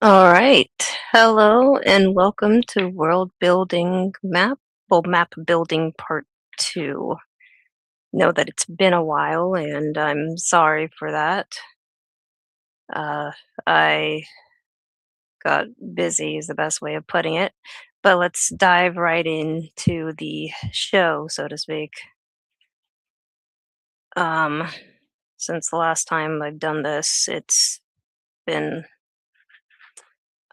All right. Hello and welcome to World Building Map Building Part 2. Know that it's been a while and I'm sorry for that. Uh, I got busy is the best way of putting it. But let's dive right into the show, so to speak. Um, since the last time I've done this, it's been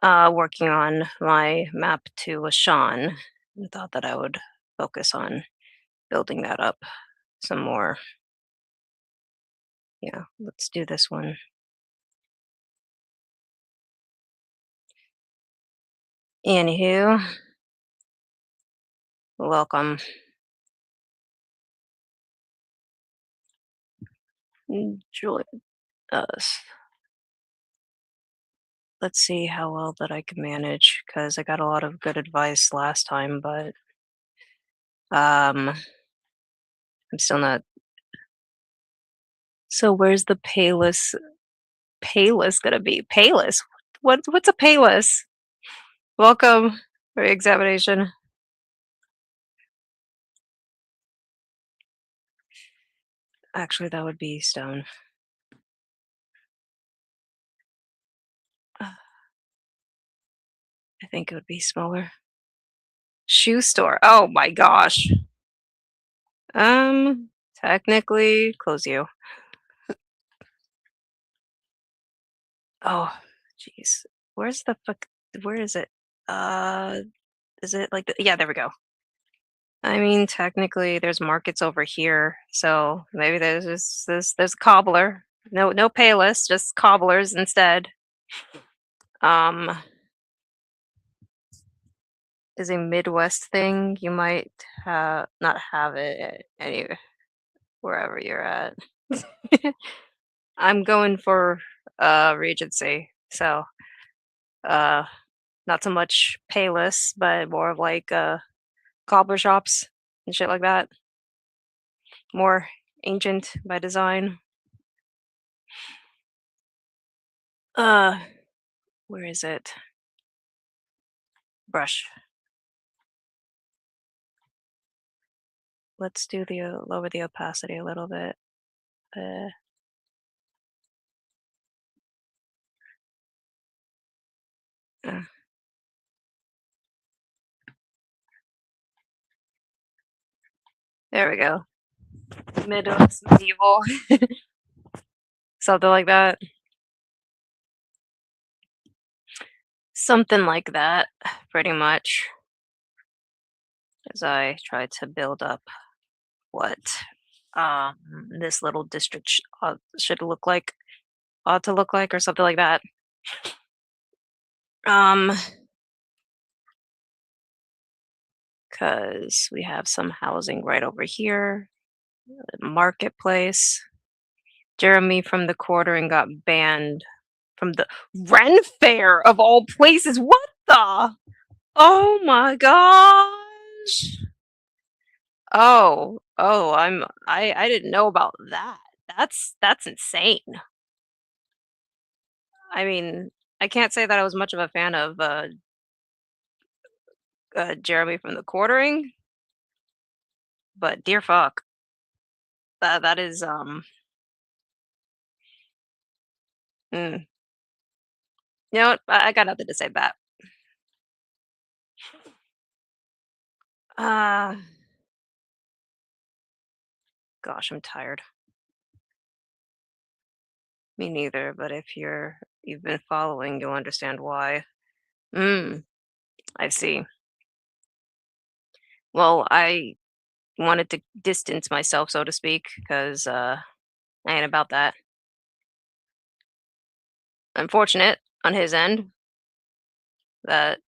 working on my map to Ashan and thought that I would focus on building that up some more. Yeah, let's do this one. Anywho, welcome. Join us. Let's see how well that I can manage because I got a lot of good advice last time, but I'm still not. So where's the Payless gonna be? Payless? What's a Payless? Welcome for examination. Actually, that would be stone. I think it would be smaller. Shoe store. Oh my gosh. Um, technically, close you. Oh, jeez. Where's the fuck? Where is it? Uh, is it like yeah, there we go. I mean, technically, there's markets over here, so maybe there's just there's a cobbler. No Payless, just cobblers instead. Um, is a Midwest thing. You might not have it any wherever you're at. I'm going for Regency, so uh not so much Payless, but more of like cobbler shops and shit like that. More ancient by design. Uh, where is it? Brush. Let's do the lower the opacity a little bit. Uh, uh, there we go. Midwest medieval, something like that. Something like that, pretty much. As I try to build up what um this little district should look like, ought to look like, or something like that. Um, because we have some housing right over here, marketplace. Jeremy from the quartering got banned from the Ren Fair of all places. What the? Oh my gosh. I didn't know about that. That's insane. I mean, I can't say that I was much of a fan of Jeremy from the quartering, but dear fuck, that is mm, you know what? I got nothing to say to that. Uh, gosh, I'm tired. Me neither, but if you've been following, you'll understand why. Mm, I see. Well, I wanted to distance myself, so to speak, because I ain't about that. Unfortunate on his end that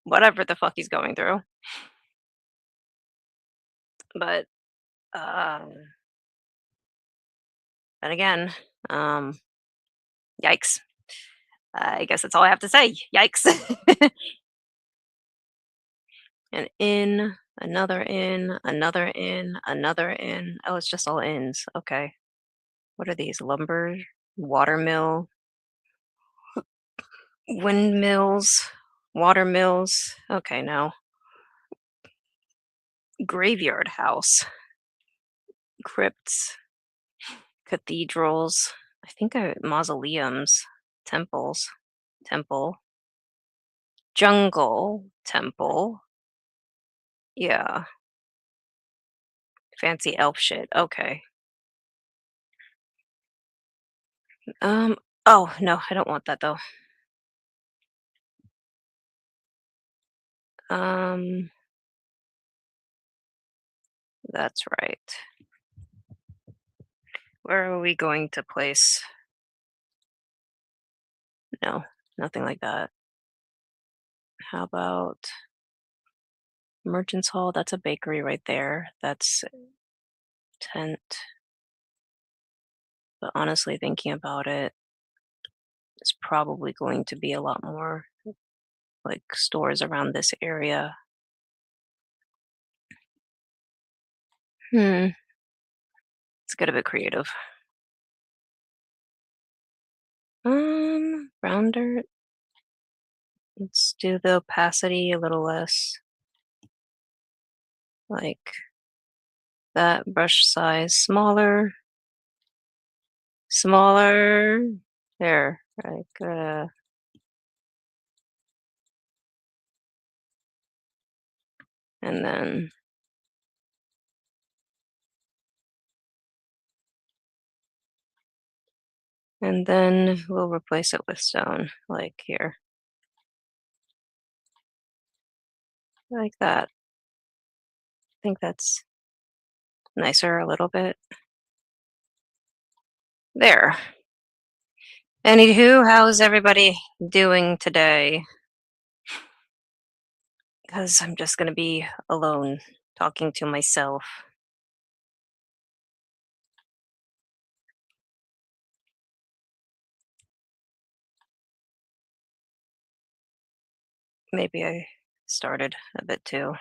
whatever the fuck he's going through. But um then again, um yikes. I guess that's all I have to say. Yikes. An in, another in, another in, another in. Oh, it's just all ins. Okay. What are these? Lumber, watermill. Windmills, water mills. Okay, no. Graveyard house, crypts, cathedrals. I think mausoleums, temples, temple, jungle, temple. Yeah, fancy elf shit. Okay. Um. Oh no, I don't want that though. Um. That's right. Where are we going to place? No, nothing like that. How about Merchants Hall? That's a bakery right there. That's tent. But honestly, thinking about it, it's probably going to be a lot more like stores around this area. Hmm, let's get a bit creative. Brown dirt. Let's do the opacity a little less, like that. Brush size smaller, smaller. There, like and then we'll replace it with stone, like here, like that. I think that's nicer a little bit. There. Anywho, how's everybody doing today? Because I'm just gonna be alone talking to myself. Maybe I started a bit too.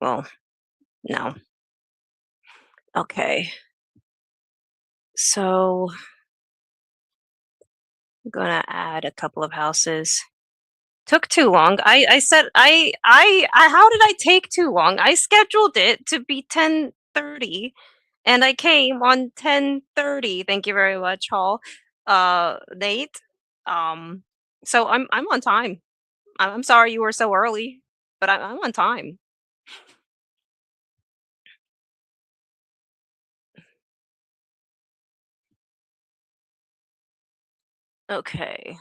Well, no. Okay. So I'm gonna add a couple of houses. Took too long. I said I how did I take too long? I scheduled it to be 10:30 and I came on 10:30. Thank you very much, Hall. Nate. Um so I'm on time. I'm sorry you were so early, but I'm on time. Okay.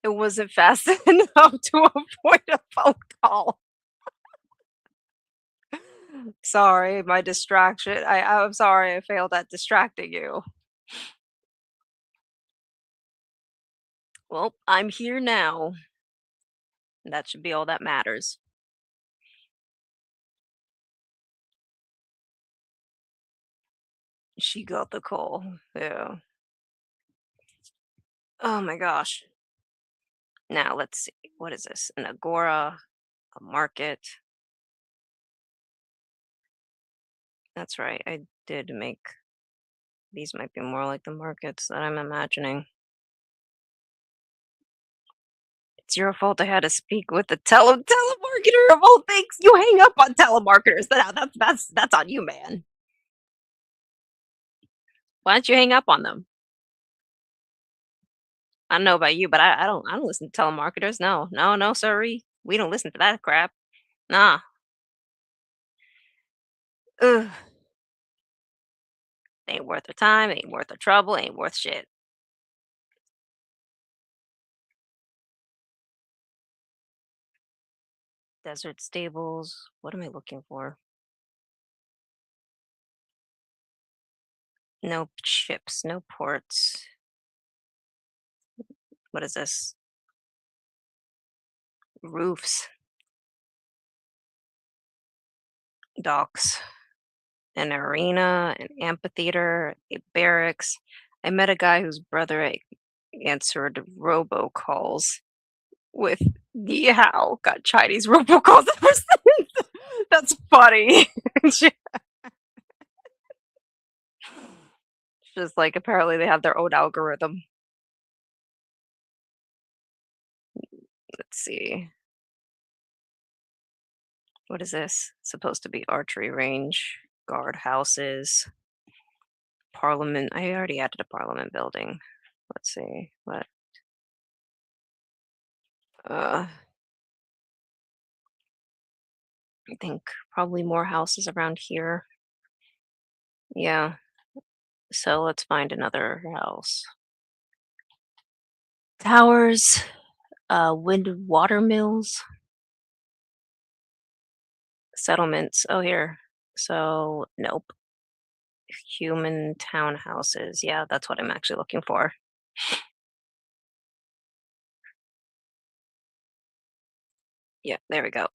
It wasn't fast enough to avoid a phone call. Sorry, my distraction. I'm sorry I failed at distracting you. Well, I'm here now. And that should be all that matters. She got the call. Yeah. Oh my gosh. Now let's see. What is this? An agora, a market. That's right. I did make these might be more like the markets that I'm imagining. It's your fault I had to speak with the telemarketer of all things. You hang up on telemarketers. That's on you, man. Why don't you hang up on them? I don't know about you, but I don't listen to telemarketers. No, no, no, sorry. We don't listen to that crap. Nah. Ugh. Ain't worth their time, ain't worth their trouble, ain't worth shit. Desert stables. What am I looking for? No ships, no ports. What is this? Roofs, docks, an arena, an amphitheater, a barracks. I met a guy whose brother answered robocalls. with "Ni hao," got Chinese robocalls ever since. That's funny. Just like apparently they have their own algorithm. Let's see. What is this? Supposed to be archery range, guard houses, parliament. I already added a parliament building. Let's see. What? Uh, I think probably more houses around here. Yeah. So let's find another house. Towers, wind water mills, settlements. Oh, here. So, nope. Human townhouses. Yeah, that's what I'm actually looking for. Yeah, there we go.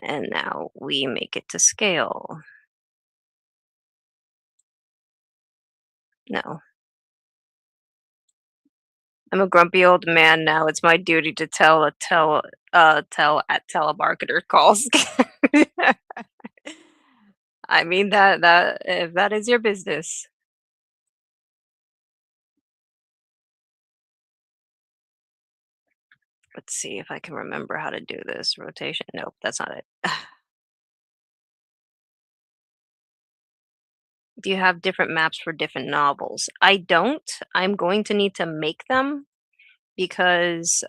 And now we make it to scale. No, I'm a grumpy old man now. It's my duty to tell at telemarketer calls. I mean that if that is your business. Let's see if I can remember how to do this rotation. Nope, that's not it. Do you have different maps for different novels? I don't. I'm going to need to make them because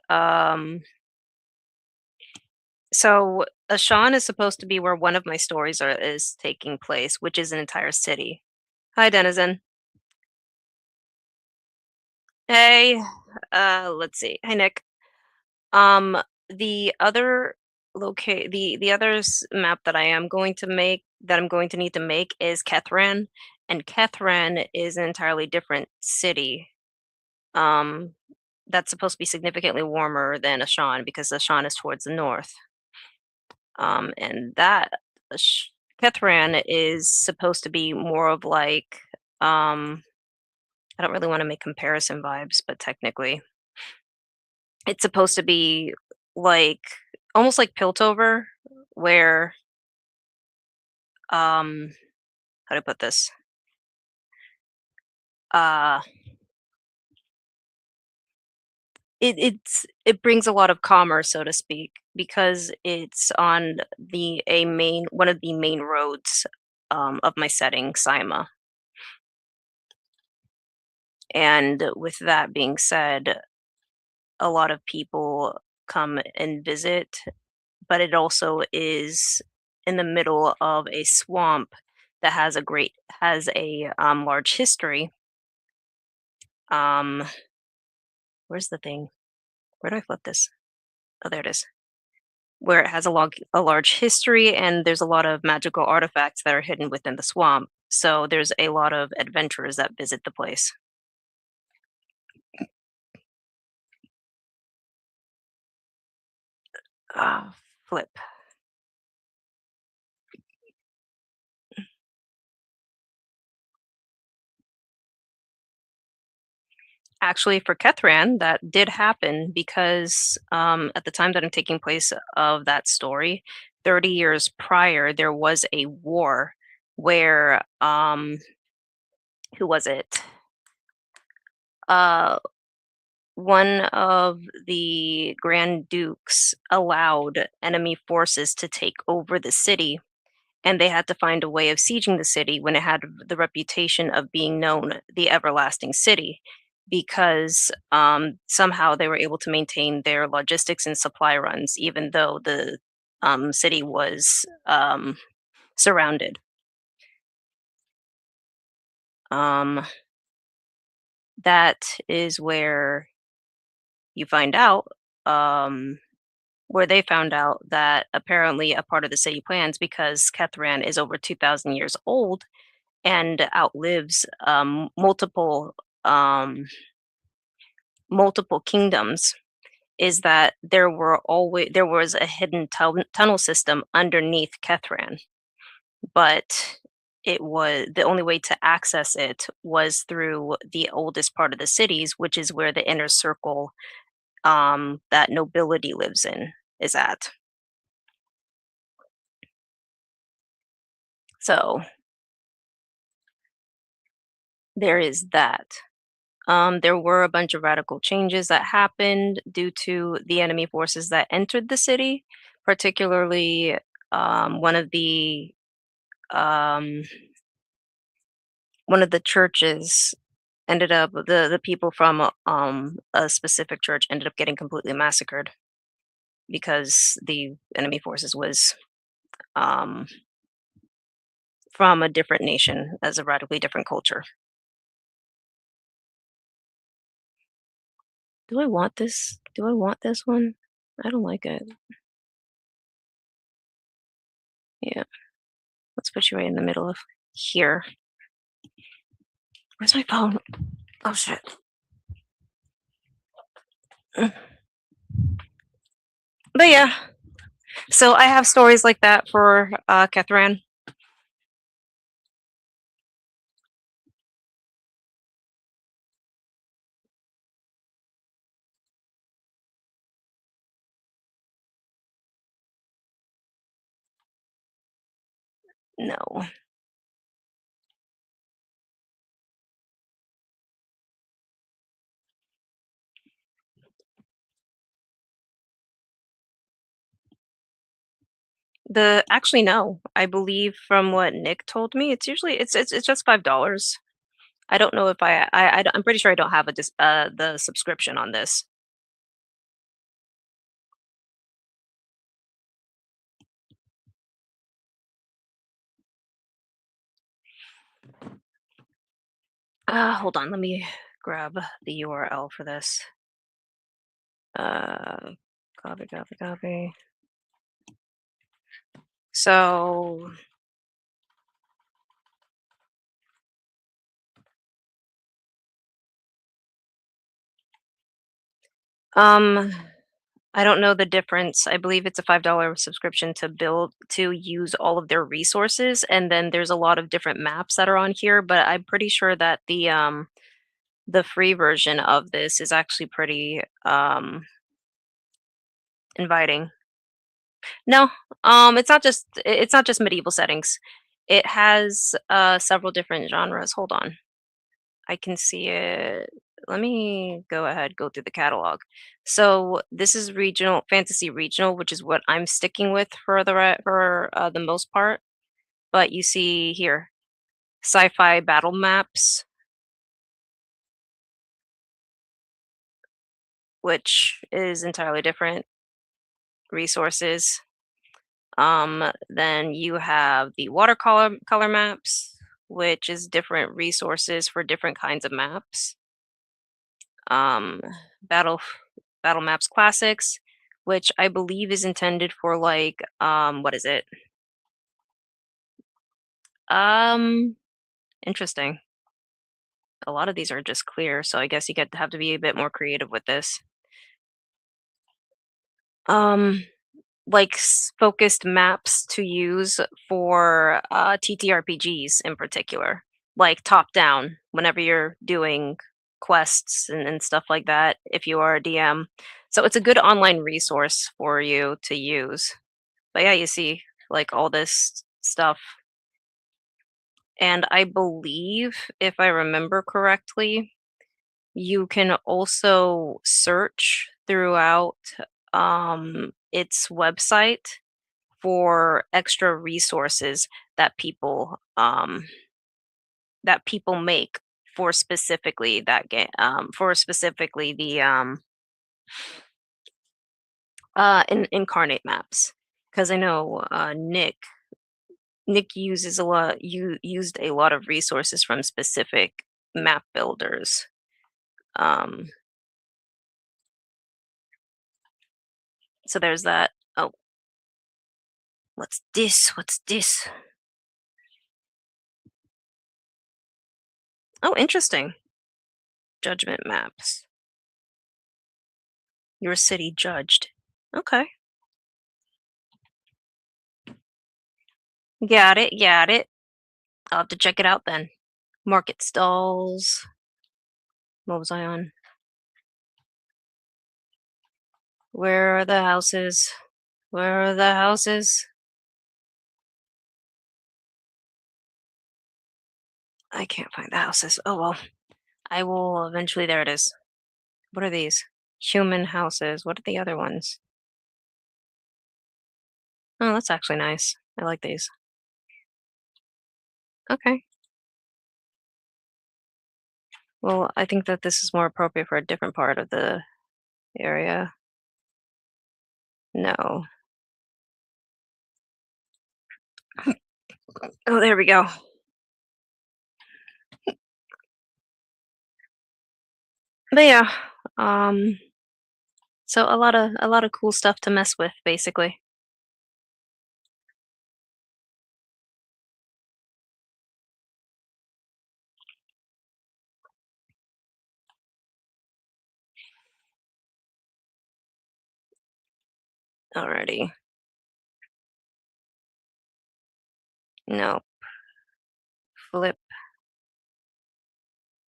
so Ashan is supposed to be where one of my stories is taking place, which is an entire city. Hi, Denizen. Hey, let's see. Hi, Nick. Um, the other the map that I am going to make that I'm going to need to make is Kethran, and Kethran is an entirely different city. Um, that's supposed to be significantly warmer than Ashan because Ashan is towards the north. And that Kethran is supposed to be more of like I don't really want to make comparison vibes, but technically it's supposed to be like almost like Piltover, where um how do I put this? Uh it brings a lot of commerce, so to speak, because it's on the a main one of the main roads of my setting, Saima. And with that being said, a lot of people come and visit, but it also is in the middle of a swamp that has a large history. Um, where's the thing? Where do I flip this? Oh, there it is. Where it has a large history, and there's a lot of magical artifacts that are hidden within the swamp. So there's a lot of adventurers that visit the place. Ah, flip. Actually, for Kethran, that did happen because at the time that I'm taking place of that story, 30 years prior, there was a war where who was it? Uh, one of the Grand Dukes allowed enemy forces to take over the city, and they had to find a way of sieging the city when it had the reputation of being known the everlasting city because somehow they were able to maintain their logistics and supply runs even though the city was surrounded. um, that is where you find out um, where they found out that apparently a part of the city plans because Kethran is over 2,000 years old and outlives um, multiple kingdoms is that there was a hidden tunnel system underneath Kethran, but it was the only way to access it was through the oldest part of the cities, which is where the inner circle that nobility lives in is at. So there is that. There were a bunch of radical changes that happened due to the enemy forces that entered the city, particularly one of the um, one of the churches ended up the people from a specific church ended up getting completely massacred because the enemy forces was um, from a different nation as a radically different culture. Do I want this? Do I want this one? I don't like it. Yeah, let's put you right in the middle of here. Where's my phone? Oh shit. Mm. But yeah, so I have stories like that for Catherine. No, the actually no. I believe from what Nick told me, it's usually it's just $5. I don't know if I'm pretty sure I don't have the subscription on this. Hold on, let me grab the URL for this. Uh, copy. So, um, I don't know the difference. I believe it's a $5 subscription to use all of their resources, and then there's a lot of different maps that are on here, but I'm pretty sure that the free version of this is actually pretty inviting. No, it's not just medieval settings. It has several different genres. Hold on. I can see it. Let me go ahead, go through the catalog. So this is regional fantasy regional, which is what I'm sticking with for the most part. But you see here, sci-fi battle maps, which is entirely different resources. Then you have the watercolor color maps, which is different resources for different kinds of maps. Um, battle battle maps classics, which I believe is intended for like what is it? Um, interesting. A lot of these are just clear, so I guess you get to have to be a bit more creative with this. Um, like focused maps to use for TTRPGs in particular, like top down whenever you're doing quests and stuff like that if you are a DM. So it's a good online resource for you to use. But yeah, you see like all this stuff. And I believe, if I remember correctly, you can also search throughout its website for extra resources that people make for specifically that game for specifically the incarnate maps, because I know Nick uses a lot you used a lot of resources from specific map builders. um so there's that. Oh, what's this? Oh, interesting. Judgment maps. Your city judged. Okay. Got it. I'll have to check it out then. Market stalls. What was I on? Where are the houses? Where are the houses? I can't find the houses. Oh well. I will eventually. There it is. What are these? Human houses. What are the other ones? Oh, that's actually nice. I like these. Okay. Well, I think that this is more appropriate for a different part of the area. No. Oh, there we go. But yeah, um, so a lot of cool stuff to mess with, basically. Alrighty. No. Flip.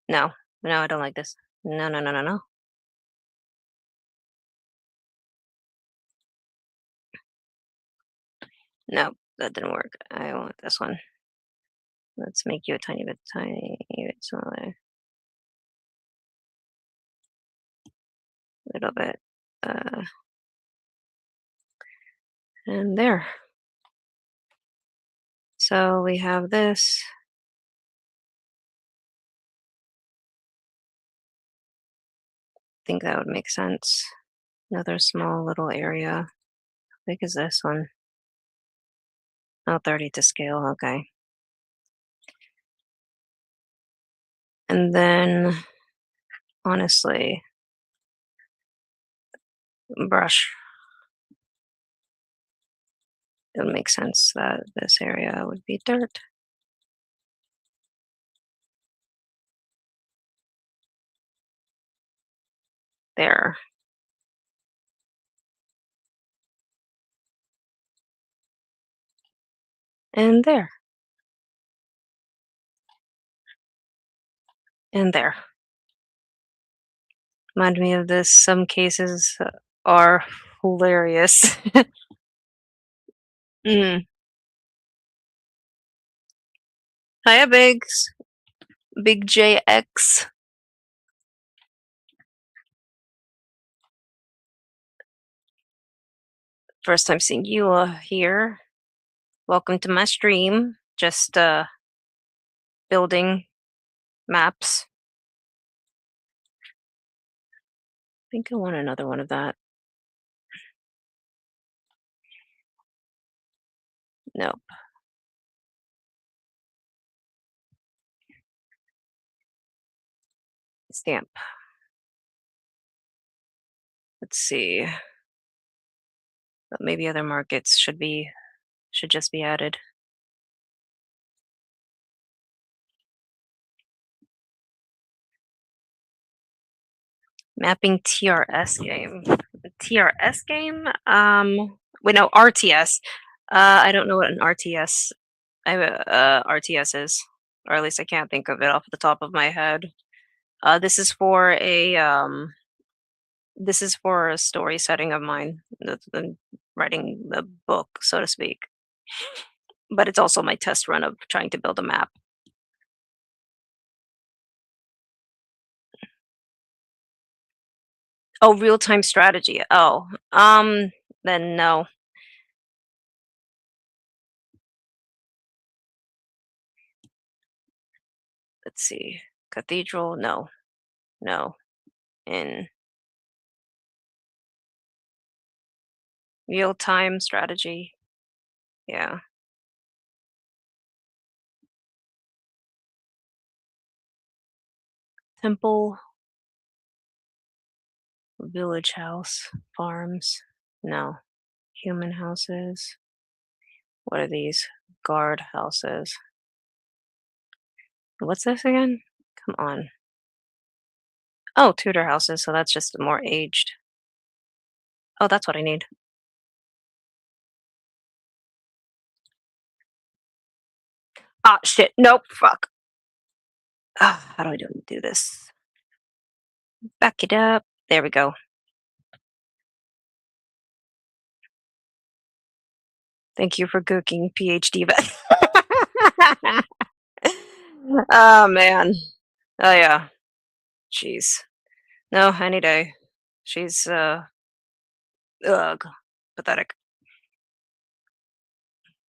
No. No, I don't like this. No, no, no, no, no. No, that didn't work. I want this one. Let's make you a tiny bit smaller. A little bit. Uh, and there. So we have this. I think that would make sense. Another small little area. How big is this one? Oh, 30 to scale. Okay. And then, honestly, brush. It would make sense that this area would be dirt. There. And there. And there. Remind me of this. Some cases are hilarious. Mm. Hiya, Biggs. Big JX. First time seeing you here. Welcome to my stream. Just building maps. I think I want another one of that. Nope. Stamp. Let's see. But maybe other markets should just be added. Mapping TRS game. TRS game? Wait, no, RTS. I don't know what an RTS RTS is, or at least I can't think of it off the top of my head. This is for a story setting of mine. Writing the book, so to speak. But it's also my test run of trying to build a map. Oh, real time strategy. Oh, then no. Let's see. Cathedral, no, no. In real time strategy, yeah. Temple, village house, farms, no. Human houses. What are these? Guard houses. What's this again? Come on. Oh, Tudor houses, so that's just more aged. Oh, that's what I need. Ah, shit. Nope. Fuck. Ah, how do I do this? Back it up. There we go. Thank you for cooking, PhD vet. Oh, man. Oh, yeah. Jeez. No, any day. She's, ugh, pathetic.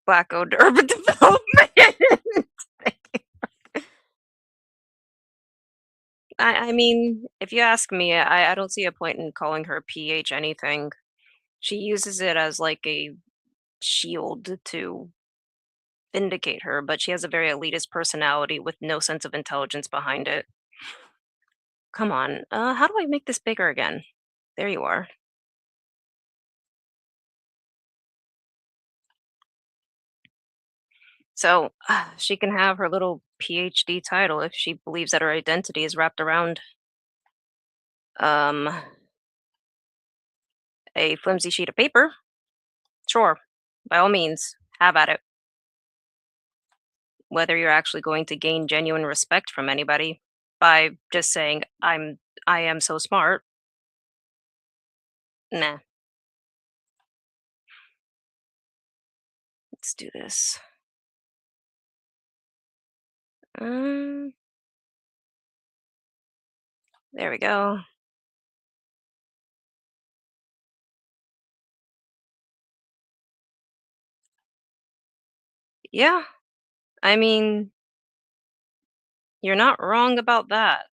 Black owned urban development. I mean, if you ask me, I don't see a point in calling her PH anything. She uses it as like a shield to vindicate her, but she has a very elitist personality with no sense of intelligence behind it. Come on. How do I make this bigger again? There you are. So she can have her little PhD title if she believes that her identity is wrapped around um, a flimsy sheet of paper. Sure, by all means, have at it. Whether you're actually going to gain genuine respect from anybody by just saying I am so smart. Nah, let's do this. Um, there we go. Yeah, I mean, you're not wrong about that.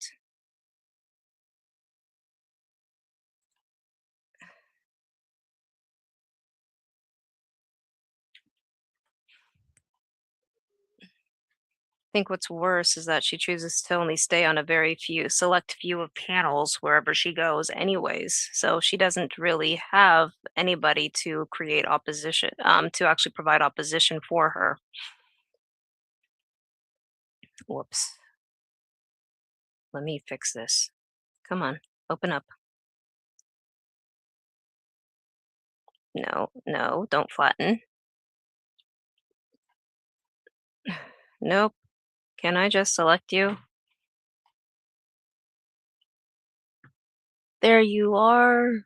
Think what's worse is that she chooses to only stay on a very few select few of panels wherever she goes anyways. So she doesn't really have anybody to create opposition to actually provide opposition for her. Whoops. Let me fix this. Come on, open up. No, no, don't flatten. Nope. Can I just select you? There you are.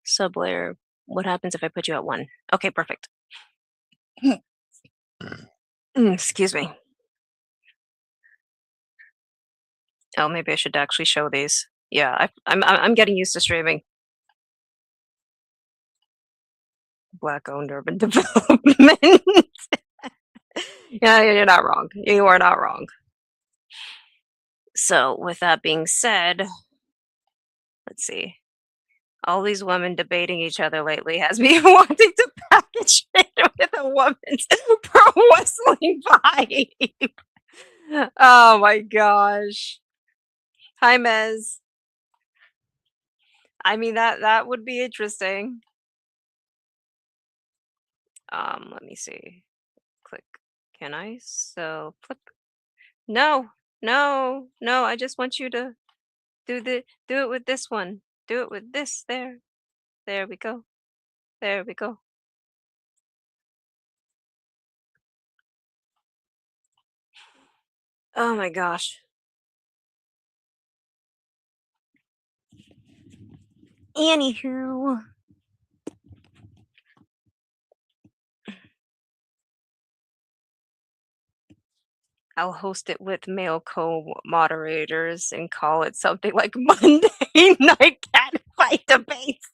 Sublayer. What happens if I put you at 1? Okay, perfect. Excuse me. Oh, maybe I should actually show these. Yeah, I'm getting used to streaming. Black-owned urban development. Yeah, you're not wrong. You are not wrong. So, with that being said, let's see. All these women debating each other lately has me wanting to package it with a woman's pro wrestling vibe. Oh my gosh. Hi, Mez. I mean that would be interesting. Let me see. Click. Can I? So flip. No, no, no. I just want you to do it with this one. Do it with this. There. There we go. There we go. Oh my gosh. Anywho, I'll host it with male co-moderators and call it something like Monday Night Catfight Debates.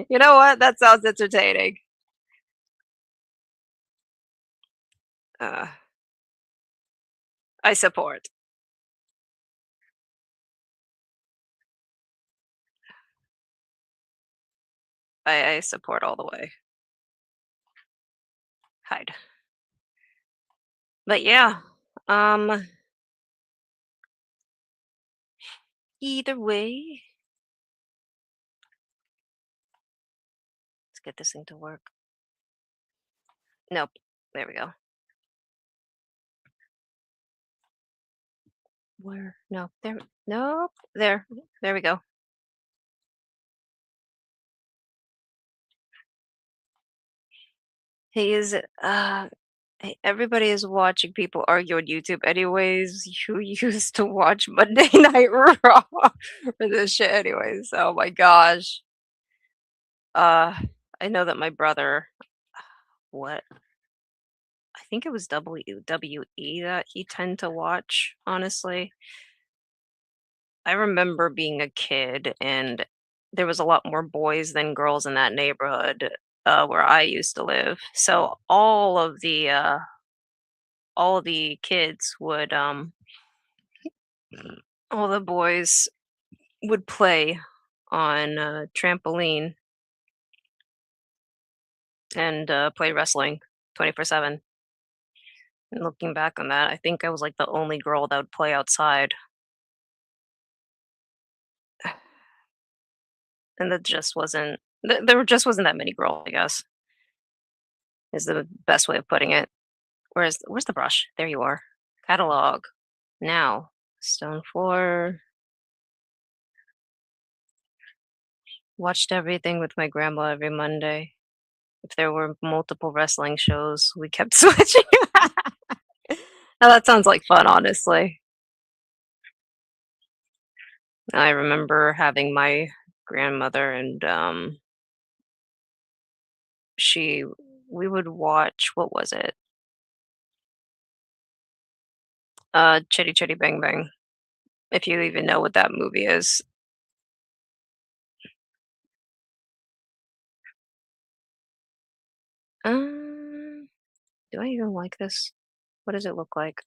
You know what? That sounds entertaining. Uh, I support. I support all the way. Hide. But yeah, um, either way, let's get this thing to work. Nope. There we go. Where? No. There. Nope. There. There we go. He is. Everybody is watching people argue on YouTube, anyways. You used to watch Monday Night Raw for this shit, anyways. Oh my gosh. Uh, I know that my brother, what? I think it was WWE that he tend to watch, honestly. I remember being a kid and there was a lot more boys than girls in that neighborhood, where I used to live. So all of the kids would, all the boys would play on a trampoline and, play wrestling 24/7. And looking back on that, I think I was, like, the only girl that would play outside, and that just wasn't there just wasn't that many girls, I guess, is the best way of putting it. Where's the brush? There you are. Catalog. Now, stone floor. Watched everything with my grandma every Monday. If there were multiple wrestling shows, we kept switching. Now that sounds like fun, honestly. I remember having my grandmother and she we would watch, what was it? Chitty Chitty Bang Bang. If you even know what that movie is. Um, do I even like this? What does it look like?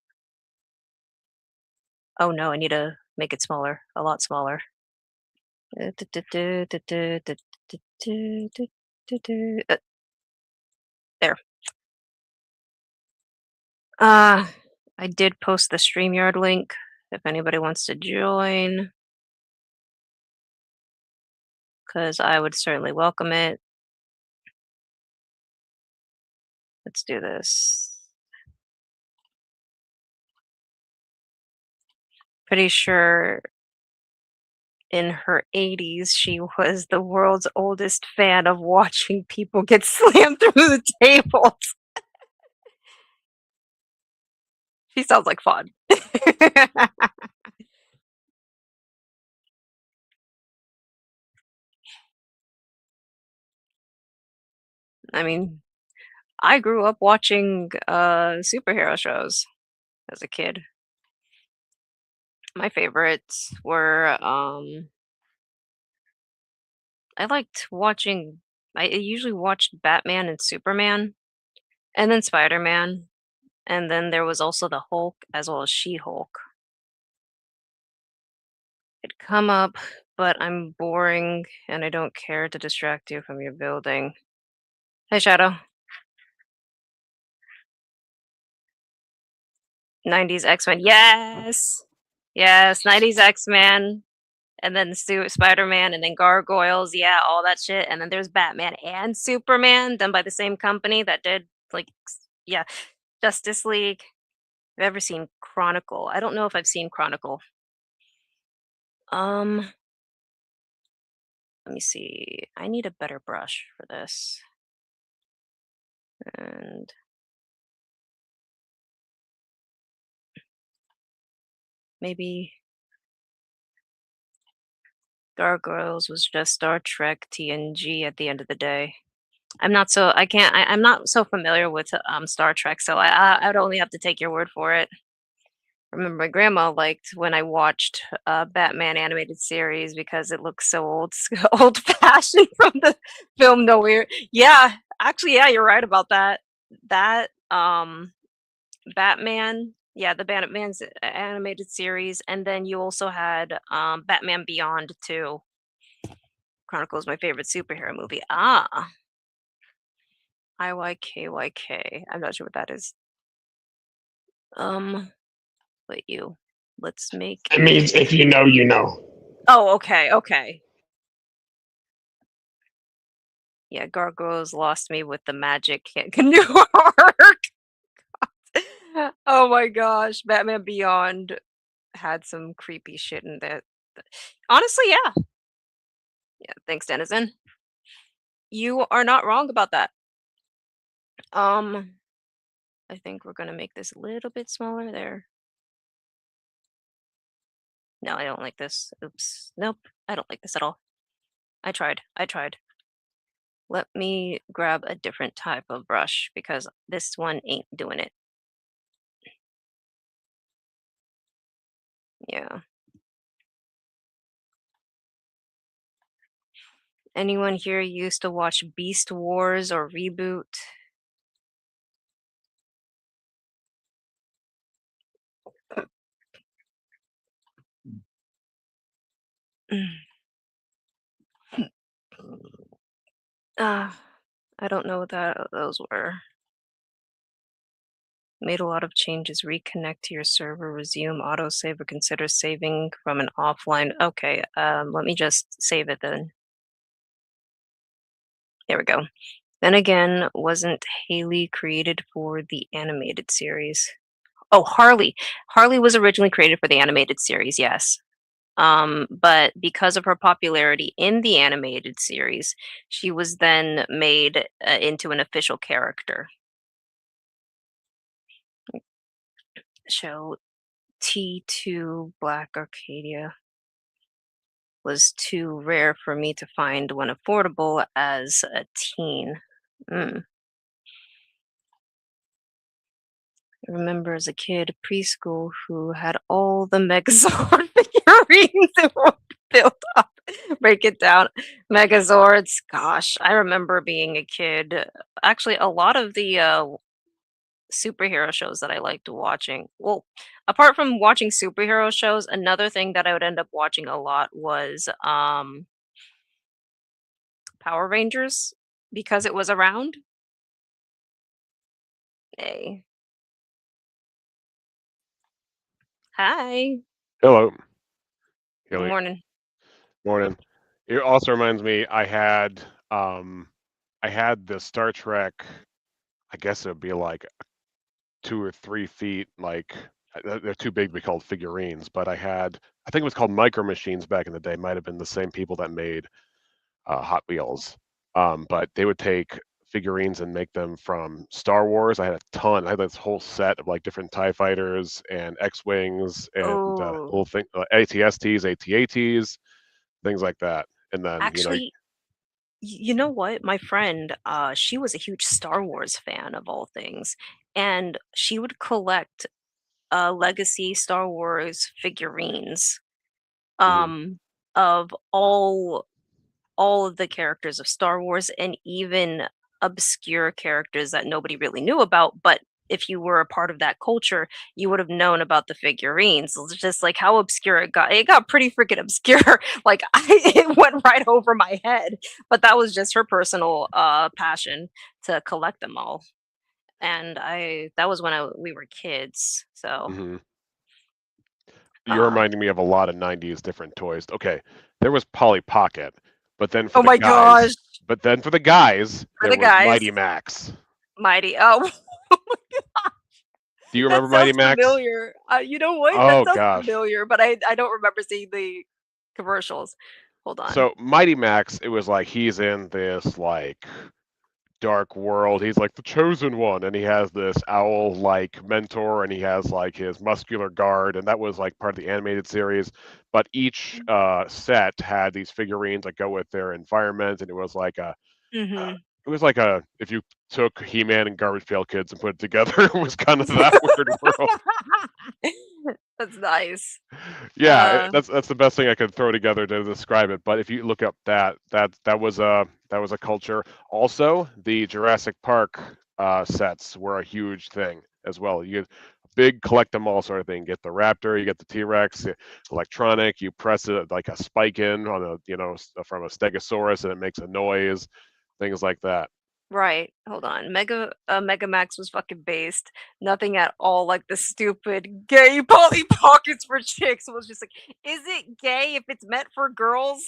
Oh no, I need to make it smaller, a lot smaller. There. Uh, I did post the StreamYard link if anybody wants to join, because I would certainly welcome it. Let's do this. Pretty sure in her 80s, she was the world's oldest fan of watching people get slammed through the tables. She sounds like fun. I mean, I grew up watching superhero shows as a kid. My favorites were I liked watching I usually watched Batman and Superman and then Spider-Man, and then there was also the Hulk as well as She-Hulk. It'd come up, but I'm boring and I don't care to distract you from your building. Hey Shadow. 90s X-Men. Yes. Yes, 90s X-Men. And then Spider-Man, and then Gargoyles, yeah, all that shit. And then there's Batman and Superman, done by the same company that did yeah, Justice League. I've ever seen Chronicle. I don't know if I've seen Chronicle. Um, let me see. I need a better brush for this. And maybe Gargoyles was just Star Trek TNG at the end of the day. I'm not so familiar with Star Trek, so I'd only have to take your word for it. Remember my grandma liked when I watched Batman animated series because it looks so old fashioned from the film Nowhere. Yeah, actually, yeah, you're right about that. That Batman, yeah, the Batman's animated series, and then you also had Batman Beyond too. Chronicle is my favorite superhero movie. Ah, IYKYK. I'm not sure what that is. Um, but you. Let's make It means if you know, you know. Oh, okay, okay. Yeah, Gargoyles lost me with the magic canoe arc. Oh my gosh, Batman Beyond had some creepy shit in that. Honestly, yeah. Yeah, thanks, Denizen. You are not wrong about that. Um, I think we're gonna make this a little bit smaller there. No, I don't like this. Oops. Nope. I don't like this at all. I tried. I tried. Let me grab a different type of brush because this one ain't doing it. Yeah. Anyone here used to watch Beast Wars or Reboot? Ah, I don't know what those were. Made a lot of changes. Reconnect to your server, resume autosave, or consider saving from an offline. Okay, let me just save it then. There we go. Then again, wasn't Haley created for the animated series? Oh, Harley. Harley was originally created for the animated series, yes. But because of her popularity in the animated series, she was then made into an official character. Show T2 Black Arcadia was too rare for me to find when affordable as a teen. Mm. I remember as a kid, preschool, who had all the Megazord figurines that were built up. Break it down. Megazords. Gosh, I remember being a kid. Actually, a lot of the superhero shows that I liked watching. Well, apart from watching superhero shows, another thing that I would end up watching a lot was Power Rangers because it was around. Hey. Hi. Hello, Good Haley. morning. Morning. It also reminds me I had the Star Trek, I guess it would be like 2 or 3 feet, like they're too big to be called figurines, but I think it was called Micro Machines back in the day. Might have been the same people that made Hot Wheels. But they would take figurines and make them from Star Wars. I had a ton. I had this whole set of like different TIE fighters and X-Wings and Oh, little thing, ATSTs, AT-ATs, things like that. And then, actually, you know what? My friend, she was a huge Star Wars fan of all things, and she would collect legacy Star Wars figurines mhm. um of all of the characters of Star Wars and even obscure characters that nobody really knew about, but if you were a part of that culture, you would have known about the figurines. It's just like how obscure it got. It got pretty freaking obscure. Like it went right over my head. But that was just her personal passion to collect them all. And I that was when we were kids. So Mhm. You're uh reminding me of a lot of 90s different toys. Okay, there was Polly Pocket, but then for oh the my gosh. guys, but then for the guys, For there the was guys, Mighty Max. mighty. Oh Do you that remember Mighty sounds Max? familiar. You know what? That Oh sounds gosh. familiar, but I don't remember seeing the commercials. Hold on. So Mighty Max, it was like he's in this like dark world. He's like the chosen one, and he has this owl-like mentor, and he has like his muscular guard, and that was like part of the animated series. But each set had these figurines that go with their environment, and Mhm. it was like a if you took He-Man and Garbage Pail Kids and put it together, it was kind of that weird world. That's nice. Yeah, Uh, that's the best thing I could throw together to describe it. But if you look up that was a culture. Also, the Jurassic Park sets were a huge thing as well. You get a big collect them all sort of thing. Get the Raptor, you get the T-Rex, electronic. You press it like a spike in on a from a Stegosaurus, and it makes a noise. Things like that. right. Hold on. Megamax was fucking based. Nothing at all like the stupid gay Polly Pockets for chicks. It was just like, is it gay if it's meant for girls?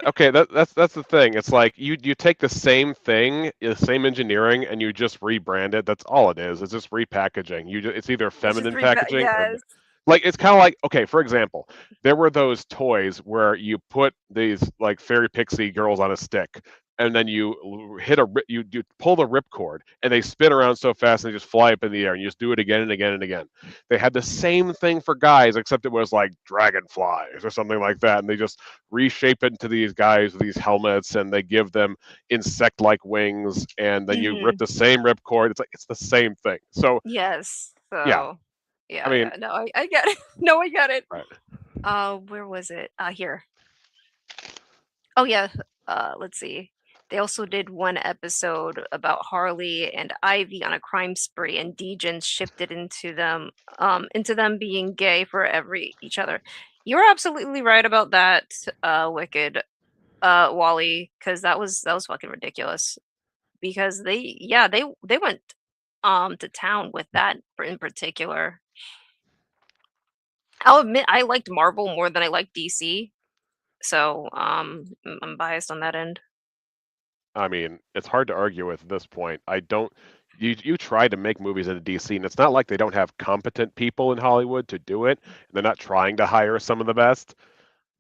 Okay, that's the thing. It's like you take the same thing, the same engineering, and you just rebrand it. That's all it is. It's just repackaging. It's either It's just feminine packaging or yes. like it's kind of like okay. For example, there were those toys where you put these like fairy pixie girls on a stick, and then you hit you pull the ripcord, and they spin around so fast and they just fly up in the air, and you just do it again and again and again. They had the same thing for guys, except it was like dragonflies or something like that, and they just reshape it into these guys with these helmets, and they give them insect-like wings, and then you rip the same ripcord. It's like it's the same thing. So Yes. yeah, So I yeah, mean, yeah. No, I get it. No, I get it. right. Where was it? Here. Oh yeah. Let's see. They also did one episode about Harley and Ivy on a crime spree, and Degens shifted into them being gay for each other. You're absolutely right about that, Wicked, Wally, because that was fucking ridiculous. Because they went to town with that in particular. I'll admit I liked Marvel more than I liked DC, so I'm biased on that end. I mean, it's hard to argue with at this point. I don't. You try to make movies into DC, and it's not like they don't have competent people in Hollywood to do it. They're not trying to hire some of the best.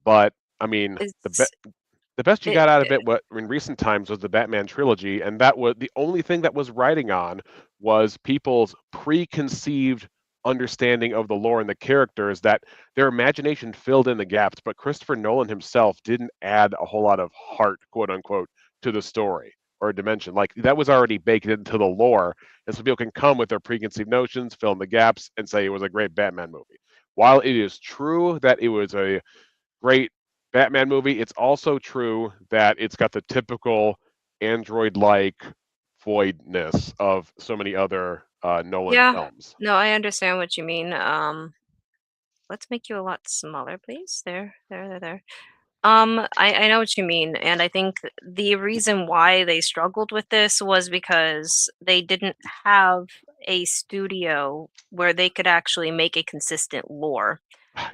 But I mean, It's the best you it, got out of it, what in recent times, was the Batman trilogy, and that was the only thing that was riding on was people's preconceived understanding of the lore and the characters, that their imagination filled in the gaps, but Christopher Nolan himself didn't add a whole lot of heart, quote unquote, to the story or dimension. Like that was already baked into the lore, and so people can come with their preconceived notions, fill in the gaps, and say it was a great Batman movie. While it is true that it was a great Batman movie, it's also true that it's got the typical android-like voidness of so many other Nolan yeah. films. No, I understand what you mean. Let's make you a lot smaller, please. There. I know what you mean, and I think the reason why they struggled with this was because they didn't have a studio where they could actually make a consistent lore, Yeah,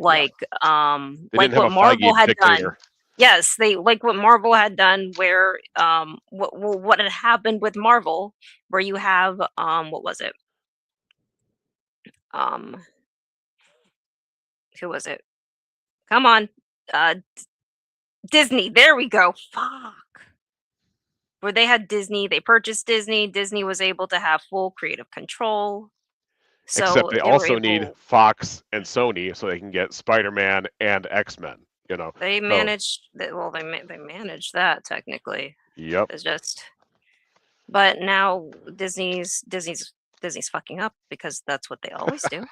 they like didn't have what a Marvel Feige had done. dictator. Yes, they like what Marvel had done, where what had happened with Marvel, where you have what was it? Um, who was it? Come on, uh, Disney. There we go. Fuck. Where they had Disney, they purchased Disney. Disney was able to have full creative control, Except so they they were also need able. Fox and Sony so they can get Spider-Man and X-Men. They So managed. Well, they managed that technically. yep. It's just, but now Disney's fucking up because that's what they always do.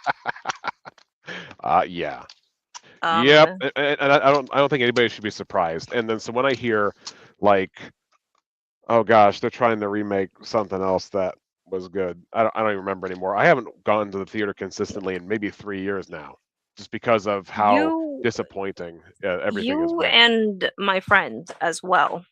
Yeah. Yep. Um, And I don't think anybody should be surprised. And then so when I hear like, oh gosh, they're trying to remake something else that was good. I don't even remember anymore. I haven't gone to the theater consistently in maybe 3 years now, just because of how you disappointing everything has you been. and my friend as well.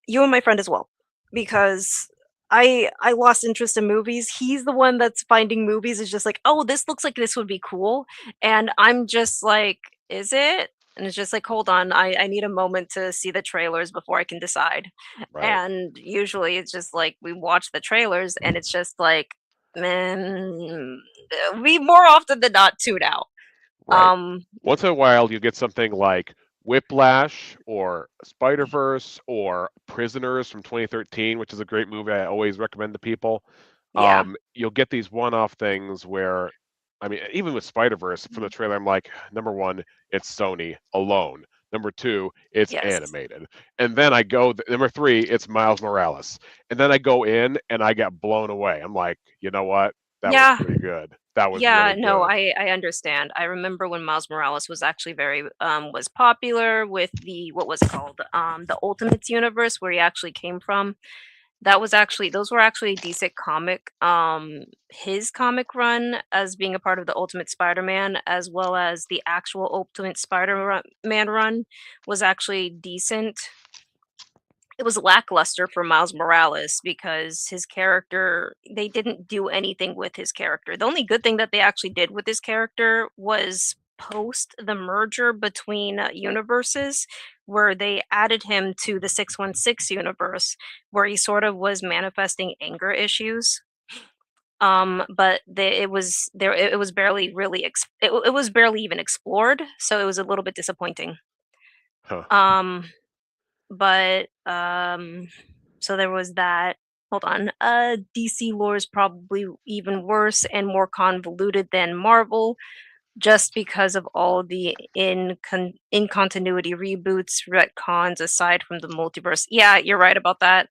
You and my friend as well, because I lost interest in movies. He's the one that's finding movies is just like, "Oh, this looks like this would be cool." And I'm just like, "Is it?" And it's just like, "Hold on. I need a moment to see the trailers before I can decide." Right. And usually it's just like we watch the trailers and it's just like, man, we more often than not tune out. Right. Um, Once in a while, you get something like Whiplash or Spider-Verse or Prisoners from 2013, which is a great movie I always recommend to people. yeah. You'll get these one-off things where, I mean, even with Spider-Verse, from the trailer, I'm like, number one, it's Sony alone. Number two, it's Yes. animated. And then I go, number three, it's Miles Morales. And then I go in and I get blown away. I'm like, you know what? That was Yeah. pretty good. That was Yeah, really no, good. I understand. I remember when Miles Morales was actually very was popular with the what was it called? The Ultimates universe where he actually came from. That was actually those were actually decent comic his comic run as being a part of the Ultimate Spider-Man as well as the actual Ultimate Spider-Man run was actually decent. It was lackluster for Miles Morales because his character they didn't do anything with his character. The only good thing that they actually did with his character was post the merger between universes where they added him to the 616 universe where he sort of was manifesting anger issues. But it was there it was barely really it was barely even explored, so it was a little bit disappointing. Huh. Um but So there was that. Hold on. DC lore is probably even worse and more convoluted than Marvel, just because of all the in continuity reboots, retcons, aside from the multiverse. Yeah, you're right about that.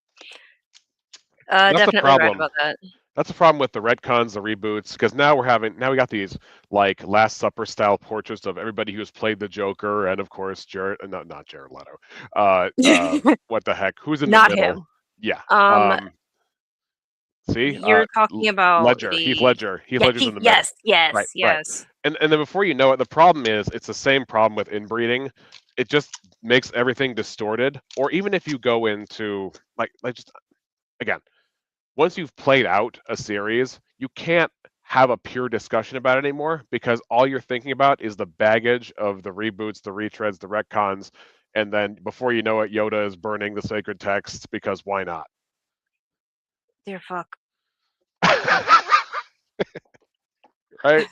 That's the Definitely right problem. about that. That's the problem with the retcons, the reboots, because now we got these like Last Supper style portraits of everybody who's played the Joker, and of course Jared, not Jared Leto. What the heck? Who's in the Not middle? him. Yeah. Um, See, you're talking about Ledger, Heath the Ledger. Heath yeah, Ledger's in Keith. the middle. Yes, yes, Right, right. yes. And then before you know it, the problem is it's the same problem with inbreeding. It just makes everything distorted. Or even if you go into like just again, once you've played out a series, you can't have a pure discussion about it anymore because all you're thinking about is the baggage of the reboots, the retreads, the retcons, and then before you know it, Yoda is burning the sacred texts because why not? Dear fuck. Right?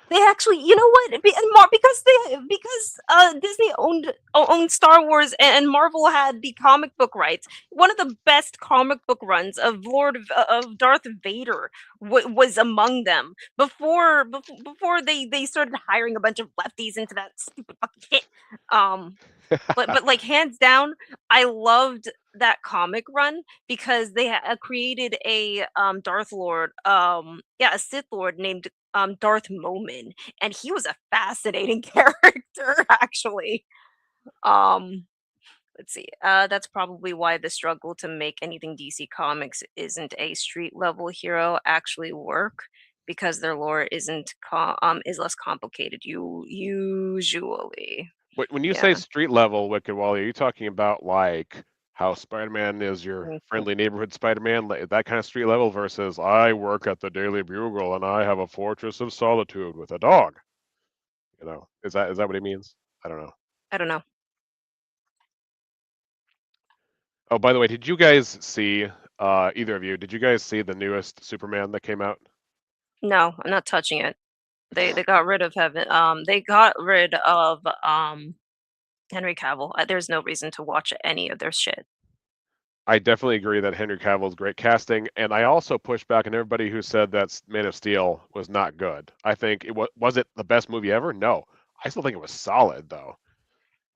They actually, you know what? Because Disney owned Star Wars and Marvel had the comic book rights. One of the best comic book runs of of Darth Vader was among them before they started hiring a bunch of lefties into that stupid fucking shit. But like hands down, I loved that comic run because they created a Darth Lord, a Sith Lord named Darth Momin, and he was a fascinating character actually. Um, let's see. That's probably why the struggle to make anything DC Comics isn't a street level hero actually work because their lore is less complicated. You usually, When you say yeah. street level, Wicked Wally, are you talking about like how Spider-Man is your friendly neighborhood Spider-Man, that kind of street level, versus I work at the Daily Bugle and I have a fortress of solitude with a dog? You know, is that what he means? I don't know. I don't know. Oh, by the way, did you guys see either of you? Did you guys see the newest Superman that came out? No, I'm not touching it. They got rid of Heaven. They got rid of Henry Cavill. There's no reason to watch any of their shit. I definitely agree that Henry Cavill is great casting, and I also push back on everybody who said that Man of Steel was not good. I think was it the best movie ever? No, I still think it was solid though.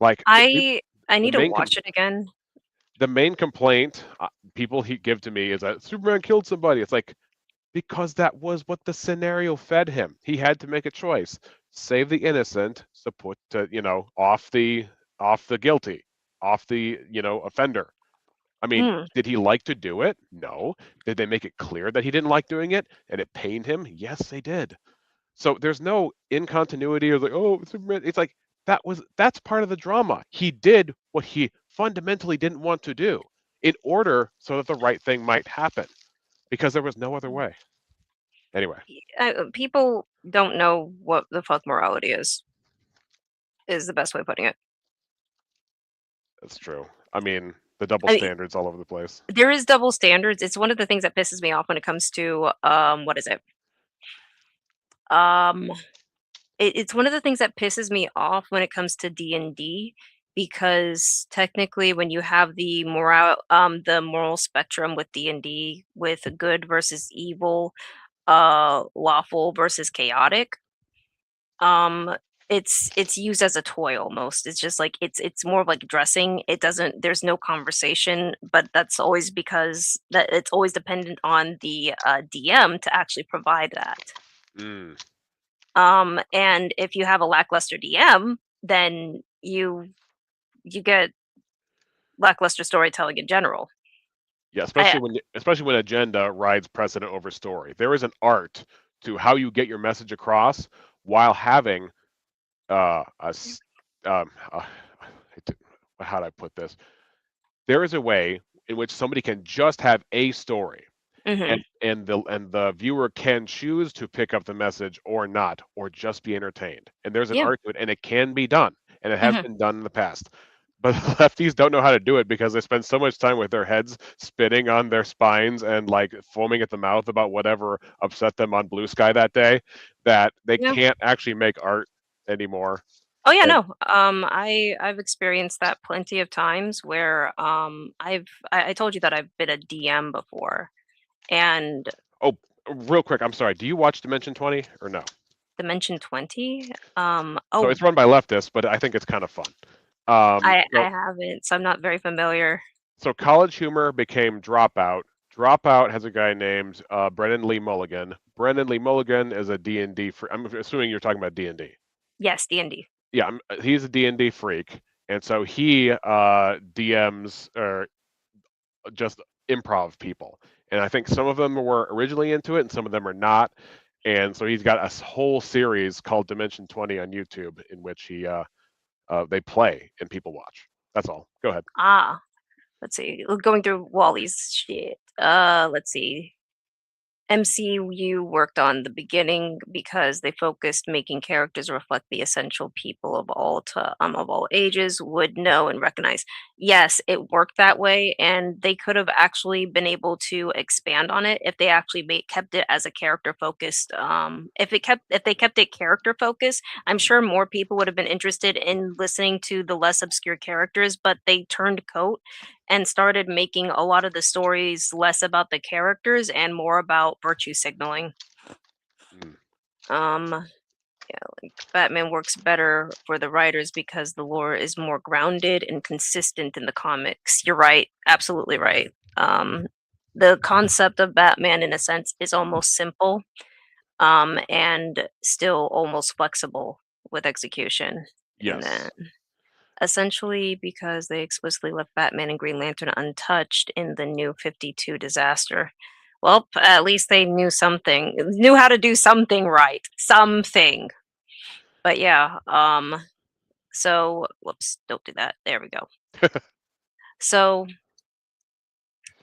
Like I the need to main watch it again. the main complaint people give to me is that Superman killed somebody. It's like because that was what the scenario fed him. He had to make a choice: save the innocent, so put off the guilty, off the offender. I mean, Hmm. did he like to do it? No. Did they make it clear that he didn't like doing it and it pained him? Yes, they did. So there's no incontinuity or like, oh, Superman. It's like that's part of the drama. He did what he fundamentally didn't want to do in order so that the right thing might happen because there was no other way. Anyway, People don't know what the fuck morality is the best way of putting it. that's true. I mean, the double I mean, standards all over the place. there is double standards. It's one of the things that pisses me off when it comes to what is it? Um, it's one of the things that pisses me off when it comes to D&D because technically when you have the moral spectrum with D&D with good versus evil, lawful versus chaotic, um it's used as a toy almost. It's just like it's more of like dressing. It doesn't There's no conversation, but that's always because that it's always dependent on the DM to actually provide that. Mm. And if you have a lackluster DM, then you get lackluster storytelling in general. Yeah, I especially when agenda rides precedent over story. There is an art to how you get your message across while having a how do I put this? There is a way in which somebody can just have a story, Mhm. and the viewer can choose to pick up the message or not, or just be entertained. And there's an Yeah. art to it, and it can be done, and it has Mhm. been done in the past. But lefties don't know how to do it because they spend so much time with their heads spinning on their spines and like foaming at the mouth about whatever upset them on Blue Sky that day that they Yeah. can't actually make art anymore. Oh yeah, And no. I've experienced that plenty of times where I told you that I've been a DM before, and oh, real quick, I'm sorry. Do you watch Dimension 20 or no? Dimension 20. So Oh, it's run by leftists, but I think it's kind of fun. I haven't, so I'm not very familiar. So College Humor became Dropout. Dropout has a guy named Brennan Lee Mulligan. Brennan Lee Mulligan is a D&D. I'm assuming you're talking about D&D. Yes, D&D. Yeah, he's a D&D freak, and so he DMs or just improv people. And I think some of them were originally into it, and some of them are not. And so he's got a whole series called Dimension 20 on YouTube, in which they play and people watch. That's all. Go ahead. Ah, let's see. Going through Wally's shit. Let's see. MCU worked on the beginning because they focused making characters reflect the essential people of all ages would know and recognize. Yes, it worked that way, and they could have actually been able to expand on it if they actually kept it as a character focused. If they kept it character focused, I'm sure more people would have been interested in listening to the less obscure characters. But they turned coat and started making a lot of the stories less about the characters and more about virtue signaling. Mm. Yeah, like Batman works better for the writers because the lore is more grounded and consistent in the comics. You're right, absolutely right. The concept of Batman, in a sense, is almost simple, and still almost flexible with execution. And then Yes. essentially because they explicitly left Batman and Green Lantern untouched in the New 52 disaster. Well, at least they knew how to do something right. Something. But yeah, so whoops, don't do that. There we go. So,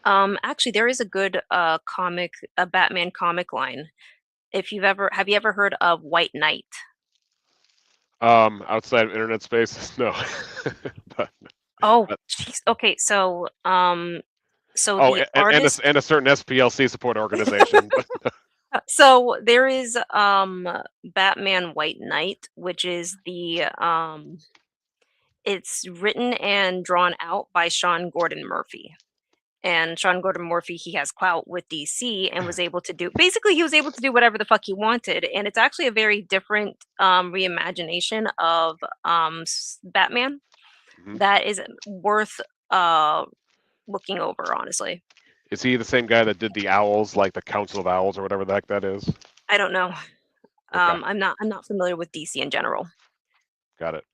actually there is a good a Batman comic line. If you've ever have you ever heard of White Knight? Outside of internet space, no. but, Oh, but jeez. Okay, so oh, the artist. and a certain SPLC support organization. So there is Batman White Knight, which is the it's written and drawn out by Sean Gordon Murphy. And Sean Gordon Murphy, he has clout with DC and was able to do basically he was able to do whatever the fuck he wanted. And it's actually a very different reimagination of Batman Mhm. that is worth uh looking over, honestly. Is he the same guy that did the owls, like the Council of Owls or whatever the heck that is? I don't know. Okay, I'm not familiar with DC in general. got it.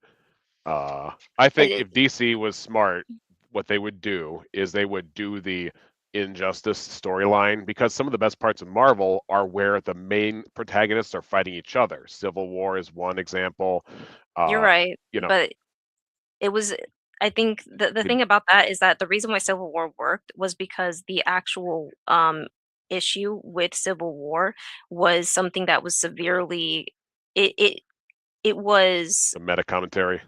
I think It, if DC was smart, what they would do is they would do the Injustice storyline, because some of the best parts of Marvel are where the main protagonists are fighting each other. Civil War is one example. you're Uh, right, you know, but it was I think the you- thing about that is that the reason why Civil War worked was because the actual issue with Civil War was something that was severely it it it was the meta commentary.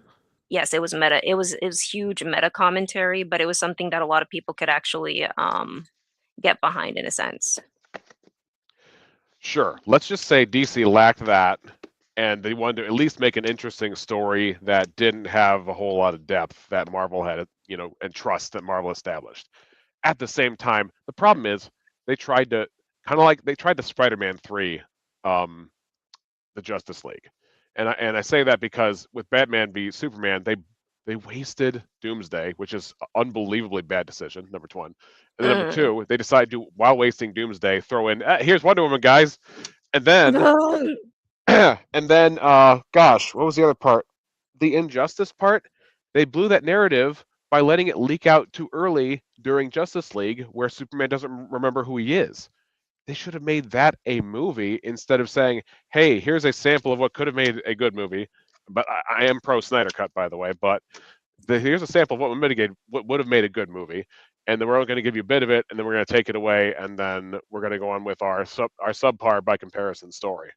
yes, it was meta. It was huge meta commentary, but it was something that a lot of people could actually get behind in a sense. Sure. Let's just say DC lacked that, and they wanted to at least make an interesting story that didn't have a whole lot of depth that Marvel had, and trust that Marvel established. At the same time, the problem is they tried to they tried to Spider-Man 3, the Justice League. And I say that because with Batman v Superman, they wasted Doomsday, which is an unbelievably bad decision, number one. And then number Mm. two, they decided to, while wasting Doomsday, throw in, here's Wonder Woman, guys. And then, gosh, what was the other part? The Injustice part, they blew that narrative by letting it leak out too early during Justice League, where Superman doesn't remember who he is. They should have made that a movie instead of saying, hey, here's a sample of what could have made a good movie. But I am pro Snyder Cut, by the way. But here's a sample of what would have made a good movie. And then we're only going to give you a bit of it, and then we're going to take it away, and then we're going to go on with our subpar by comparison story,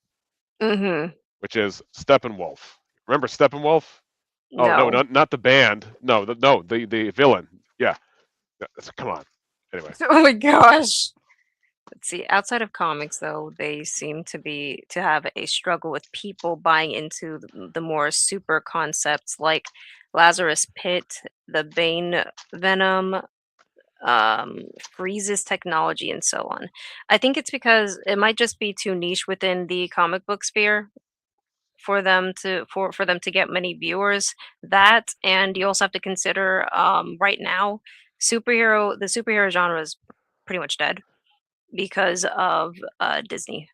Mhm. which is Steppenwolf. Remember Steppenwolf? Oh no, No. not the band. No, the villain. Yeah, come on. Anyway, Oh my gosh. Let's see. Outside of comics, though, they seem to have a struggle with people buying into the more super concepts like Lazarus Pit, the Bane Venom, freezes technology, and so on. I think it's because it might just be too niche within the comic book sphere for them to get many viewers. That, and you also have to consider right now the superhero genre is pretty much dead because of Disney.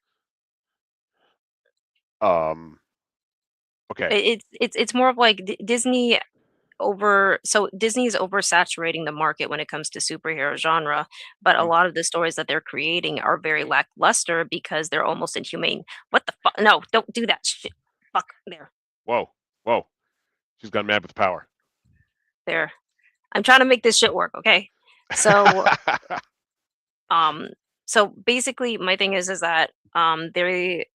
Okay. It's more of like Disney Disney is oversaturating the market when it comes to superhero genre, but a Mm. lot of the stories that they're creating are very lackluster because they're almost inhumane. What the fuck? No, don't do that shit. Fuck there, Whoa. Whoa. She's gone mad with power. there. I'm trying to make this shit work, okay? So, um, so basically, my thing is that they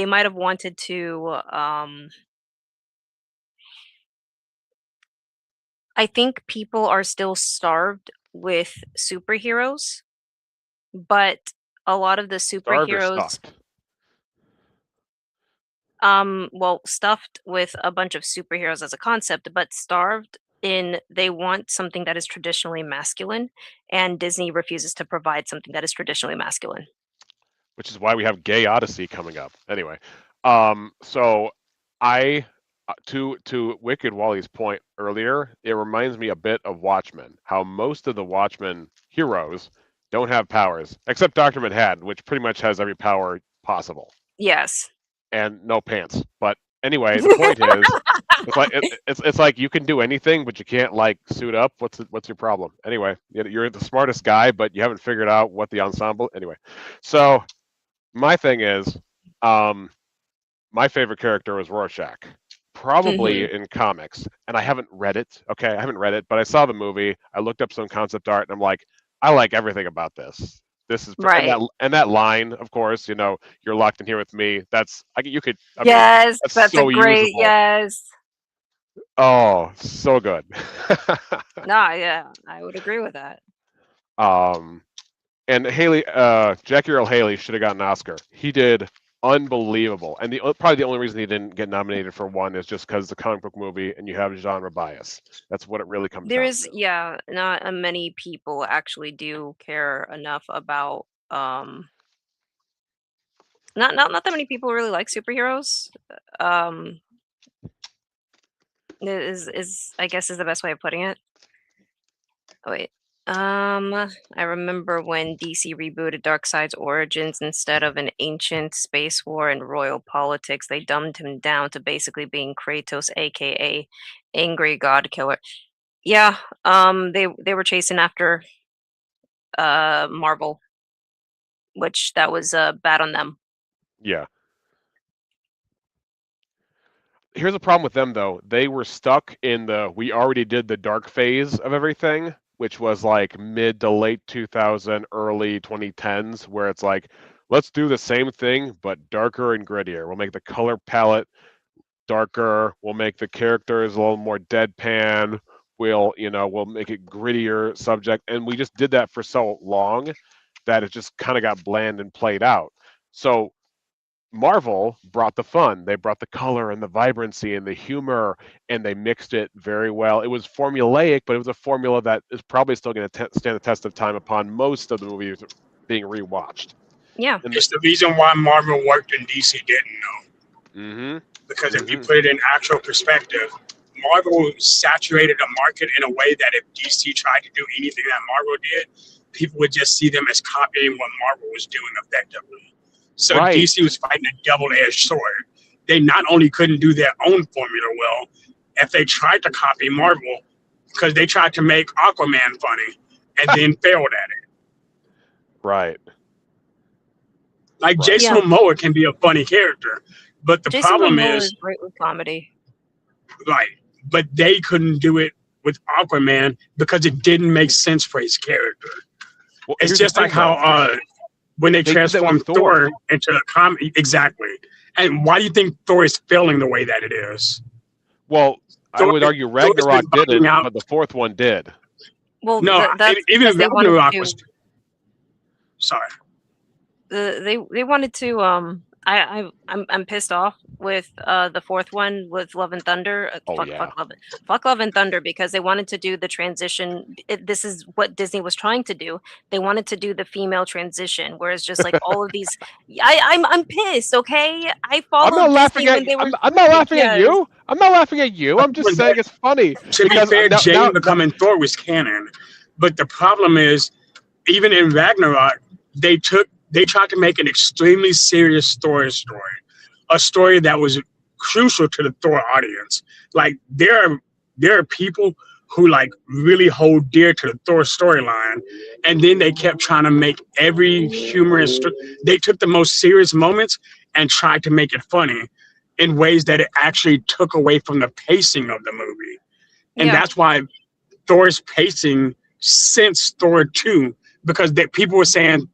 might have wanted to I think people are still starved with superheroes, but a lot of the Starved or superheroes, stuffed? well, stuffed with a bunch of superheroes as a concept, but starved in they want something that is traditionally masculine, and Disney refuses to provide something that is traditionally masculine. Which is why we have Gay Odyssey coming up. Anyway, so I to Wicked Wally's point earlier, it reminds me a bit of Watchmen. How most of the Watchmen heroes don't have powers, except Doctor Manhattan, which pretty much has every power possible Yes. and no pants. But anyway, the point is, it's like you can do anything, but you can't like suit up. What's your problem? Anyway, you're the smartest guy, but you haven't figured out what the ensemble. Anyway, so my thing is, my favorite character was Rorschach, Hmm. probably in comics, and I haven't read it. Okay, I haven't read it, but I saw the movie. I looked up some concept art, and I'm like, I like everything about this. This is Right. and that line, of course, you're locked in here with me. That's you could. I mean, Yes, that's that's a so great usable. yes. Oh, so good. Nah, yeah, I would agree with that. um, and Jackie Earle Haley should have gotten an Oscar. He did unbelievable, and probably the only reason he didn't get nominated for one is just because the comic book movie and you have genre bias. That's what it really comes There down is, to. yeah, not many people actually do care enough about not that many people really like superheroes. Um is I guess is the best way of putting it. Oh wait. I remember when DC rebooted Darkseid's origins instead of an ancient space war and royal politics, they dumbed him down to basically being Kratos, aka Angry God Killer. Yeah, they were chasing after Marvel, which that was bad on them. Yeah. Here's a problem with them though. They were stuck in we already did the dark phase of everything, which was like mid to late 2000, early 2010s, where it's like, let's do the same thing but darker and grittier. We'll make the color palette darker. We'll make the characters a little more deadpan. We'll make it grittier subject. And we just did that for so long that it just kind of got bland and played out. So Marvel brought the fun. They brought the color and the vibrancy and the humor, and they mixed it very well. It was formulaic, but it was a formula that is probably still going to stand the test of time upon most of the movies being rewatched. Yeah. And It's the reason why Marvel worked and DC didn't know. mm-hmm, Because if you mm-hmm, put it in actual perspective, Marvel saturated the market in a way that if DC tried to do anything that Marvel did, people would just see them as copying what Marvel was doing effectively. So right, DC was fighting a double-edged sword. They not only couldn't do their own formula well, if they tried to copy Marvel, because they tried to make Aquaman funny and then failed at it. right, Like right, Jason Yeah. Momoa can be a funny character, but the Jason problem Momoa is is great with comedy. like, but they couldn't do it with Aquaman because it didn't make sense for his character. Well, It's here's the just like thing, though. how when they They did that with transformed Thor into a comedy, exactly. And why do you think Thor is failing the way that it is? Well, I Thor, would argue Thor has been Ragnarok bugging didn't, out. but the fourth one did. Well, No, that's even because if they wanted Ragnarok to. was sorry. they wanted to I'm pissed off with the fourth one with Love and Thunder. Oh yeah. Fuck Love and Thunder because they wanted to do the transition. This is what Disney was trying to do. They wanted to do the female transition, whereas just like all of these, I'm pissed. Okay, I I'm followed not laughing Disney at when they were. I'm not laughing at Yes. you. I'm not laughing at you. I'm just saying it's funny. To be Because fair, now- Jane now- becoming Thor was canon, but the problem is, even in Ragnarok, they tried to make an extremely serious story, a story that was crucial to the Thor audience. Like there are people who like really hold dear to the Thor storyline, and then they kept trying to make every humorous. They took the most serious moments and tried to make it funny in ways that it actually took away from the pacing of the movie. And Yeah. that's why Thor's pacing since Thor 2, because people were saying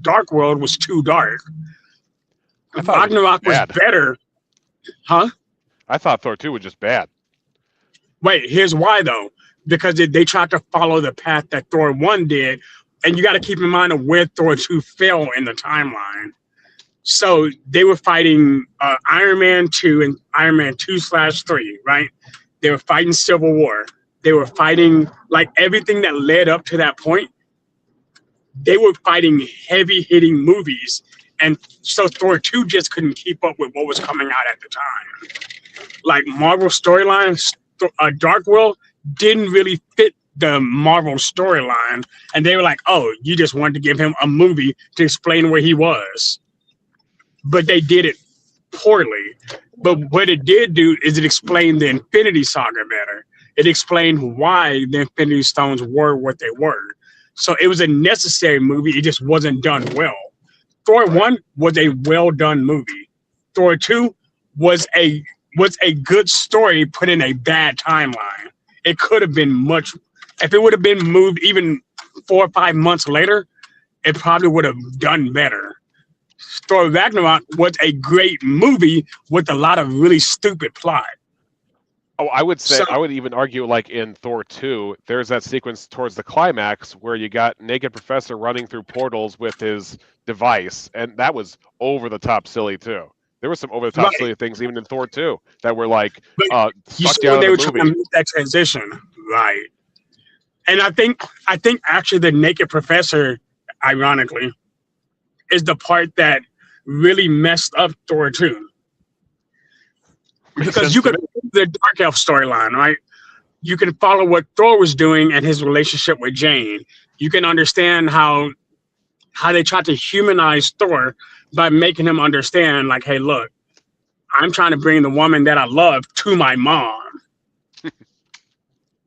Dark World was too dark. I thought it was Ragnarok was bad. better. Huh? I thought Thor 2 was just bad. Wait, here's why though. Because they tried to follow the path that Thor 1 did. And you got to keep in mind of where Thor 2 fell in the timeline. So they were fighting Iron Man 2 and Iron Man 2/3, right? They were fighting Civil War. They were fighting like everything that led up to that point. They were fighting heavy hitting movies. And so Thor 2 just couldn't keep up with what was coming out at the time. Like Marvel storylines, Dark World didn't really fit the Marvel storyline. And they were like, oh, you just wanted to give him a movie to explain where he was. But they did it poorly. But what it did do is it explained the Infinity Saga better. It explained why the Infinity Stones were what they were. So it was a necessary movie. It just wasn't done well. Thor 1 was a well done movie. Thor 2 was a good story put in a bad timeline. It could have been much. If it would have been moved even 4 or 5 months later, it probably would have done better. Thor Ragnarok was a great movie with a lot of really stupid plot. Oh, I would say, So- I would even argue, like in Thor 2, there's that sequence towards the climax where you got Naked Professor running through portals with his device, and that was over the top silly too. There were some over the top Right. silly things even in Thor 2 that were like But You sucked see you when out they of were the trying to movie. make that transition, right? And I think actually the Naked Professor, ironically, is the part that really messed up Thor 2. Makes Because sense you to could me. the Dark Elf storyline, right? You can follow what Thor was doing and his relationship with Jane. You can understand how they tried to humanize Thor by making him understand, like, hey, look, I'm trying to bring the woman that I love to my mom.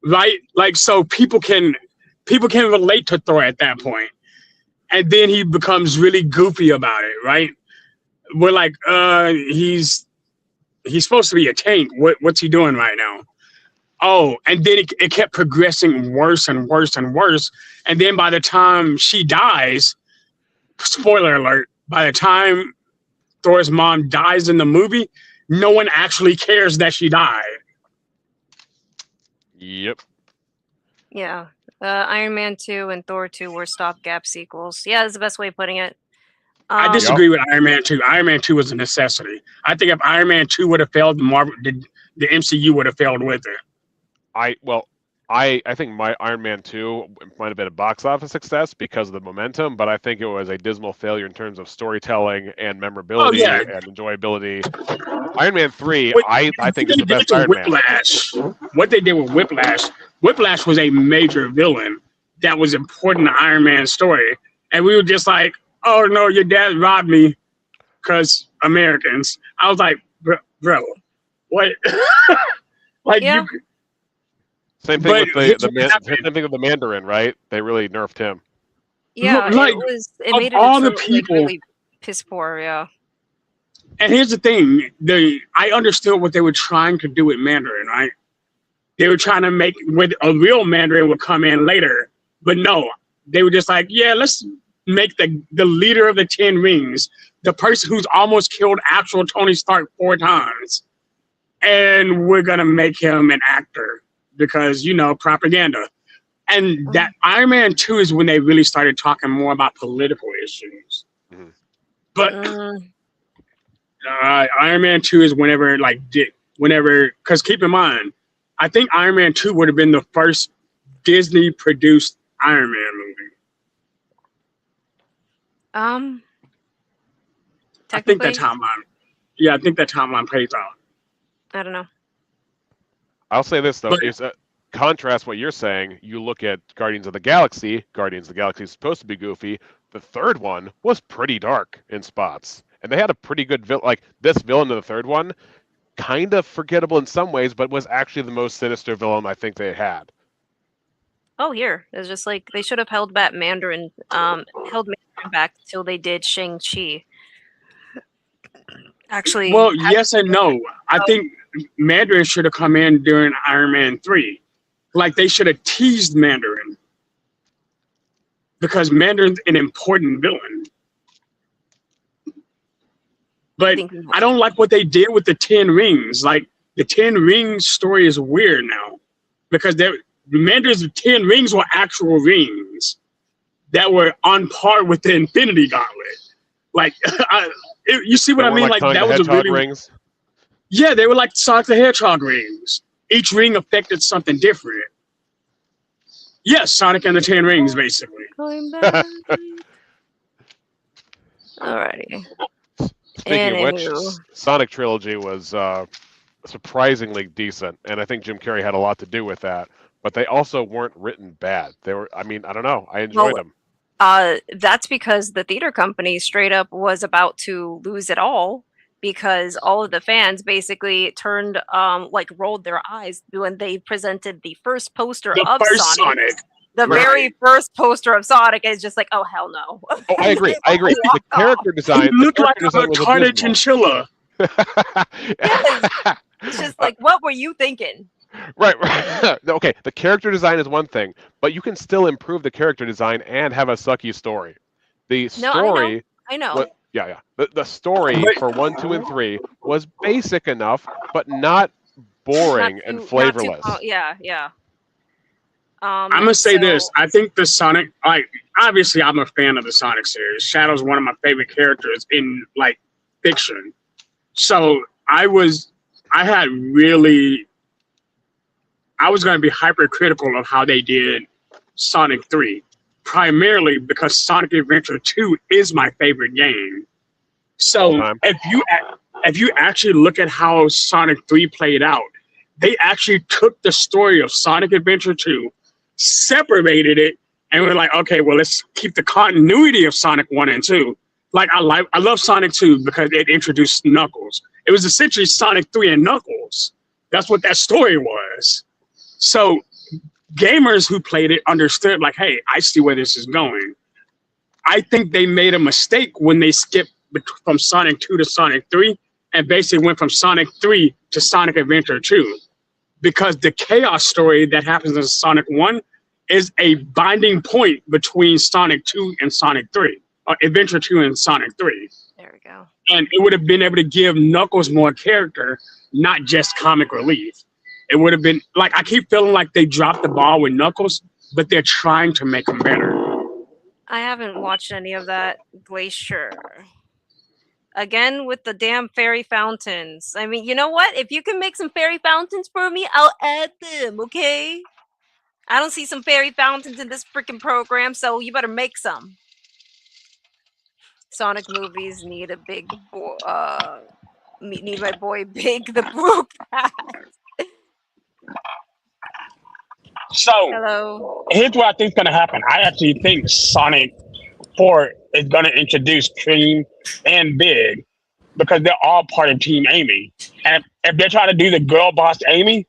Right? Like, so people can relate to Thor at that point. And then he becomes really goofy about it, right? We're like, he's supposed to be a tank. What's he doing right now? Oh, and then it kept progressing worse and worse and worse. And then by the time she dies, spoiler alert, by the time Thor's mom dies in the movie, no one actually cares that she died. Yep. Yeah. Iron Man 2 and Thor 2 were stopgap sequels. Yeah, that's the best way of putting it. I disagree with Iron Man 2. Iron Man 2 was a necessity. I think if Iron Man 2 would have failed, the MCU would have failed with it. I think my Iron Man 2 might have been a box office success because of the momentum, but I think it was a dismal failure in terms of storytelling and memorability yeah. and enjoyability. Iron Man 3, What I think they is the did best to Iron Man. Whiplash, what they did with Whiplash was a major villain that was important to Iron Man's story. And we were just like, oh no, your dad robbed me because Americans. I was like, bro, what? Like Yeah. Same thing But with here's the what happened. same thing with the Mandarin, right? They really nerfed him. Yeah, like, it of made it all the like, people- really piss poor, yeah. And here's the thing, I understood what they were trying to do with Mandarin, right? They were trying to make with a real Mandarin would come in later, but no, they were just like, yeah, let's make the leader of the 10 Rings, the person who's almost killed actual Tony Stark 4 times, and we're gonna make him an actor because propaganda. And that Iron Man 2 is when they really started talking more about political issues. Mhm. But Mm, Iron Man 2 is because keep in mind, I think Iron Man 2 would have been the first Disney produced Iron Man movie. I think that technically, timeline. Yeah, I think that timeline plays out. I don't know. I'll say this though: But is contrast what you're saying. You look at Guardians of the Galaxy. Guardians of the Galaxy is supposed to be goofy. The third one was pretty dark in spots, and they had a pretty good like this villain in the third one, kind of forgettable in some ways, but was actually the most sinister villain I think they had. Oh, here. It's just like they should have held Mandarin back till they did Shang-Chi. Actually, well, yes and no. I think Mandarin should have come in during Iron Man 3. Like they should have teased Mandarin because Mandarin's an important villain. But I don't like what they did with the 10 rings. Like the 10 rings story is weird now because Mandarin's 10 rings were actual rings that were on par with the Infinity Gauntlet. Like, you see what I mean? Like that was a really rings. Yeah, they were like Sonic the Hedgehog rings. Each ring affected something different. Yes, Sonic and the 10 rings, basically. Going back. Alrighty. Speaking of which, Anywho. Sonic Trilogy was surprisingly decent, and I think Jim Carrey had a lot to do with that. But they also weren't written bad. They were. I mean, I don't know. I enjoyed them. That's because the theater company straight up was about to lose it all because all of the fans basically turned rolled their eyes when they presented the first poster of Sonic. The very first poster of Sonic is just like, oh hell no. Oh, I agree. The character design looked like a retarded chinchilla. Yes. It's just like, what were you thinking? Right. Okay, the character design is one thing, but you can still improve the character design and have a sucky story. The story, I know. Yeah. The story for 1, 2, and 3 was basic enough, but not boring and flavorless. Yeah. I'm gonna say this. I think the Sonic, obviously, I'm a fan of the Sonic series. Shadow's one of my favorite characters in fiction. So I was going to be hypercritical of how they did Sonic 3, primarily because Sonic Adventure 2 is my favorite game. So if you actually look at how Sonic 3 played out, they actually took the story of Sonic Adventure 2, separated it, and we're like, okay, well, let's keep the continuity of Sonic 1 and 2. I love Sonic 2 because it introduced Knuckles. It was essentially Sonic 3 and Knuckles. That's what that story was. So gamers who played it understood, hey, I see where this is going. I think they made a mistake when they skipped from Sonic 2 to Sonic 3 and basically went from Sonic 3 to Sonic Adventure 2. Because the chaos story that happens in Sonic 1 is a binding point between Sonic 2 and Sonic 3. Adventure 2 and Sonic 3. There we go. And it would have been able to give Knuckles more character, not just comic relief. It would have been I keep feeling like they dropped the ball with Knuckles, but they're trying to make him better. I haven't watched any of that. Glacier. Again with the damn fairy fountains. I mean, you know what? If you can make some fairy fountains for me, I'll add them, okay? I don't see some fairy fountains in this freaking program, so you better make some. Sonic movies need a big need my boy Big the Brook Pass. So, hello. Here's what I think is going to happen. I actually think Sonic 4 is going to introduce Cream and Big because they're all part of Team Amy. And if they're trying to do the girl boss Amy,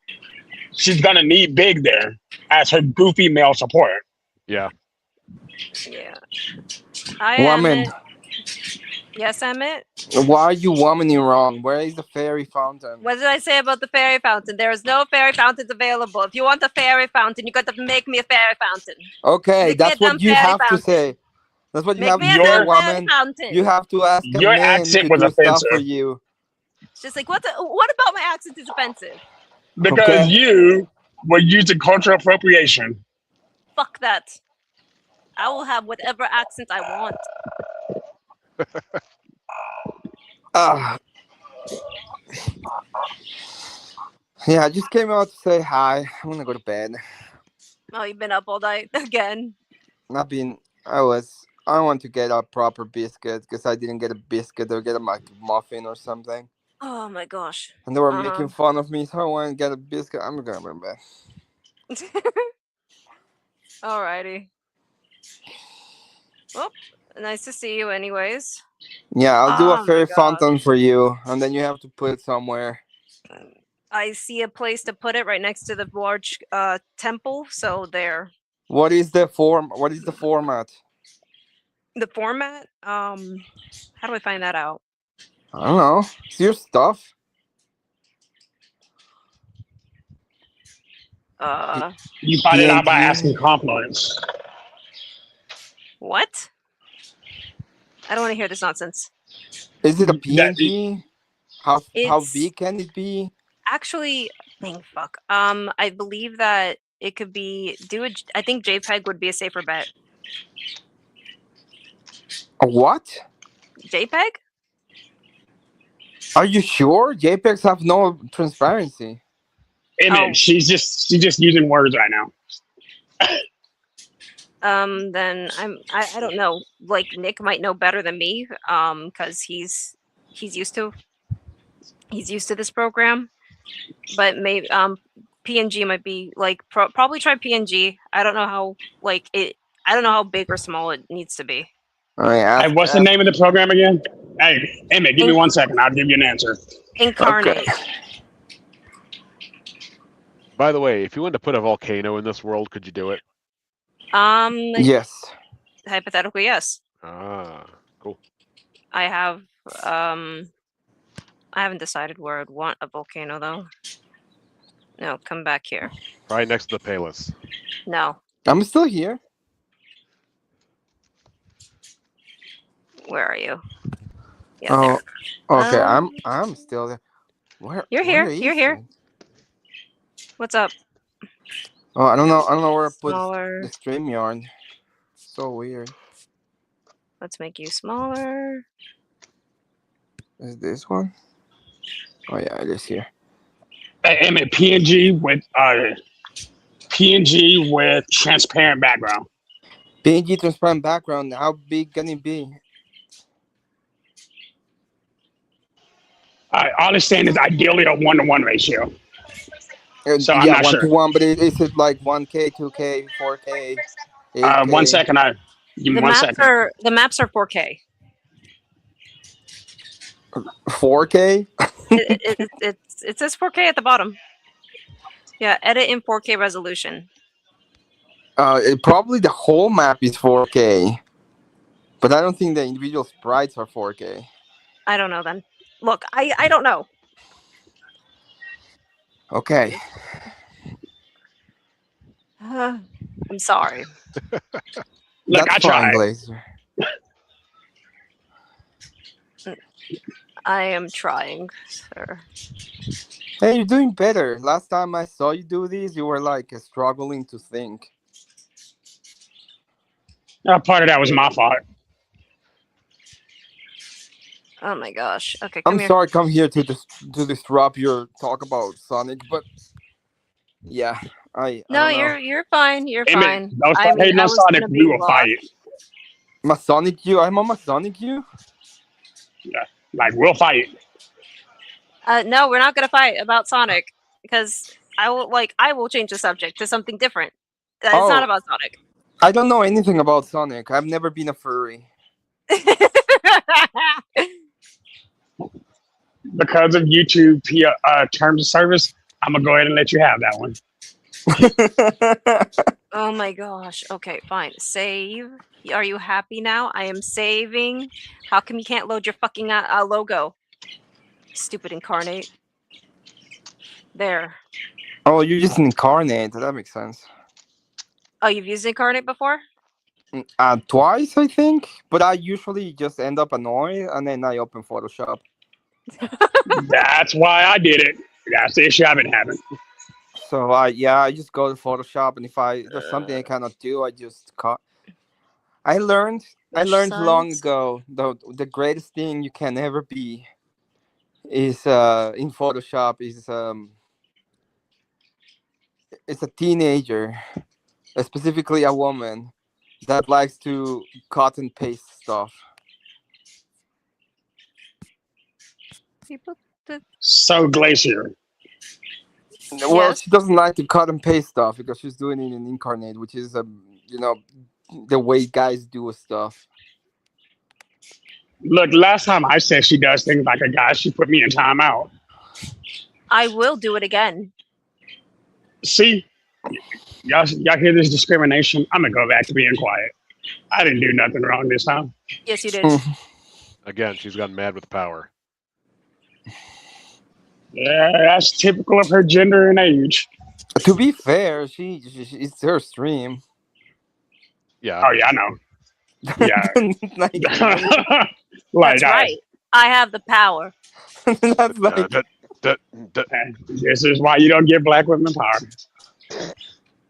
she's going to need Big there as her goofy male support. Yeah. Yeah. Woman. Yes, Emmett? Why are you womaning wrong? Where is the fairy fountain? What did I say about the fairy fountain? There is no fairy fountains available. If you want a fairy fountain, you got to make me a fairy fountain. Okay, that's what you have to say. That's what you have to say, woman. You have to ask a man to do stuff for you. It's just like, what about my accent is offensive? Because you were using cultural appropriation. Fuck that. I will have whatever accent I want. Yeah, I just came out to say hi. I'm gonna go to bed. Oh, you've been up all night again. I want to get a proper biscuit because I didn't get a biscuit or get a muffin or something. Oh my gosh. And they were making fun of me, so I want to get a biscuit. I'm gonna go to bed. Alrighty. Well, nice to see you anyways. Yeah, I'll do a fairy fountain for you, and then you have to put it somewhere. I see a place to put it right next to the large temple, so there. What is the format? The format? How do I find that out? I don't know. It's your stuff. You find it out by asking Confluence. What? I don't want to hear this nonsense. Is it a PNG? How big can it be? Actually, fuck. I believe that it could be I think JPEG would be a safer bet. A what? JPEG? Are you sure? JPEGs have no transparency. Image. She's just using words right now. Then I don't know. Like Nick might know better than me. Because he's used to this program. But maybe PNG might be like probably try PNG. I don't know how I don't know how big or small it needs to be. Hey, what's the name of the program again? Hey, Emmett, give me 1 second. I'll give you an answer. Incarnate. Okay. By the way, if you wanted to put a volcano in this world, could you do it? Yes. Hypothetically, yes. Ah, cool. I haven't decided where I'd want a volcano though. No, come back here. Right next to the Palis. No. I'm still here. Where are you? Yeah, okay. I'm still there. Where? You're here. You're here. What's up? Oh, I don't know. I don't know where I put Smaller. the StreamYard. So weird. Let's make you smaller. Is this one? Oh yeah, it is here. Hey, Emmett, PNG with transparent background. PNG transparent background. How big can it be? I understand it's ideally a 1-to-1 ratio. So I'm not sure. 1-to-1, but is it like 1K, 2K, 4K? 8K? 1 second. Give me 1 second. The maps are 4K. 4K? It says 4K at the bottom. Yeah, edit in 4K resolution. Probably the whole map is 4K, but I don't think the individual sprites are 4K. I don't know then. Look, I don't know. Okay. I'm sorry. Look, I tried. I am trying, sir. Hey, you're doing better. Last time I saw you do this, you were like struggling to think. Part of that was my fault. Oh my gosh. Okay, I'm sorry, come here to disrupt your talk about Sonic, but yeah, No, you're fine. You're fine. Don't start hating on Sonic. We will fight. Masonic you? I'm on Masonic you? Yeah, like we'll fight. No, we're not gonna fight about Sonic because I will change the subject to something different. It's not about Sonic. I don't know anything about Sonic. I've never been a furry. Because of YouTube terms of service, I'm gonna go ahead and let you have that one. Oh my gosh. Okay, fine. Save. Are you happy now? I am saving. How come you can't load your fucking logo? Stupid Incarnate. There. Oh, you're just Incarnate. That makes sense. Oh, you've used Incarnate before? Twice, I think. But I usually just end up annoyed, and then I open Photoshop. That's why I did it. That's the issue I've been having. So I just go to Photoshop, and if there's something I cannot do, I just cut. I learned I learned long ago the greatest thing you can ever be is in Photoshop is it's a teenager, specifically a woman that likes to cut and paste stuff. People So Glacier. Well, Yes. she doesn't like to cut and paste stuff because she's doing it in Incarnate, which is the way guys do stuff. Look, last time I said she does things like a guy, she put me in timeout. I will do it again. See, y'all hear this discrimination? I'm gonna go back to being quiet. I didn't do nothing wrong this time. Yes, you did. Again, she's gotten mad with power. Yeah, that's typical of her gender and age. To be fair, it's her stream. Yeah. Oh yeah, I know. Yeah. That's right. I have the power. That's like. This is why you don't give black women power.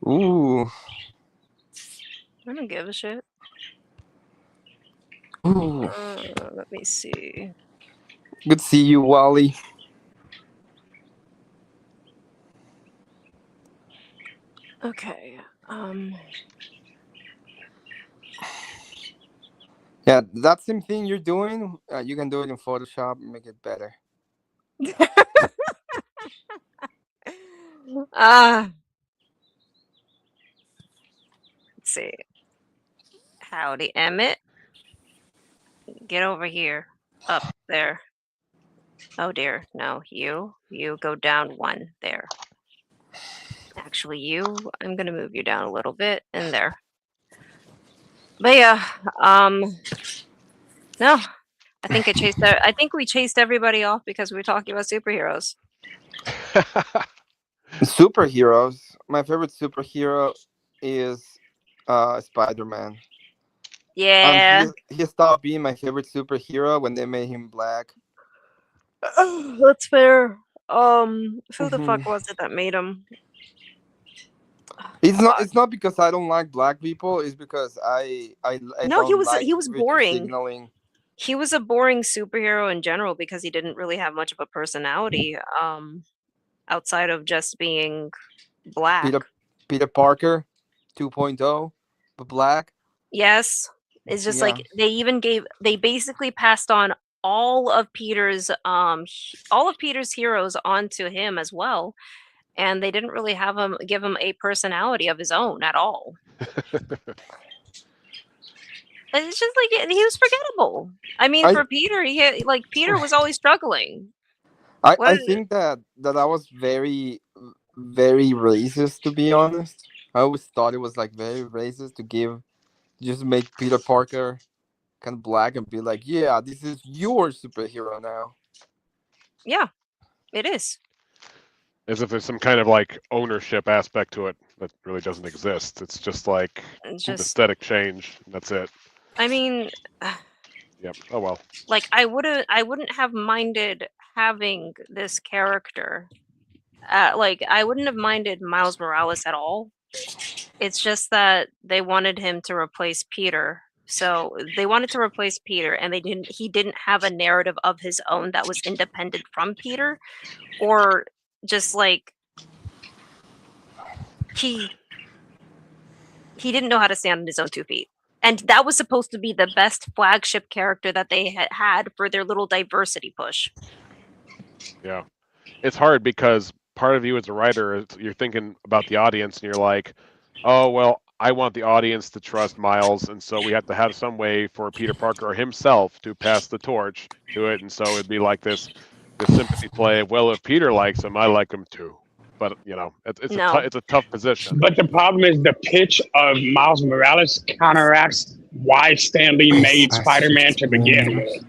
Ooh. I don't give a shit. Ooh. Let me see. Good to see you, Wally. Okay. Yeah, that same thing you're doing, you can do it in Photoshop and make it better. Let's see. Howdy, Emmett. Get over here. Up there. Oh dear. No, you go down one there. Actually, I'm gonna move you down a little bit and there. But yeah, no, I think we chased everybody off because we were talking about superheroes. Superheroes. My favorite superhero is Spider-Man. Yeah. He stopped being my favorite superhero when they made him black. That's fair. Who the fuck was it that made him? It's not because I don't like black people. It's because I no, he was virtue boring. Signaling. He was a boring superhero in general because he didn't really have much of a personality. Outside of just being black. Peter Parker, 2.0, but black. Yes, it's just like they basically passed on all of Peter's heroes onto him as well. And they didn't really give him a personality of his own at all. It's just like he was forgettable. I mean, for Peter, Peter was always struggling. I think that I was very, very racist, to be honest. I always thought it was like very racist to just make Peter Parker kind of black and be like, yeah, this is your superhero now. Yeah, it is. As if there's some kind of like ownership aspect to it that really doesn't exist. It's just like aesthetic change. That's it. I mean, yep. Oh well. Like I wouldn't have minded having this character. I wouldn't have minded Miles Morales at all. It's just that they wanted him to replace Peter. So they wanted to replace Peter, and he didn't have a narrative of his own that was independent from Peter, or just like he didn't know how to stand on his own 2 feet. And that was supposed to be the best flagship character that they had for their little diversity push. Yeah. It's hard because part of you as a writer, you're thinking about the audience and you're like, oh, well, I want the audience to trust Miles. And so we have to have some way for Peter Parker himself to pass the torch to it. And so it'd be like this sympathy play. Well, if Peter likes him, I like him too. But, it's a tough position. But the problem is the pitch of Miles Morales counteracts why Stan Lee made Spider-Man to begin with.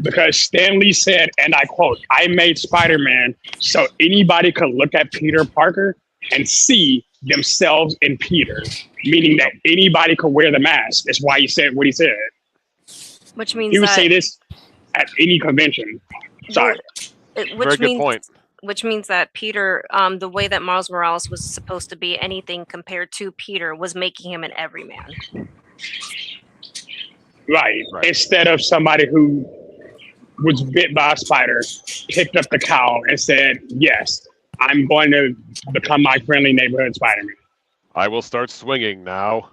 Because Stan Lee said, and I quote, I made Spider-Man so anybody could look at Peter Parker and see themselves in Peter, meaning that anybody could wear the mask. That's why he said what he said. Which means he would say this at any convention. Sorry. Very good point. Which means that Peter, the way that Miles Morales was supposed to be anything compared to Peter was making him an everyman. Right. Right. Instead of somebody who was bit by a spider, picked up the cowl and said, "Yes, I'm going to become my friendly neighborhood Spider-Man." I will start swinging now.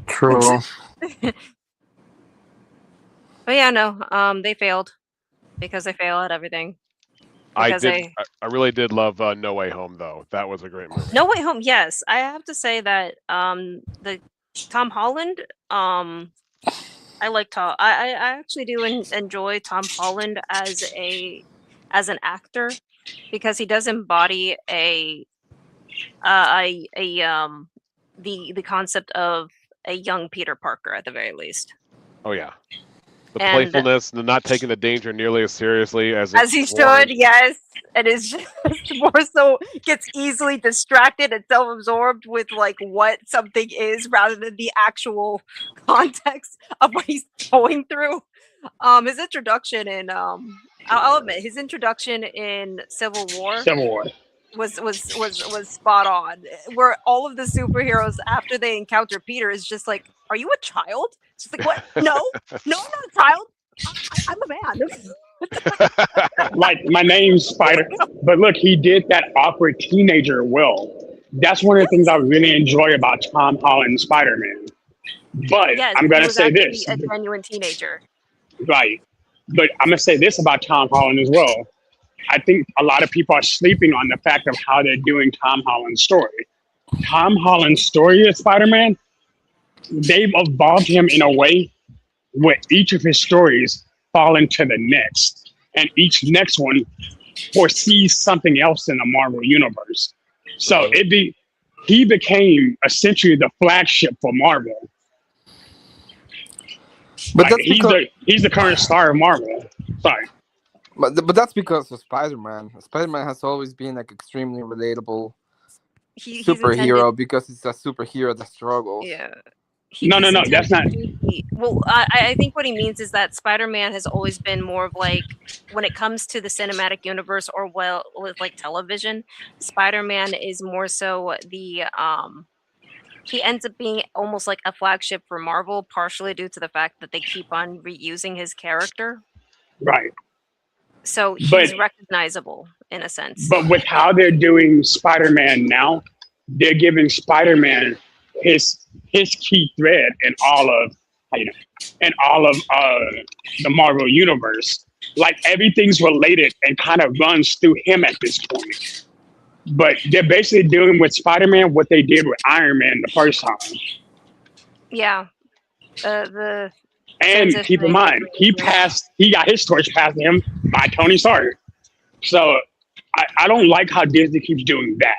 True. But yeah, no, they failed because they fail at everything. Because I really did love No Way Home though. That was a great movie. No Way Home, yes, I have to say that the Tom Holland, I like Tom. I actually do enjoy Tom Holland as an actor because he does embody the concept of a young Peter Parker at the very least. Oh yeah. The And- playfulness, the not taking the danger nearly as seriously as He it's warranted. should, yes. And is just more so gets easily distracted and self-absorbed with like what something is rather than the actual context of what he's going through. His introduction in I'll admit his introduction in Civil War Civil War. was spot on. Where all of the superheroes after they encounter Peter is just like, "Are you a child?" It's just like, "What? No, I'm not a child. I'm a man." Like, my name's Spider. But look, he did that awkward teenager well. That's one of the things I really enjoy about Tom Holland's Spider-Man. But Yes, I'm he gonna was say actually this, a genuine teenager. right? But I'm gonna say this about Tom Holland as well. I think a lot of people are sleeping on the fact of how they're doing Tom Holland's story. Tom Holland's story as Spider-Man, they've evolved him in a way where each of his stories fall into the next, and each next one foresees something else in the Marvel universe. So he became essentially the flagship for Marvel. But Like, that's because he's the current star of Marvel. Sorry. but that's because of Spider-Man. Spider-Man has always been like extremely relatable He's superhero because it's a superhero that struggles. Yeah. No, he's that's not. intended to be- Well, I think what he means is that Spider-Man has always been more of like, when it comes to the cinematic universe or with like television, Spider-Man is more so the he ends up being almost like a flagship for Marvel, partially due to the fact that they keep on reusing his character. Right. So he's But- recognizable in a sense. But with how they're doing Spider-Man now, they're giving Spider-Man his key thread in all of the Marvel universe. Like, everything's related and kind of runs through him at this point. But they're basically doing with Spider-Man what they did with Iron Man the first time. Yeah. The And keep in mind, he got his torch passed to him by Tony Stark. So I don't like how Disney keeps doing that.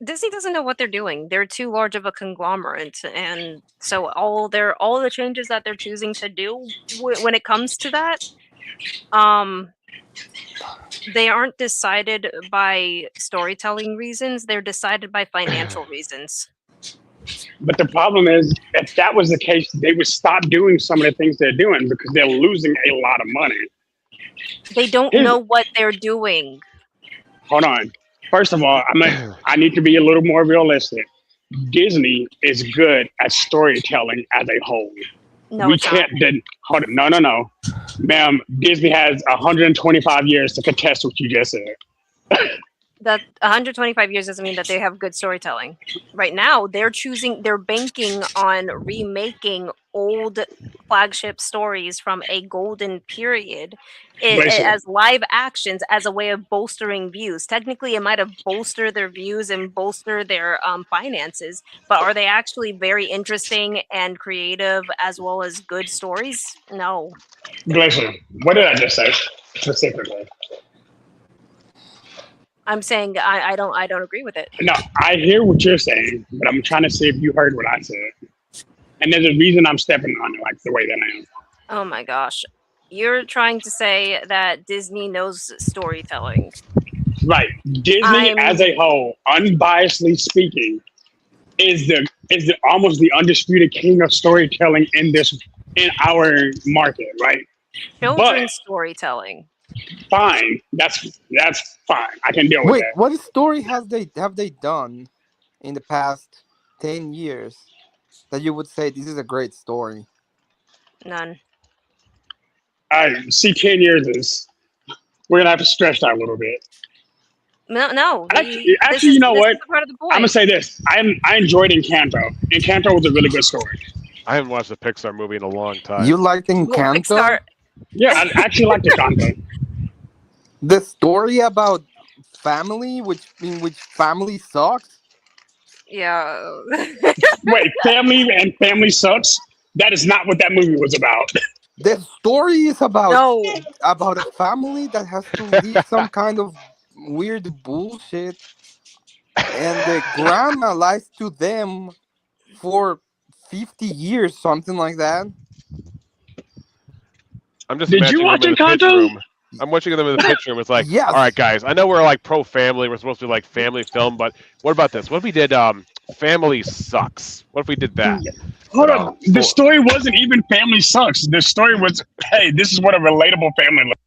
Disney doesn't know what they're doing. They're too large of a conglomerate, and so all the changes that they're choosing to do when it comes to that, they aren't decided by storytelling reasons. They're decided by financial reasons. But the problem is, if that was the case, they would stop doing some of the things they're doing because they're losing a lot of money. They don't know what they're doing. Hold on. First of all, I need to be a little more realistic. Disney is good at storytelling as a whole. No, We it's not. can't. Hold on. No. Ma'am, Disney has 125 years to contest what you just said. That 125 years doesn't mean that they have good storytelling. Right now, they're banking on remaking old flagship stories from a golden period as live actions as a way of bolstering views. Technically, it might have bolstered their views and bolstered their finances, but are they actually very interesting and creative as well as good stories? No. Listen, what did I just say specifically? I'm saying I don't agree with it. No, I hear what you're saying, but I'm trying to see if you heard what I said. And there's a reason I'm stepping on it like the way that I am. Oh my gosh. You're trying to say that Disney knows storytelling. Right. Disney as a whole, unbiasedly speaking, is the almost the undisputed king of storytelling in our market, right? Children's storytelling. Fine. That's fine. I can deal with Wait, that. what story have they done in the past 10 years that you would say this is a great story? None. I see 10 years is we're gonna have to stretch that a little bit. No. Actually, you know this what? is part of the point. I'm gonna say this. I enjoyed Encanto. Encanto was a really good story. I haven't watched a Pixar movie in a long time. You liked Well, Encanto? Pixar- Yeah, I actually liked Encanto. The story about family, in which family sucks. Yeah. Wait, family sucks? That is not what that movie was about. The story is about No. a family that has to live some kind of weird bullshit, and the grandma lies to them for 50 years, something like that. I'm just Did you imagining watch them in the pitch Encanto? room. I'm watching them in the pitch room. It's like, Yes. all right, guys. I know we're like pro family. We're supposed to be like family film, but what about this? What if we did Family Sucks? What if we did that? Hold No, up. The story wasn't even family sucks. The story was, hey, this is what a relatable family looks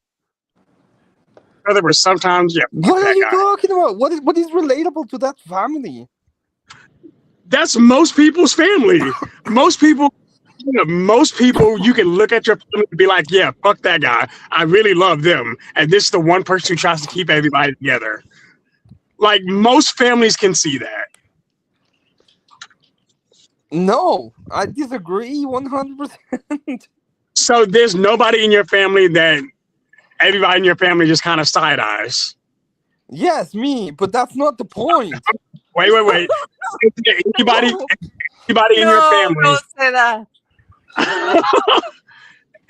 like. There were sometimes, yeah. What are that you guy. talking about? What is relatable to that family? That's most people's family. Most people, you can look at your family and be like, yeah, fuck that guy. I really love them. And this is the one person who tries to keep everybody together. Like, most families can see that. No, I disagree 100%. So there's nobody in your family that everybody in your family just kind of side eyes. Yes, me, but that's not the point. Wait. Is there anybody in your family? Don't say that.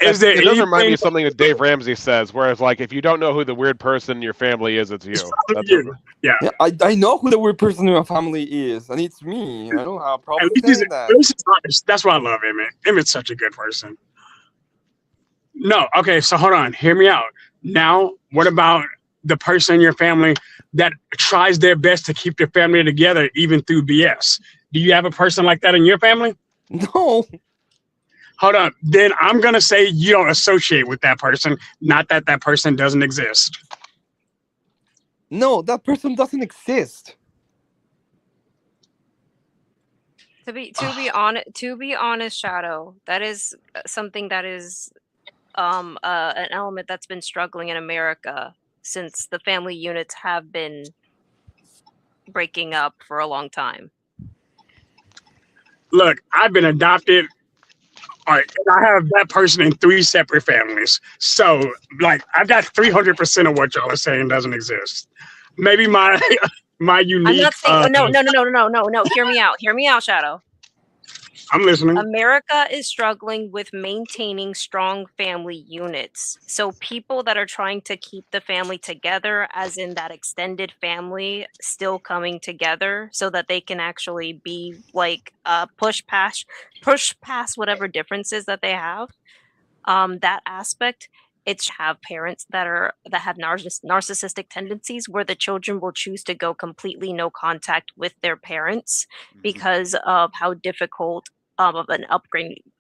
Is there It does remind me anything? of something that Dave Ramsey says, whereas like if you don't know who the weird person in your family is, it's you. That's you. Yeah, I know who the weird person in my family is, and it's me. I don't have a At problem least he's saying that. honest. That's why I love Emmett. Emmett's such a good person. No, okay, so hold on. Hear me out. Now, what about the person in your family that tries their best to keep their family together even through BS? Do you have a person like that in your family? No, Hold on. Then I'm going to say you don't associate with that person, not that that person doesn't exist. no, that person doesn't exist. To be honest, Shadow, that is something that is an element that's been struggling in America since the family units have been breaking up for a long time. Look, I've been adopted. All right, and I have that person in 3 separate families. So, like, I've got 300% of what y'all are saying doesn't exist. Maybe my unique. I'm not saying no. Hear me out, Shadow. I'm listening. America is struggling with maintaining strong family units. So people that are trying to keep the family together, as in that extended family still coming together so that they can actually be like push past whatever differences that they have. That aspect, it's have parents that have narcissistic tendencies where the children will choose to go completely no contact with their parents because of how difficult of an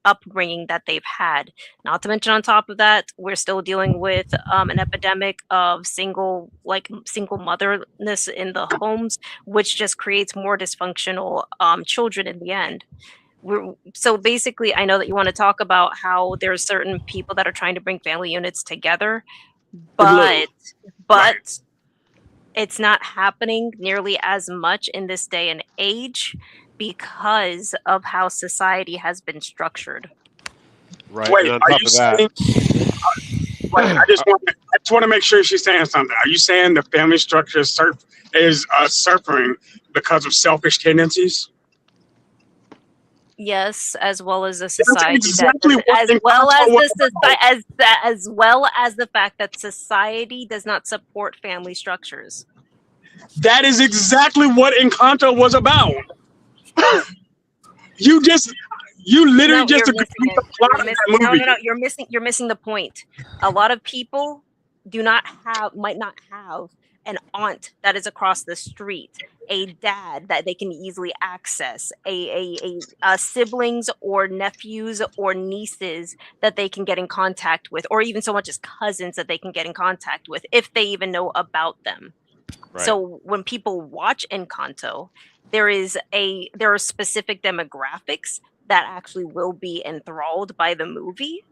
upbringing that they've had. Not to mention, on top of that, we're still dealing with an epidemic of single motherness in the homes, which just creates more dysfunctional children in the end. So basically, I know that you want to talk about how there's certain people that are trying to bring family units together, but it's not happening nearly as much in this day and age because of how society has been structured. Right. Wait, and on are top you of that, saying? I just want to make sure she's saying something. Are you saying the family structure is suffering because of selfish tendencies? Yes, as well as a society exactly that what as well as the fact that society does not support family structures. That is exactly what Encanto was about. You literally just agreed with the plot of that movie. No, you're missing the point. A lot of people might not have an aunt that is across the street, a dad that they can easily access, a siblings or nephews or nieces that they can get in contact with, or even so much as cousins that they can get in contact with if they even know about them. Right. So when people watch Encanto, there are specific demographics that actually will be enthralled by the movie,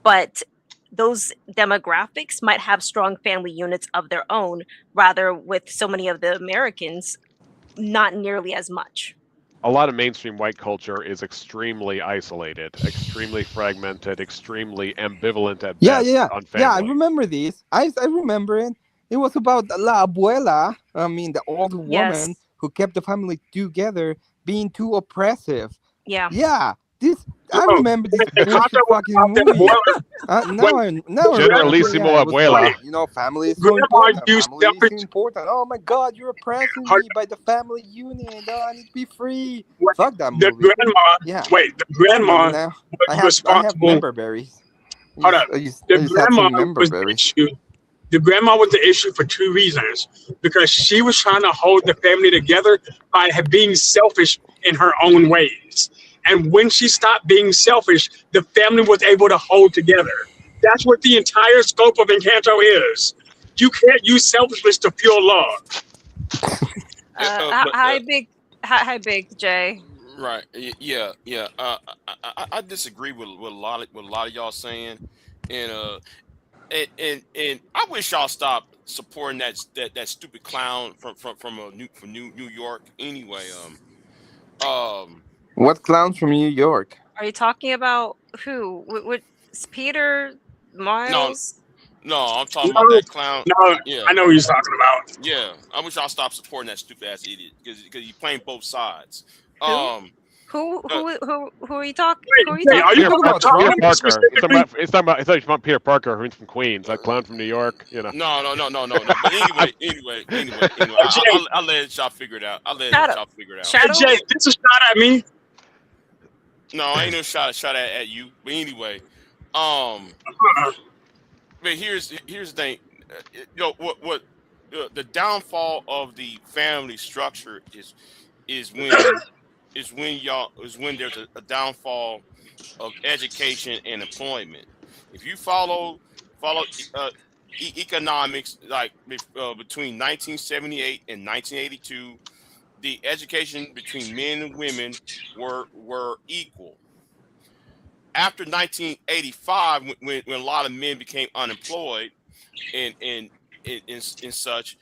but those demographics might have strong family units of their own, rather with so many of the Americans, not nearly as much. A lot of mainstream white culture is extremely isolated, extremely fragmented, extremely ambivalent at Yeah, best yeah, on yeah. I family. remember this. I remember it. It was about La Abuela. I mean, the old woman Yes. who kept the family together being too oppressive. Yeah. Yeah, this. I No, remember this Encanto bullshit was fucking about the movie. abuela. Now I remember. Generalissimo Yeah, it was abuela. about, you know, family is so Grandma important. used Family is selfish. important. Oh my God, you're oppressing Her, me by the family unit. Oh, I need to be free. what- Fuck that the movie. grandma. Yeah, Wait, the I remember grandma now. was I have responsible. member berries. Hold up. I The used to have grandma some member was the berries. issue. The grandma was the issue for two reasons. Because she was trying to hold the family together by being selfish in her own ways. And when she stopped being selfish, the family was able to hold together. That's what the entire scope of Encanto is. You can't use selfishness to fuel love. Hi, Big J. Right. Yeah. I disagree with a lot of y'all saying, and and I wish y'all stop supporting that stupid clown from New York. Anyway, What clowns from New York? Are you talking about who? What is Peter Miles? no, I'm talking No, about that clown. no, Yeah, I know what he's talking about. yeah. I wish y'all stop supporting that stupid ass idiot because you're playing both sides. Who? Um, Who uh, are you talking? Wait, Who are you wait, talking are you Peter, talking about Peter Peter Tom Parker. specifically? It's talking about. I thought you meant Peter Parker, who's from Queens, that clown from New York. You know. no. But anyway, I'll let y'all figure it out. Shadow? Hey, Shadow? Jay, this is a shot at me. No, ain't no shot at you. But anyway, Uh-uh. but here's the thing. What the downfall of the family structure is when when there's a downfall of education and employment. If you follow economics, like between 1978 and 1982, the education between men and women were equal. After 1985, when a lot of men became unemployed and such,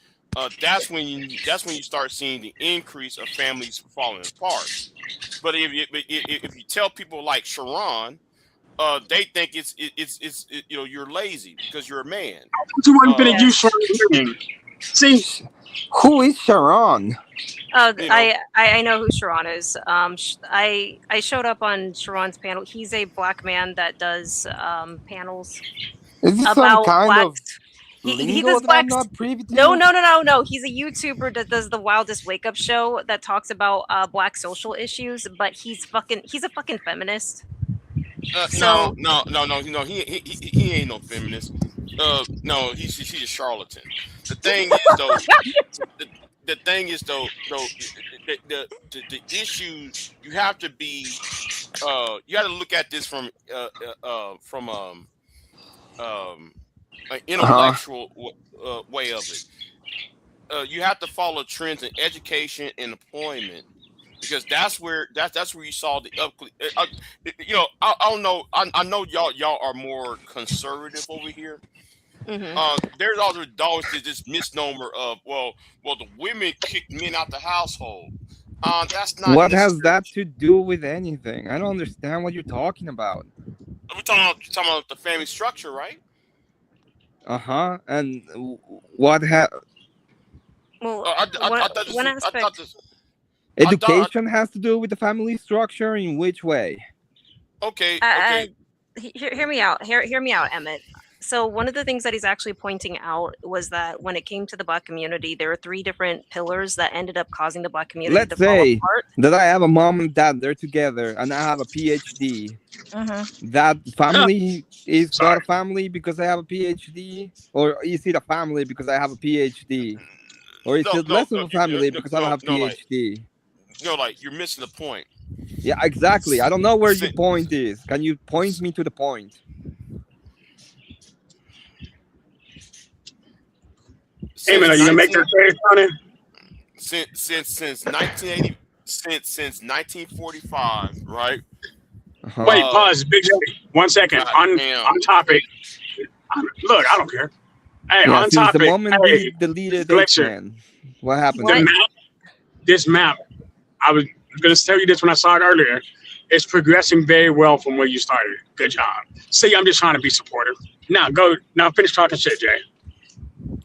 that's when you start seeing the increase of families falling apart. But if you tell people like Sharon, they think it's you're lazy because you're a man. You weren't gonna Yes. use short name. See, Who is Sharon? Oh, You know. I know who Sharon is. I showed up on Sharon's panel. He's a black man that does panels Is this some about kind black. of He lingo does that black. I'm not privy to? No. He's a YouTuber that does the Wildest Wake Up Show that talks about black social issues. But he's a fucking feminist. So No. He ain't no feminist. No, he's a charlatan. The thing is though, the issue you have to be you have to look at this from an intellectual way of it. You have to follow trends in education and employment because that's where you saw the up. I don't know. I know y'all are more conservative over here. mhm. There's always this misnomer of well the women kick men out the household. That's not What has necessarily. that to do with anything? I don't understand what you're talking about. We're talking about the family structure, right? And what Well, I thought this one was, I thought aspect. this. education has to do with the family structure? In which way? Okay. Hear me out. Hear me out, Emmett. So one of the things that he's actually pointing out was that when it came to the black community, there are 3 different pillars that ended up causing the black community Let's to fall say apart. that I have a mom and dad, they're together, and I have a PhD. That family is not a family because I have a PhD, or is it a family because I have a PhD, or is it less of a family because I have a PhD? Like you're missing the point. Yeah, exactly. I don't know where your point is. Can you point me to the point? Emmett, are you gonna make that trade, Tony? Since 1980, since 1945, right? Wait, pause, Big J. 1 second. On topic. Look, I don't care. Hey, Yeah, on since topic. the moment Hey, we deleted Glacier. H-Man, what happened? What? This map, I was gonna tell you this when I saw it earlier. It's progressing very well from where you started. Good job. See, I'm just trying to be supportive. Now finish talking shit, Jay.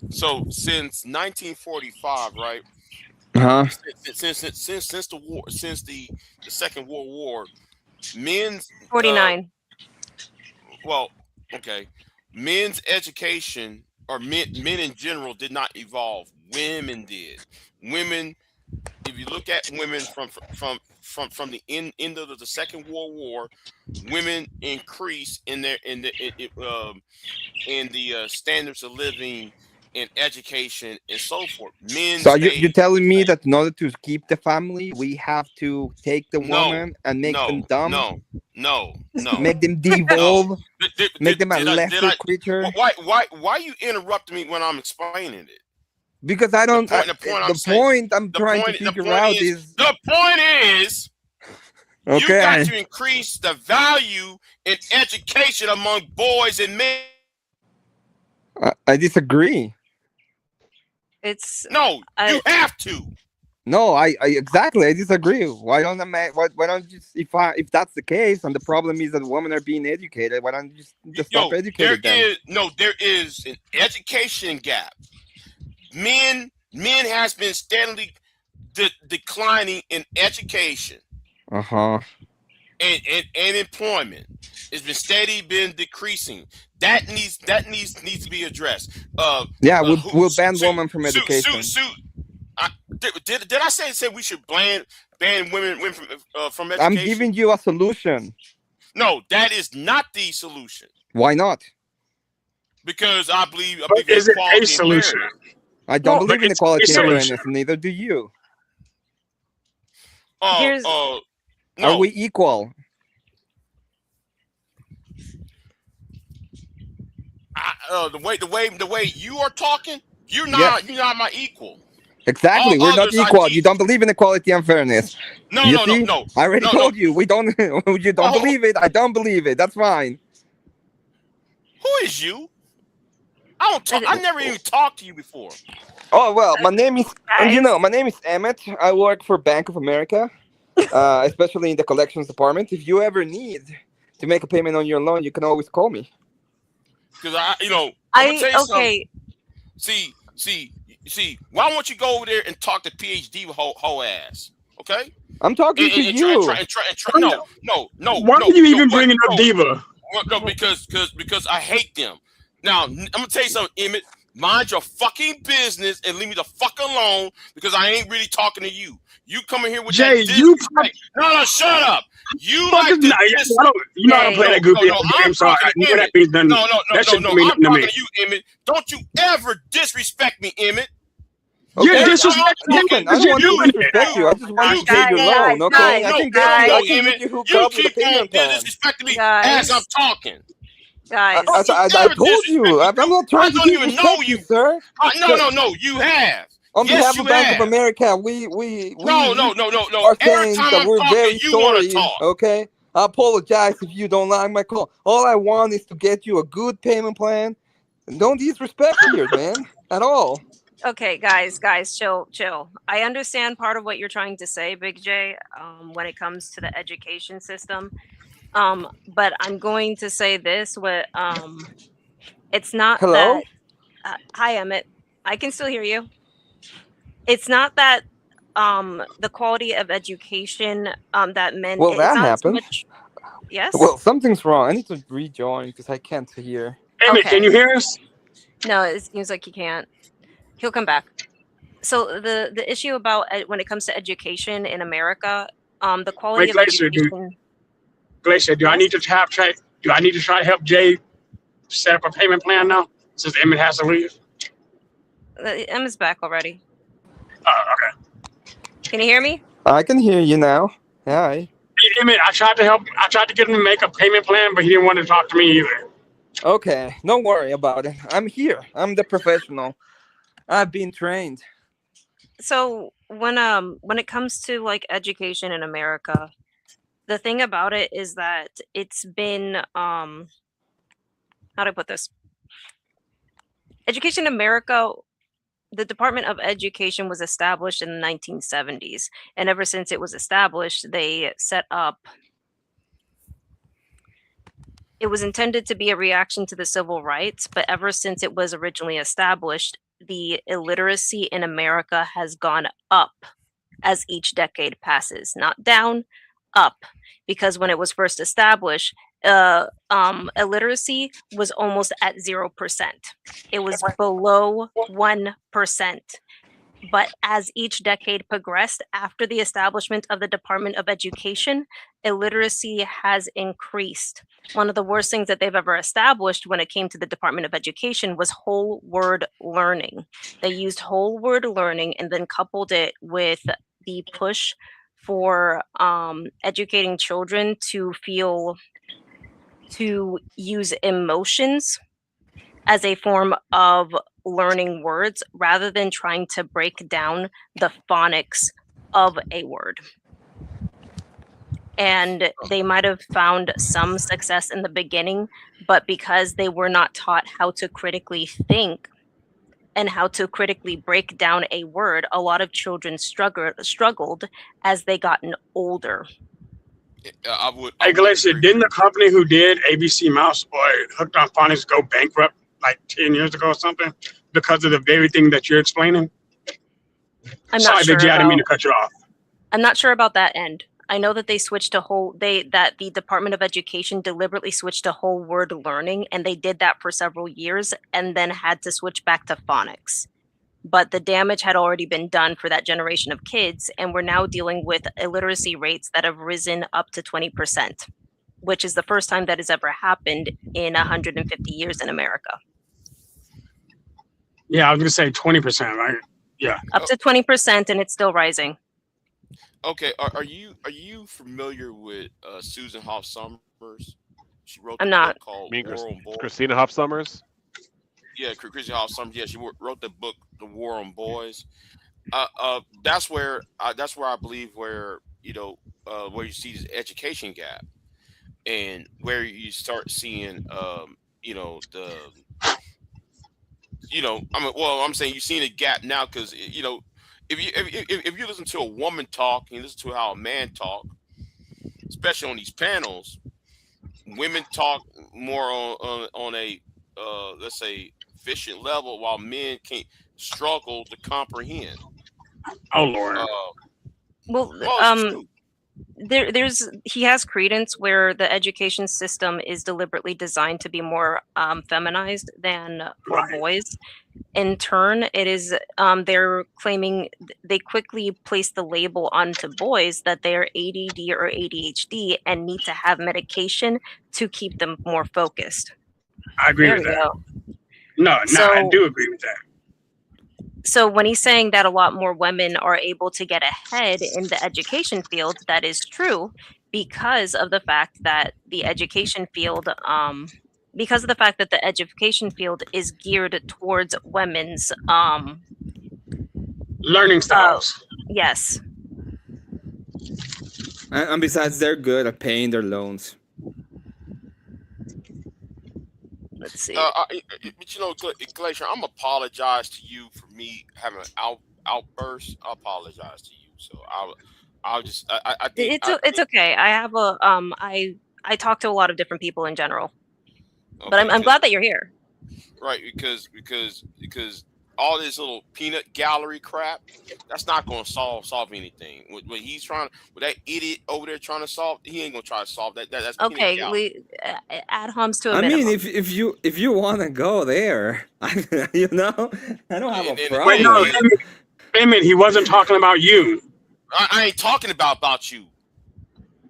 So since 1945, right? Uh-huh. Since the war, since the Second World War, men's 49. well, okay, men's education or men in general did not evolve. Women did. Women, if you look at women from the end of the Second World War, women increased in the standards of living and education and so forth. Men. So you're telling me that in order to keep the family, we have to take the woman and make them dumb? No. Make them devolve? Make them a lesser creature? Why you interrupting me when I'm explaining it? Because I don't. The point I'm trying to figure out is. The point is. Okay. You got to increase the value in education among boys and men. I disagree. You have to. No, I exactly. I disagree. Why don't you, if that's the case, and the problem is that women are being educated, why don't you just stop educating them? There is an education gap. Men has been steadily declining in education. Uh-huh. And employment. It's been decreasing. That needs to be addressed. We'll ban women from education. Did I say we should ban women from education? I'm giving you a solution. No, that is not the solution. Why not? Because I believe is it a solution? I don't believe in equality and fairness. Neither do you. No. Are we equal? The way you are talking, you're not my equal. Exactly, we're not equal. You don't believe in equality and fairness. No. I already told you we don't. You don't believe it. I don't believe it. That's fine. Who is you? I don't talk. I never even talked to you before. Oh well, my name is. My name is Emmett. I work for Bank of America, especially in the collections department. If you ever need to make a payment on your loan, you can always call me. Because okay. See. Why don't you go over there and talk to PhD whole ass? Okay. I'm talking to you. No. Why are you even bringing up Diva? No, because I hate them. Now I'm gonna tell you something, Emmett. Mind your fucking business and leave me the fuck alone because I ain't really talking to you. You come in here with Jay, that No, shut up. You like to you know how to play that goofy game, so I know that means nothing. No. I'm talking to you, Emmett. Don't you ever disrespect me, Emmett. Okay. You're disrespecting me. I don't want to disrespect you. I just want you to pay your loan, okay? I can get you hooked up with a payment plan. You keep on disrespecting me as I'm talking. Guys, I told you. I'm not trying to disrespect you, sir. No. You have. On behalf of Bank of America, we No. are saying that we're very sorry. Okay, I apologize if you don't like my call. All I want is to get you a good payment plan. Don't disrespect here, man, at all. Okay, guys, chill. I understand part of what you're trying to say, Big J, when it comes to the education system. But I'm going to say this: it's not Hello? that. Hi, Emmett. I can still hear you. It's not that the quality of education that men. Well, that happened. Yes. Well, something's wrong. I need to rejoin because I can't hear. Emmett, can you hear us? No, it seems like he can't. He'll come back. So the issue about when it comes to education in America, the quality of education. Glacier, do I need to try to help Jay set up a payment plan now since Emmett has to leave? Emmett's back already. Oh, okay. Can you hear me? I can hear you now. Hi. Hey, Emmett, I tried to get him to make a payment plan, but he didn't want to talk to me either. Okay, don't worry about it. I'm here. I'm the professional. I've been trained. So when it comes to like education in America, the thing about it is that it's been how do I put this? Education in America, the Department of Education was established in the 1970s, and ever since it was established, they set up. It was intended to be a reaction to the civil rights, but ever since it was originally established, the illiteracy in America has gone up as each decade passes, not down, up. Because when it was first established, illiteracy was almost at 0%. It was below 1%. But as each decade progressed after the establishment of the Department of Education, illiteracy has increased. One of the worst things that they've ever established when it came to the Department of Education was whole word learning. They used whole word learning and then coupled it with the push for educating children to use emotions as a form of learning words rather than trying to break down the phonics of a word. And they might have found some success in the beginning, but because they were not taught how to critically think and how to critically break down a word, a lot of children struggled as they gotten older. Hey, Glacier, didn't the company who did ABC Mouse or Hooked on Phonics go bankrupt like 10 years ago or something because of the very thing that you're explaining? I'm Sorry, not sure. I didn't mean to cut you off. I'm not sure about that end. I know that they switched to that the Department of Education deliberately switched to whole word learning, and they did that for several years and then had to switch back to phonics. But the damage had already been done for that generation of kids, and we're now dealing with illiteracy rates that have risen up to 20%, which is the first time that has ever happened in 150 years in America. Yeah, I was gonna say 20%, right? Yeah. Up to 20%, and it's still rising. Okay, are you familiar with Susan Hoff Summers? She wrote I'm the not. book called Me and War on Boys. Christina Hoff Summers. Yeah, Christina Hoff Summers. Yeah, she wrote the book The War on Boys. That's where I believe where where you see this education gap, and where you start seeing I'm saying you're seeing a gap now because if you listen to a woman talk and you listen to how a man talk, especially on these panels, women talk more on a let's say efficient level, while men can't struggle to comprehend. Oh Lord. Well, It's true. he has credence where the education system is deliberately designed to be more feminized than for Right. boys. In turn, it is they're claiming they quickly place the label onto boys that they are ADD or ADHD and need to have medication to keep them more focused. I agree There with we that. go. No, I So- do agree with that. So when he's saying that a lot more women are able to get ahead in the education field, that is true because of the fact that the education field is geared towards women's Learning styles. yes. And besides, they're good at paying their loans. Let's see. But Glacier, I'm apologize to you for me having an outburst. I apologize to you. So I'll just I think It's okay. I have a I talk to a lot of different people in general, but okay, I'm glad that you're here. right because all this little peanut gallery crap, that's not going to solve anything. What he's trying, with that idiot over there trying to solve, he ain't going to try to solve that. That's peanut Okay, gallery. add homs to a I minimum. mean, if you want to go there, I don't have a And- problem. Wait, no, Yeah. Emmett, he wasn't talking about you. I ain't talking about you.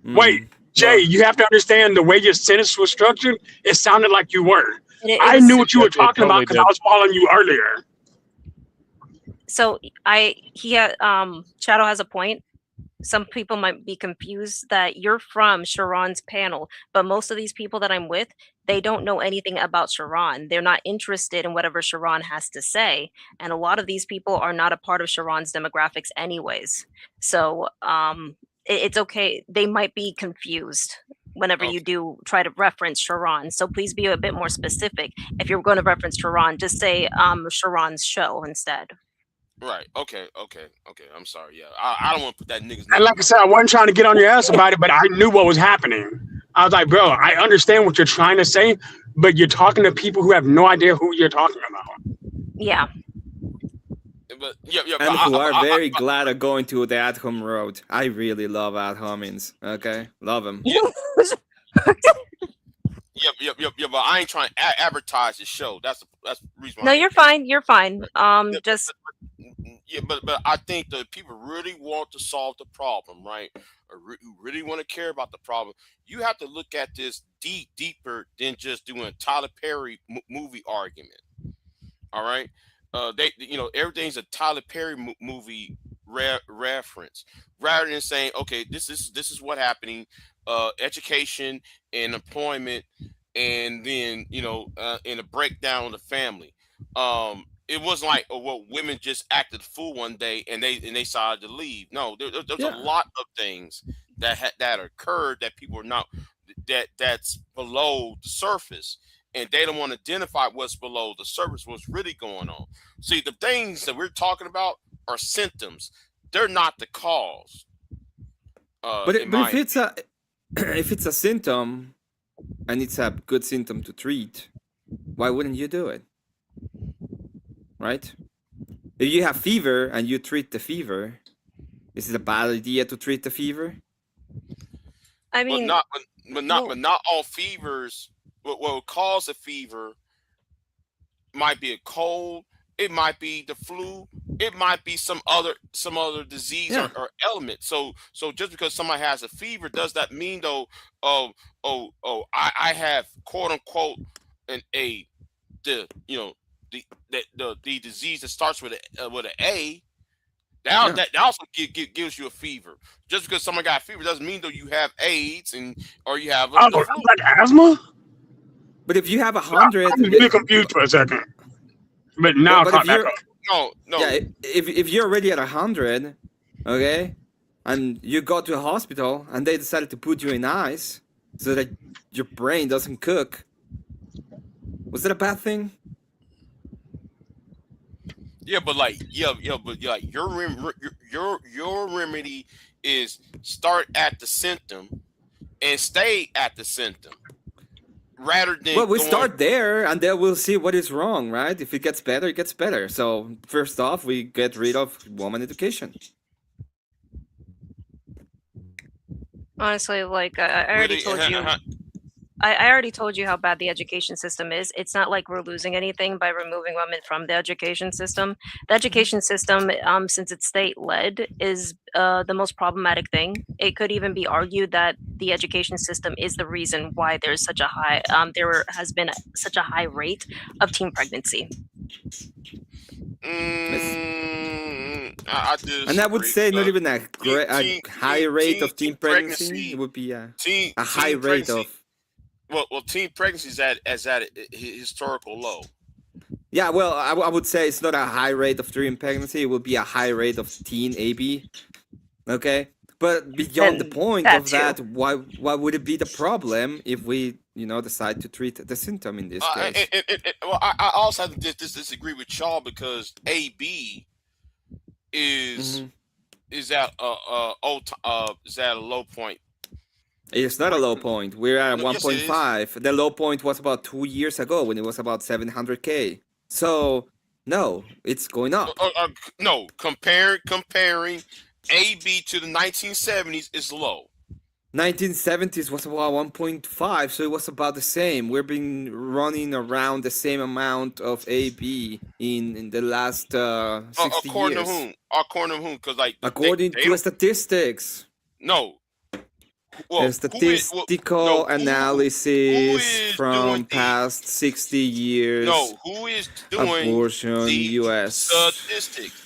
Wait, Jay, you have to understand the way your sentence was structured. It sounded like you were. It I was- knew what you were It talking about totally because did. I was following you earlier. So Shadow has a point. Some people might be confused that you're from Sharon's panel, but most of these people that I'm with they don't know anything about Sharon. They're not interested in whatever Sharon has to say. And a lot of these people are not a part of Sharon's demographics anyways. So it's okay. They might be confused whenever you Okay. do try to reference Sharon. So please be a bit more specific. If you're going to reference Sharon, just say Sharon's show instead. Right. Okay. I'm sorry. Yeah. I don't want to put that nigga's And name. like I said, I wasn't trying to get on your ass about it, but I knew what was happening. I was like, bro, I understand what you're trying to say, but you're talking to people who have no idea who you're talking about. Yeah. But yeah. And who are very glad of going to the At Home road. I really love At Homins. Okay, love them. Yeah. But I ain't trying to advertise the show. That's the reason why. No, you're fine. You're fine. Just Yeah, but I think that people really want to solve the problem, right? Or really want to care about the problem. You have to look at this deeper than just doing a Tyler Perry movie argument. All right, everything's a Tyler Perry movie reference, rather than saying, okay, this is what happening, education and employment, and then in a breakdown of the family. It wasn't like, well, women just acted fool one day and they decided to leave. No, there's Yeah. a lot of things that occurred that people are not that's below the surface, and they don't want to identify what's below the surface, what's really going on. See, the things that we're talking about are symptoms; they're not the cause. But if it's a if it's a symptom, and it's a good symptom to treat, why wouldn't you do it? Right? If you have fever and you treat the fever, is it a bad idea to treat the fever? I mean, but not all fevers. What will cause a fever might be a cold. It might be the flu. It might be some other disease or element. So just because somebody has a fever, does that mean though? I have quote unquote the disease that starts with an A. That also gives you a fever. Just because someone got a fever doesn't mean though you have AIDS or you have like asthma. But if you have 100, I'm really confused for a second. But now but talk if back you're- up. No. Yeah, if you're already at 100, okay, and you go to a hospital and they decided to put you in ice so that your brain doesn't cook, was that a bad thing? Yeah, but your remedy is start at the symptom and stay at the symptom, rather than Well, we start there and then we'll see what is wrong, right? If it gets better, it gets better. So first off, we get rid of woman education. honestly, like I already told you. I already told you how bad the education system is. It's not like we're losing anything by removing women from the education system. The education system, since it's state-led, is the most problematic thing. It could even be argued that the education system is the reason why there's such a high, there has been such a high rate of teen pregnancy. And I would say not even a high rate of teen pregnancy. It would be a high rate of. Well, teen pregnancy is at a historical low. Yeah, well, I would say it's not a high rate of teen pregnancy. It would be a high rate of teen AB. Okay, but beyond the point of that, why would it be the problem if we decide to treat the symptom in this case? Well, I also have to disagree with y'all because AB is at a low point. It's not a low point. We're at 1.5. The low point was about 2 years ago when it was about 700K. So no, it's going up. No, comparing AB to the 1970s is low. 1970s was about 1.5, so it was about the same. We've been running around the same amount of AB in the last 60 according years. To whom? According to whom? Because according to statistics. No. Well, a statistical analysis from past 60 years. No, who is doing abortion the U.S. statistics?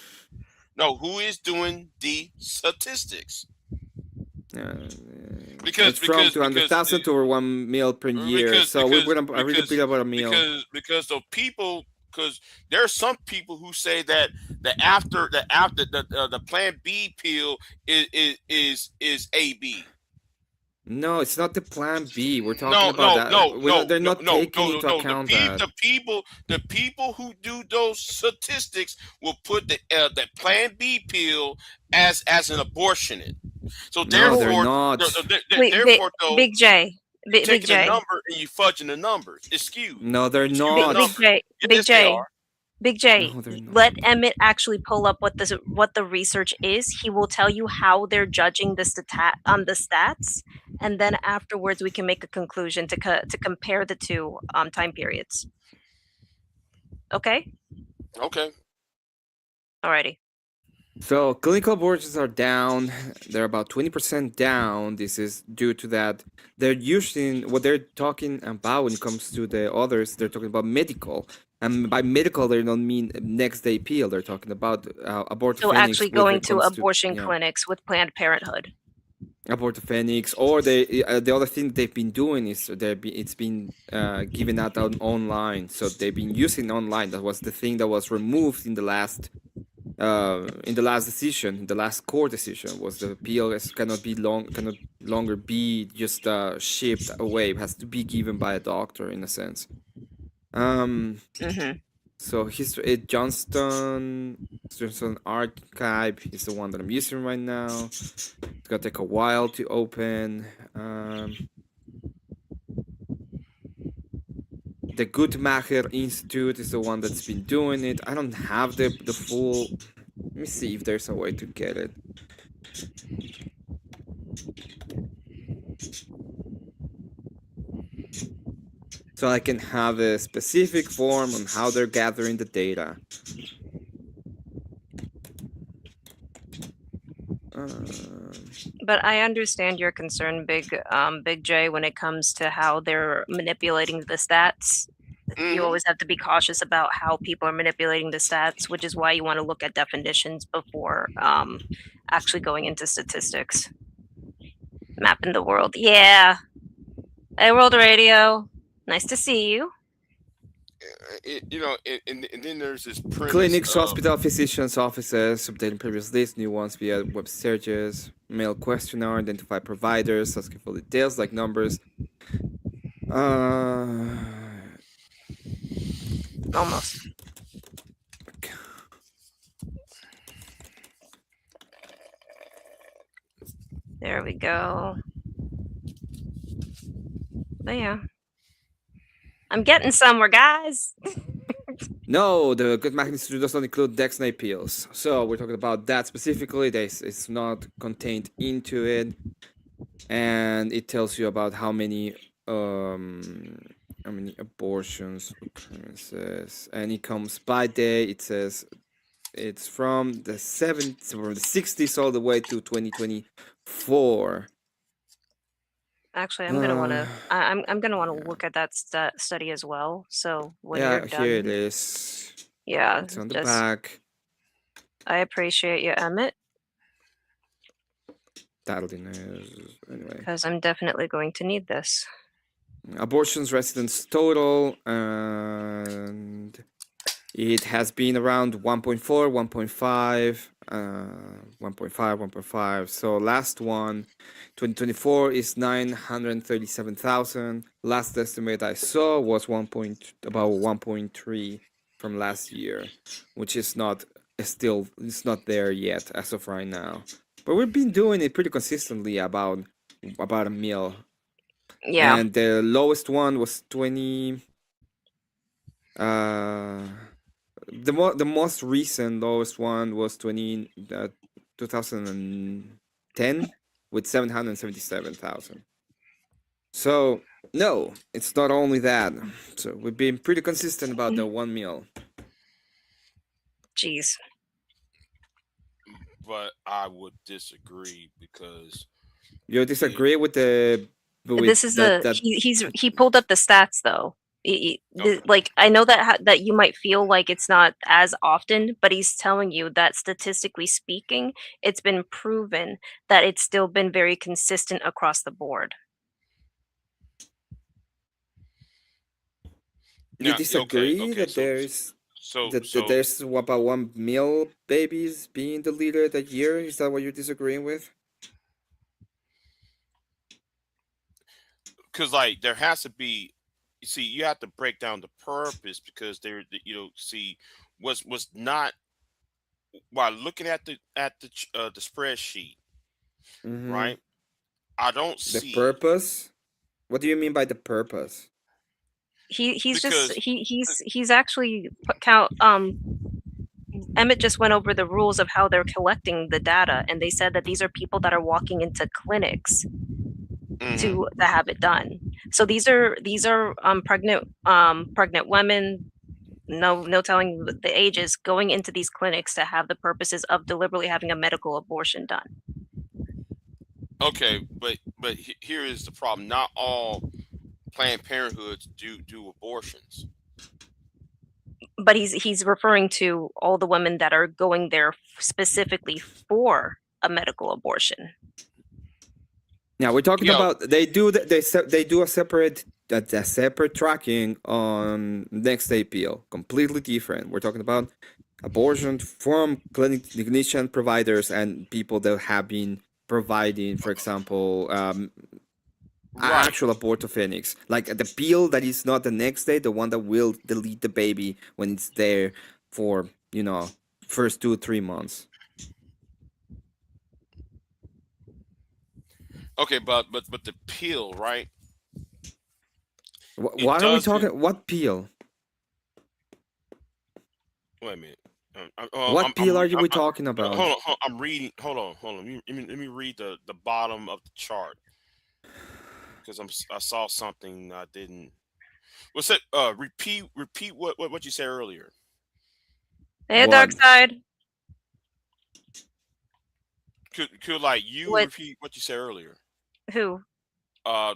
No, who is doing the statistics? It's from 200,000 to over 1 mil per year. So we put a really bit about a meal. Because the people, because there are some people who say that the Plan B pill is AB. No, it's not the Plan B. We're talking about that. They're not taking into account that. The people who do those statistics will put the Plan B pill as an abortionate. So No, they're therefore, not. Wait, therefore, though, Big J, you're Big taking J. a number and you fudging the numbers. It's skewed. No, they're It's skewed not. Big J, Yes, Big they J, are. Big J. No, they're not. Let Emmett actually pull up what the research is. He will tell you how they're judging the stats, and then afterwards we can make a conclusion to compare the two time periods. Okay. Okay. Alrighty. So clinical abortions are down. They're about 20% down. This is due to that they're using what they're talking about when it comes to the others. They're talking about medical, and by medical they don't mean next day pill. They're talking about abortifenics. So actually going to abortion clinics with Planned Parenthood. Abortifenics, or the other thing they've been doing is it's been given out online. So they've been using online. That was the thing that was removed in the last decision, in the last court decision, was the PLS cannot longer be just shipped away. It has to be given by a doctor in a sense. So Johnston Archive is the one that I'm using right now. It's gonna take a while to open. The Guttmacher Institute is the one that's been doing it. I don't have the full. Let me see if there's a way to get it. So I can have a specific form on how they're gathering the data. But I understand your concern, Big J, when it comes to how they're manipulating the stats. You always have to be cautious about how people are manipulating the stats, which is why you want to look at definitions before actually going into statistics. Mapping the world. Yeah. Hey, World Radio. Nice to see you. And then there's this clinics, hospital, physicians' offices, updating previous lists, new ones via web searches, mail questionnaire, identify providers, asking for details like numbers. Almost. There we go. But yeah. I'm getting somewhere, guys. No, the Guttmacher Institute does not include Dexnay pills. So we're talking about that specifically. It's not contained into it. And it tells you about how many abortions occurrences, and it comes by day. It says it's from the 60s all the way to 2024. Actually, I'm gonna want to. I'm gonna want to look at that study as well. So when you're done, here it is. Yeah, it's on the back. I appreciate you, Emmett. Anyway, because I'm definitely going to need this. Abortions residents total, and it has been around 1.4, 1.5, 1.5. So last one, 2024 is 937,000. Last estimate I saw was about 1.3 from last year, which is not it's not there yet as of right now. But we've been doing it pretty consistently about a mil. Yeah. And the lowest one was 20. The most recent lowest one was 2010 with 777,000. So no, it's not only that. So we've been pretty consistent about the 1 mil. Jeez. But I would disagree because you disagree with the. He pulled up the stats though. Okay. Like, I know that that you might feel like it's not as often, but he's telling you that statistically speaking, it's been proven that it's still been very consistent across the board. You Now, okay, disagree okay. that there's So that there's about 1 mil babies being deleted a year? Is that what you're disagreeing with? because like there has to be, you see, you have to break down the purpose because there, see what's not while looking at the spreadsheet, Mm-hmm. right? I don't The see purpose? What do you mean by the purpose? He's because he's actually count Emmett just went over the rules of how they're collecting the data, and they said that these are people that are walking into clinics mhm. to have it done. So these are pregnant women, no telling the ages, going into these clinics to have the purposes of deliberately having a medical abortion done. Okay, but here is the problem. Not all Planned Parenthoods do abortions. But he's referring to all the women that are going there specifically for a medical abortion. Now we're talking Yo. about they do a separate tracking on next day appeal, completely different. We're talking about abortion from clinician providers and people that have been providing, for example, Right. actual abortophenics, like the pill that is not the next day, the one that will delete the baby when it's there for first 2-3 months. Okay, but the pill, right? What are we talking? What pill? Wait a minute. What pill are we talking about? Hold on. I'm reading. Hold on. Let me read the bottom of the chart because I saw something I didn't. What's that? Repeat what you said earlier. Hey, Dark Side. Could like you repeat what you said earlier? Who? I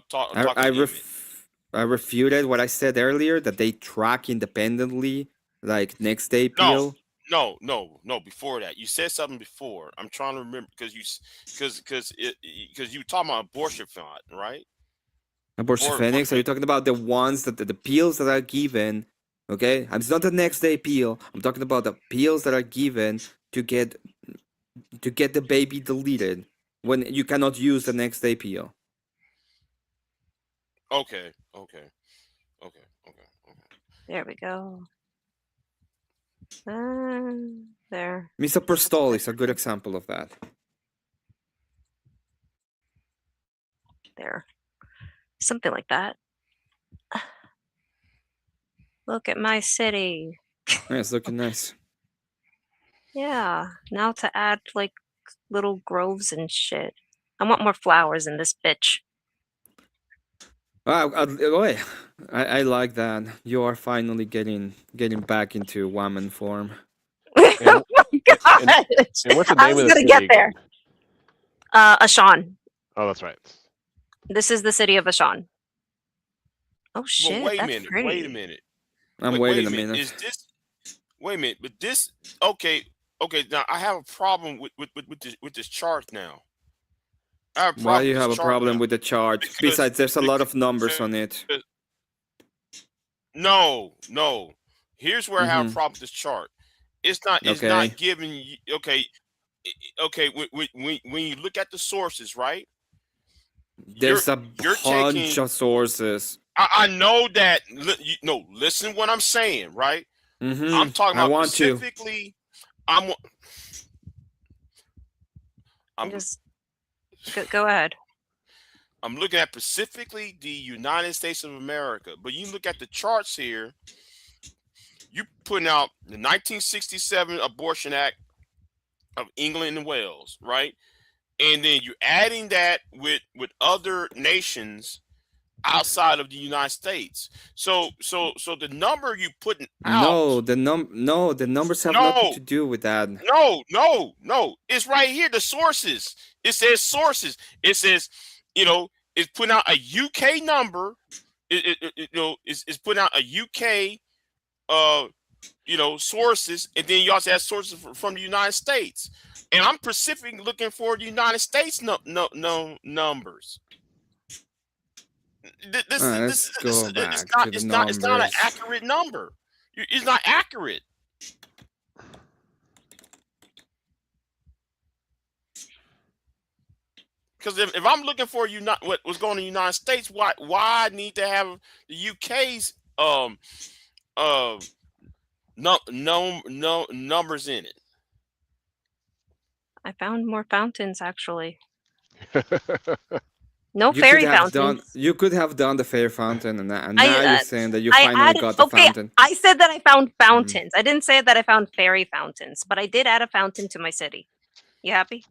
refuted what I said earlier, that they track independently, like next day pill. No. Before that, you said something before. I'm trying to remember because you were talking about abortion font, right? Abortophenics. Are you talking about the ones that the pills that are given? Okay, it's not the next day pill. I'm talking about the pills that are given to get the baby deleted when you cannot use the next day pill. Okay. There we go. There. Misoprostol is a good example of that. There. Something like that. Look at my city. Yeah, it's looking nice. Yeah. Now to add like little groves and shit. I want more flowers in this bitch. I like that. You are finally getting back into woman form. Oh my god! And what's the name of the city? Get there. Ashan. Oh, that's right. This is the city of Ashan. Oh shit! Well, wait that's a minute. pretty. Wait a minute. I'm waiting a minute. Is this? Wait a minute. But this. Okay. Now I have a problem with this chart now. Why do you have a problem with the chart? Besides, there's a lot of numbers on it. No. Here's where I have a problem with this chart. It's not giving you. Okay. When you look at the sources, right? There's a bunch of sources. I know that. Listen what I'm saying, right? I'm talking about specifically. Go ahead. I'm looking at specifically the United States of America, but you look at the charts here. You putting out the 1967 Abortion Act of England and Wales, right? And then you're adding that with other nations outside of the United States. So the number you putting out. The numbers have nothing to do with that. No. It's right here. The sources. It says sources. It says, it's putting out a UK number is putting out a UK sources, and then you also have sources from the United States. And I'm specifically looking for the United States numbers. Let's go back to the It's not an numbers. accurate number. It's not accurate. Because if I'm looking for what's going on in the United States, why I need to have the UK's numbers in it? I found more fountains actually. No fairy fountains. You could have done the fairy fountain, and now I, you're saying that you finally got the okay, fountain. I said that I found fountains. I didn't say that I found fairy fountains, but I did add a fountain to my city. You happy?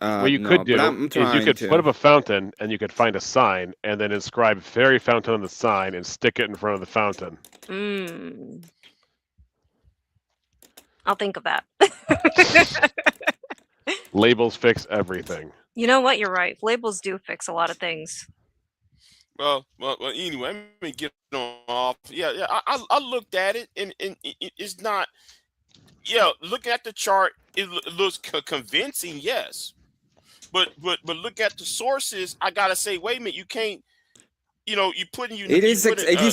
What you No, could but do I'm is you trying could to. put up a fountain and you could find a sign and then inscribe fairy fountain on the sign and stick it in front of the fountain. I'll think of that. Labels fix everything. You know what? You're right. Labels do fix a lot of things. Well. Anyway, let me get on off. Yeah. I looked at it, and it's not. Yeah, looking at the chart, it looks convincing. Yes, but look at the sources. I gotta say, wait a minute. You can't. You put in. It is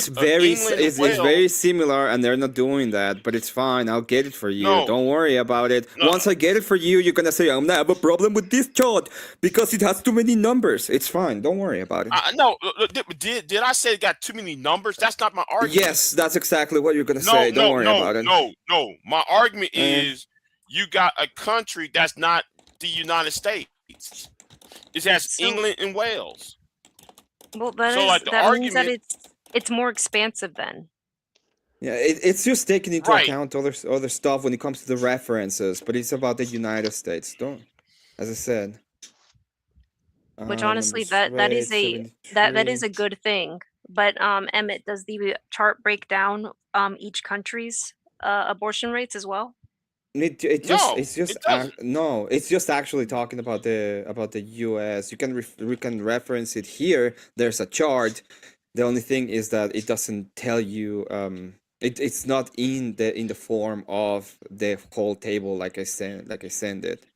very similar, and they're not doing that, but it's fine. I'll get it for you. No. Don't worry about it. No. Once I get it for you, you're gonna say I'm gonna have a problem with this chart because it has too many numbers. It's fine. Don't worry about it. No, did I say it got too many numbers? That's not my argument. Yes, that's exactly what you're gonna say. Don't worry about it. No. My argument is you got a country that's not the United States. It has England and Wales. Well, that means that it's more expansive then. Yeah, it's just taking into account other stuff when it comes to the references, but it's about the United States. As I said. Which honestly, that is a good thing. But Emmett, does the chart break down each country's abortion rates as well? It's just actually talking about the US. We can reference it here. There's a chart. The only thing is that it doesn't tell you it's not in the form of the whole table like I send it.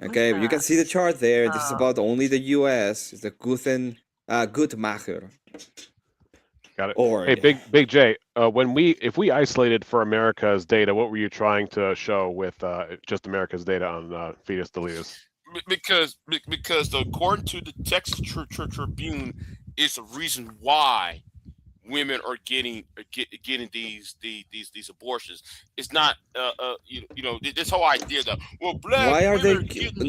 Okay, you can see the chart there. This is about only the US. It's the Guttmacher. Got it. Hey, Big J, if we isolated for America's data, what were you trying to show with just America's data on fetus deletus? Because according to the Texas Tribune, it's a reason why women are getting these abortions. It's not this whole idea that black why are they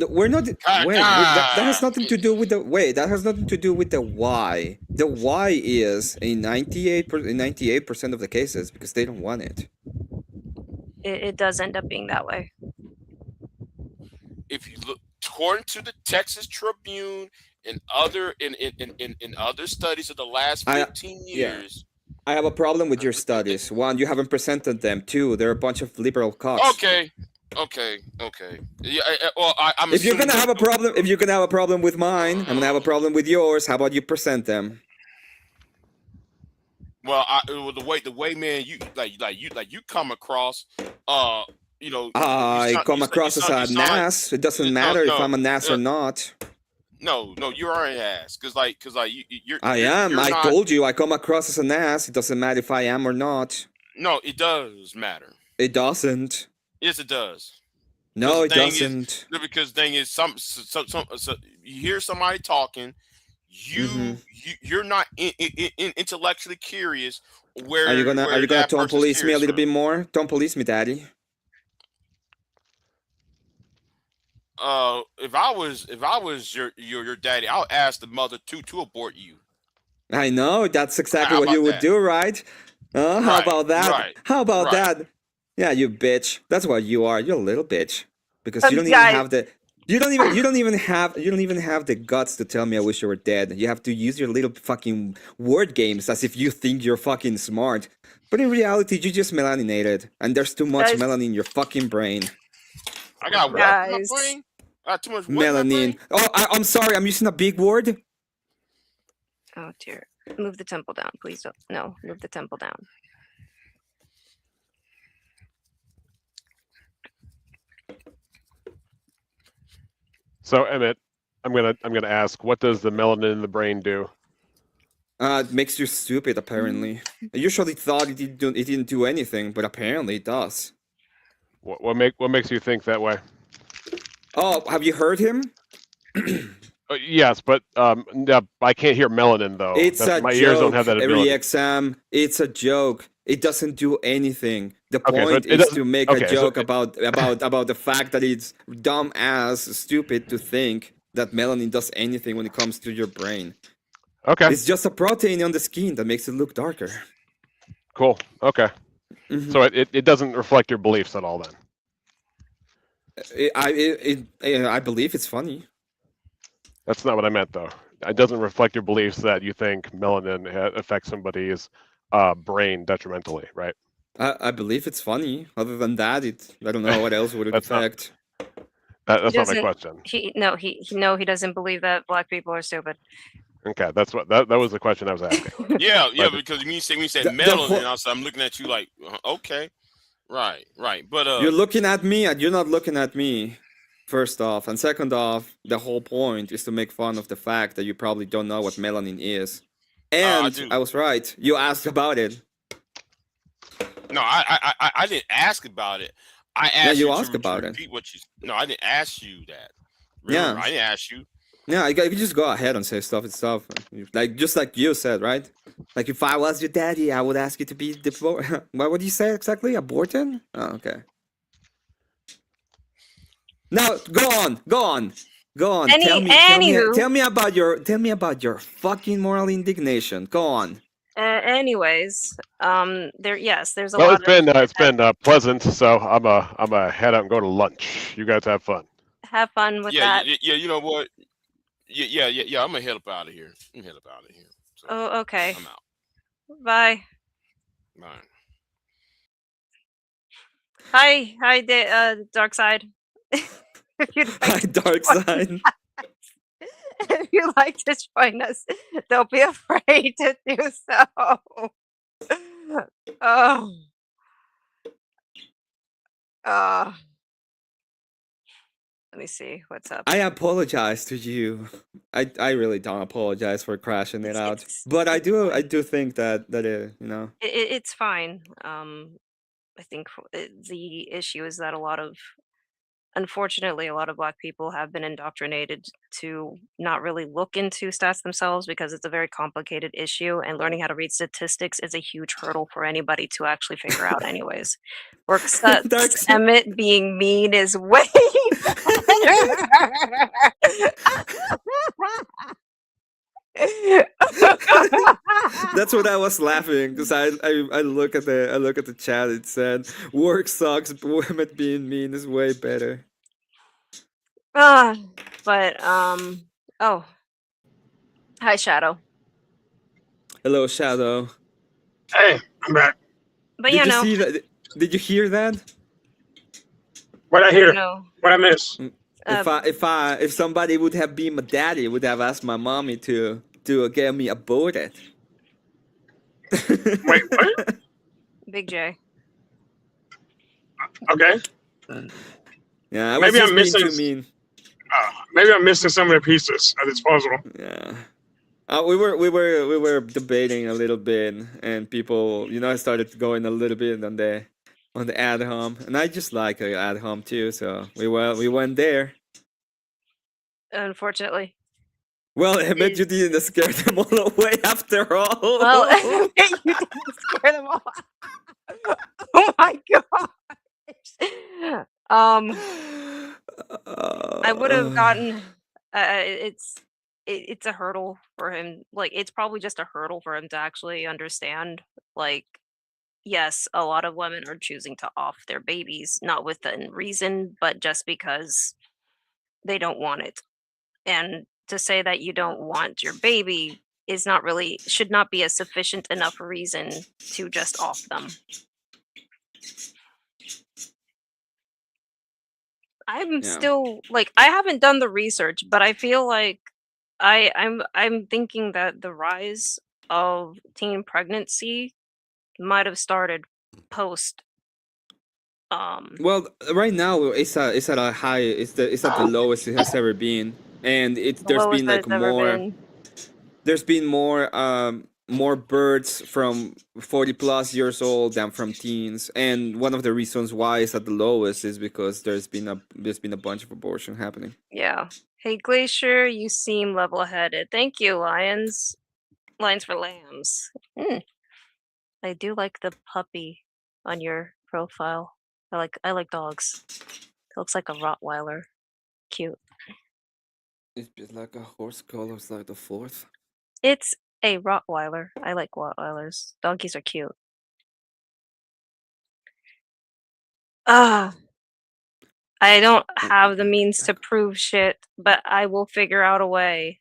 we're not that has nothing to do with the that has nothing to do with the why. The why is in 98% of the cases because they don't want it. It does end up being that way. If you look according to the Texas Tribune and other other studies of the last 15 years. I have a problem with your studies. One, you haven't presented them. Two, they're a bunch of liberal cocks. Okay. Yeah. Well, I'm. If you're gonna have a problem with mine, I'm gonna have a problem with yours. How about you present them? Well, the way, man, you come across, I come across as an ass. It doesn't matter if I'm an ass or not. No, you are an ass. Cause you're. I am. I told you I come across as an ass. It doesn't matter if I am or not. No, it does matter. It doesn't. Yes, it does. No, it doesn't. Because thing is, so you hear somebody talking, you're not intellectually curious. Where are you gonna tone police me a little bit more? Tone police me, Daddy. If I was your daddy, I'll ask the mother to abort you. I know that's exactly what you would do, right? How about that? Right, how about that? Yeah, you bitch. That's what you are. You're a little bitch because you don't even have the. You don't even have the guts to tell me I wish you were dead. You have to use your little fucking word games as if you think you're fucking smart. But in reality, you just melaninated, and there's too much melanin in your fucking brain. I got what in my brain? I got too much melanin. Oh, I'm sorry. I'm using a big word. Oh dear. Move the temple down, please. Don't. No, move the temple down. So Emmett, I'm gonna ask, what does the melanin in the brain do? It makes you stupid. Apparently, I usually thought it didn't do anything, but apparently it does. What makes you think that way? Oh, have you heard him? Yes, but no, I can't hear melanin though. It's a my joke. ears don't have that ability. ReXam. It's a joke. It doesn't do anything. The Okay, so point it is doesn't- to make okay, a so joke about the fact that it's dumb ass stupid to think that melanin does anything when it comes to your brain. Okay, It's just a protein on the skin that makes it look darker. cool. Okay, Mhm. so it doesn't reflect your beliefs at all then. I believe it's funny. That's not what I meant though. It doesn't reflect your beliefs that you think melanin affects somebody's brain detrimentally, right? I believe it's funny. Other than that, I don't know what else would it That's not- affect. That's not my doesn't- question. He doesn't believe that black people are stupid. Okay, that's what that was the question I was asking. Yeah, But- because when you said The melanin, whole- I'm looking at you like, okay, right. But You're looking at me and you're not looking at me, first off. And second off, the whole point is to make fun of the fact that you probably don't know what melanin is. And do. I was right. You asked about it. no, I didn't ask about it. I asked you to asked about it. repeat what you. No, I didn't ask you that. Yeah. Remember, I didn't ask you. Yeah, you can just go ahead and say stuff and stuff. Like, just like you said, right? Like, if I was your daddy, I would ask you to be what would you say exactly? Aborted? Oh, okay. Now, go on. Tell me about your fucking moral indignation. Go on. Anyways, there's a Well, lot. it's been pleasant. So I'm a head out and go to lunch. You guys have fun. Have fun with Yeah, that. yeah. You know what? Yeah. I'm gonna head up out of here. So, Oh, okay. I'm out. Bye. Bye. Hi, Dark Side. If you'd Hi, like, dark side. if you'd like to join us, don't be afraid to do so. Oh. Let me see what's up. I apologize to you. I really don't apologize for crashing it out. It's But I do think that you know. It's fine. I think the issue is that unfortunately, a lot of black people have been indoctrinated to not really look into stats themselves because it's a very complicated issue, and learning how to read statistics is a huge hurdle for anybody to actually figure out anyways. Dark Works side. Emmett being mean is way That's what I was laughing because I look at the chat. It said work sucks, but women being mean is way better. but oh, hi Shadow. Hello, Shadow. Hey, I'm back. But Did you see that? Did you hear that? What I hear? No. What I miss? If somebody would have been my daddy, would have asked my mommy to get me aborted. Wait, what? Big J. Okay. Yeah, I was Maybe just I'm being missing. too mean. Maybe I'm missing some of the pieces of this puzzle. Yeah. We were debating a little bit, and people, started going a little bit on the ad hom, and I just like ad hom too, so we went there. Unfortunately. Well, I bet you didn't scare them all away after all. Well, you didn't scare them all. Oh my gosh. I would have gotten. It's a hurdle for him. Like, it's probably just a hurdle for him to actually understand. Like, yes, a lot of women are choosing to off their babies, not within reason, but just because they don't want it. And to say that you don't want your baby should not be a sufficient enough reason to just off them. I'm still, like, I haven't done the research, but I feel like I'm thinking that the rise of teen pregnancy might have started post. Well, right now it's at a high. It's at the lowest it has ever been, and The there's lowest been that like it's ever more. been. There's been more births from 40 plus years old than from teens, and one of the reasons why it's at the lowest is because there's been a bunch of abortion happening. Yeah. Hey Glacier, you seem level-headed. Thank you, Lions. Lions for lambs. I do like the puppy on your profile. I like dogs. It looks like a Rottweiler. Cute. It's been like a horse colors like the fourth. It's a Rottweiler. I like Rottweilers. Donkeys are cute. Ah, I don't have the means to prove shit, but I will figure out a way.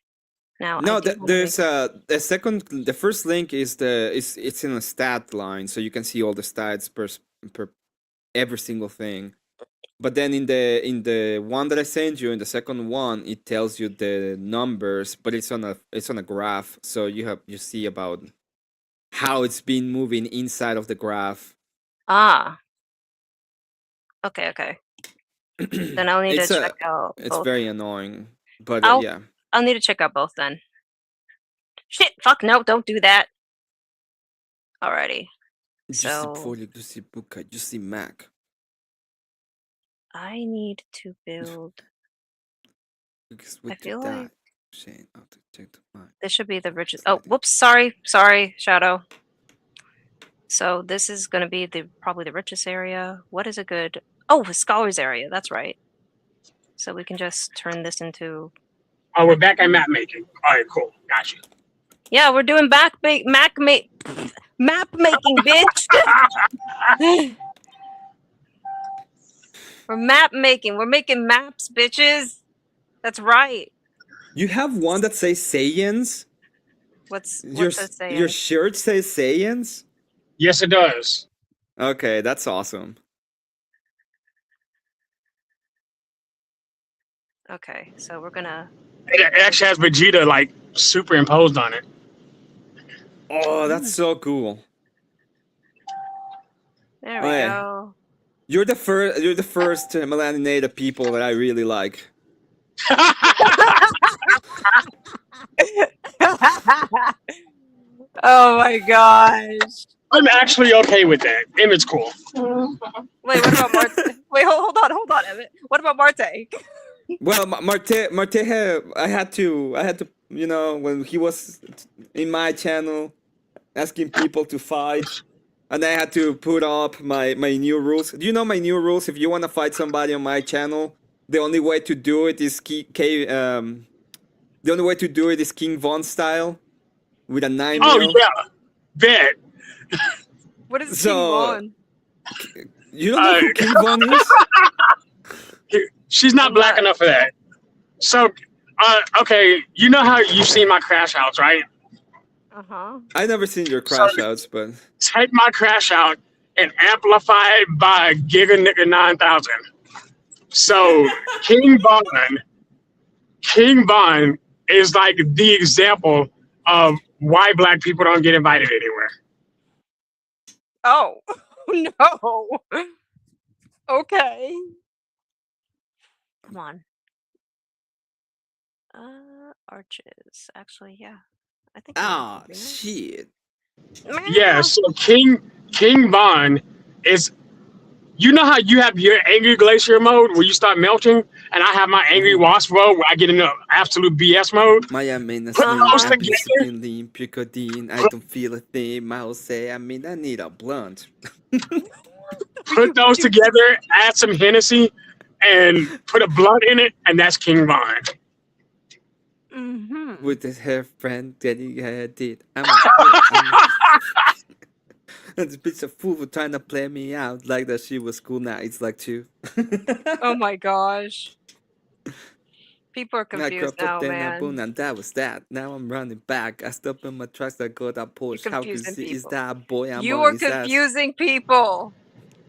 Now, I No, do wanna there's make- the first link is it's in a stat line, so you can see all the stats per every single thing. But then in the one that I sent you, in the second one, it tells you the numbers, but it's on a graph, so you see about how it's been moving inside of the graph. Ah. Okay. Then I'll need to check out It's both. very annoying, but yeah. I'll need to check out both then. Shit! Fuck no! Don't do that. Alrighty. So Juicy Buka, Juicy Mac. I need to build. I feel like this should be the richest. Oh, whoops! Sorry, Shadow. So this is gonna be probably the richest area. What is a good? Oh, a scholars area. That's right. So we can just turn this into. Oh, we're back at map making. All right, cool. Gotcha. Yeah, we're doing map making, bitch. We're map making. We're making maps, bitches. That's right. You have one that says Saiyans? What's your that your shirt says Saiyans? Yes, it does. Okay, that's awesome. Okay, so we're gonna. It actually has Vegeta like superimposed on it. Oh, that's so cool. There we go. You're the first melaninated people that I really like. Oh my gosh. I'm actually okay with that. Image cool. Wait, what about Marte? Wait, hold on, Emmett. What about Marte? Well, Marte, I had to, you know, when he was in my channel, asking people to fight, and I had to put up my new rules. Do you know my new rules? If you want to fight somebody on my channel, the only way to do it is the only way to do it is King Von style with a 9 Oh mil. yeah, bet. What is King Von? You don't know who King Von is? She's not black enough for that. So, okay, you know how you've seen my crash outs, right? I never seen your crash outs, but take my crash out and amplify it by Giga Nigga 9000. So King Von is like the example of why black people don't get invited anywhere. Oh no. Okay. Come on. Arches. Actually, yeah. I think. Ah, shit. Yeah, so King Von is. You know how you have your angry glacier mode where you start melting, and I have my angry wasp mode where I get into absolute BS mode. I don't feel a thing. I'll say, I need a blunt. Put those together, add some Hennessy, and put a blunt in it, and that's King Von. Mm-hmm. With his hair friend that he did. This bitch a fool for trying to play me out like that she was cool. Now it's like 2. Oh my gosh. People are confused now, man. And that was that. Now I'm running back. I stopped in my tracks that got that Porsche. How crazy is that boy? You are confusing people.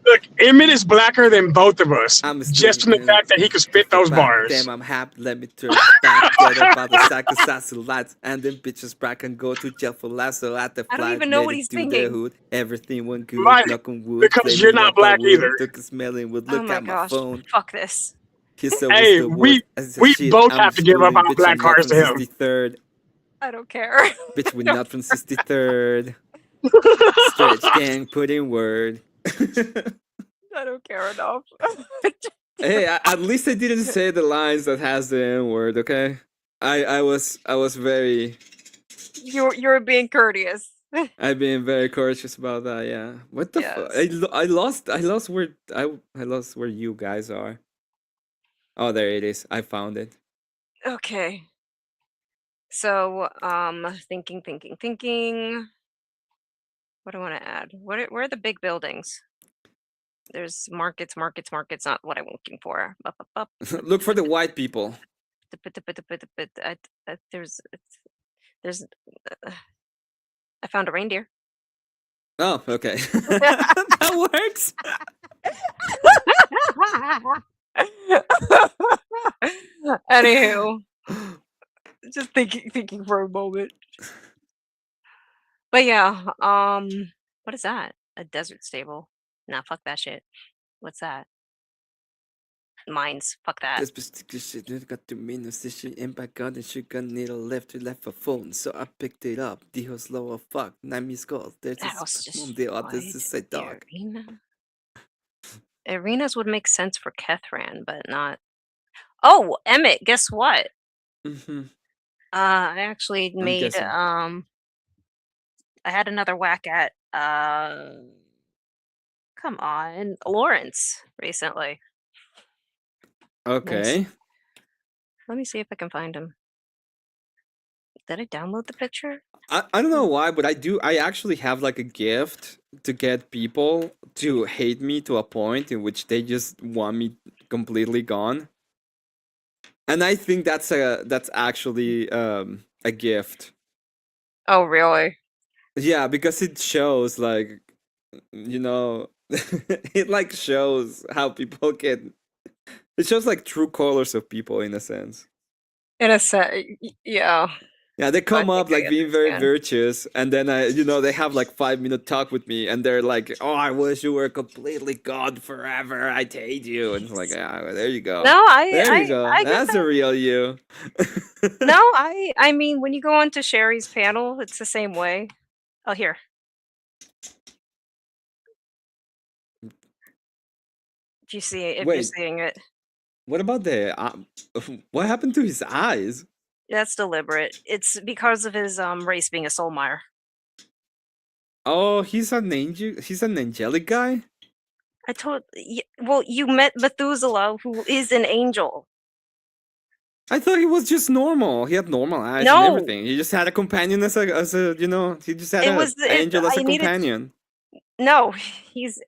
Look, Emmett is blacker than both of us. I'm Just in the fact that he could spit those bars. Damn, I'm happy. Let me turn back. Get about the sack of sassy lights. And then bitches back and go to jail for life. So at the I don't flight, even know made what it he's to the thinking. hood. Everything went good. Right, Knock on wood. because Flaming you're not up the black wood. either. Took a smelling would Oh look my at my gosh. phone. Fuck this. He said, Hey, "What's the we word?" I said, we "Shit, both I'm have to give up schooling, our bitch, black I'm not cars from to him. 63rd. I don't care. Bitch, we're not from 63rd. Stretch gang, put in word. I don't care enough. Hey, at least I didn't say the lines that has the N word. Okay, I was very. You're being courteous. I've been very cautious about that. Yeah. What the fuck? Yes. I lost where I lost where you guys are. Oh, there it is. I found it. Okay. So, thinking. What do I want to add? Where are the big buildings? There's markets. Not what I'm looking for. Up. Look for the white people. There's. I found a reindeer. Oh, okay. That works. Anywho, just thinking for a moment. But yeah, what is that? A desert stable? Nah, fuck that shit. What's that? Mines. Fuck that. This particular shit got to me no station in back on and she got needle left to left for phone. So I picked it up. Dijo slow fuck. 9 missed calls. There's That was this just the artist is a dog. Arenas would make sense for Kethran, but not. Oh, Emmett, guess what? Mm-hmm. I actually made guessing. I had another whack at come on, Lawrence recently. Okay. Let me see if I can find him. Did I download the picture? I don't know why, but I actually have like a gift to get people to hate me to a point in which they just want me completely gone. And I think that's actually a gift. Oh, really? Yeah, because it shows like, you know, it like shows how people can. It shows like true colors of people in a sense. In a sense, yeah. Yeah, they come I up think I like being very understand. virtuous, and then they have like 5-minute talk with me, and they're like, "Oh, I wish you were completely gone forever. I'd hate you." And it's like, "Ah, well, there you go. No, There you go. I get That's that. the real you." No, I mean, when you go onto Sherry's panel, it's the same way. Oh, here. If you see it, if you're Wait. seeing it, What about the? What happened to his eyes? that's deliberate. It's because of his race being a Soulmire. Oh, he's an angel. He's an angelic guy. Well, you met Methuselah, who is an angel. I thought he was just normal. He had normal eyes No. and everything. He just had a companion as a he just had It an was angel as I a needed- companion. No, his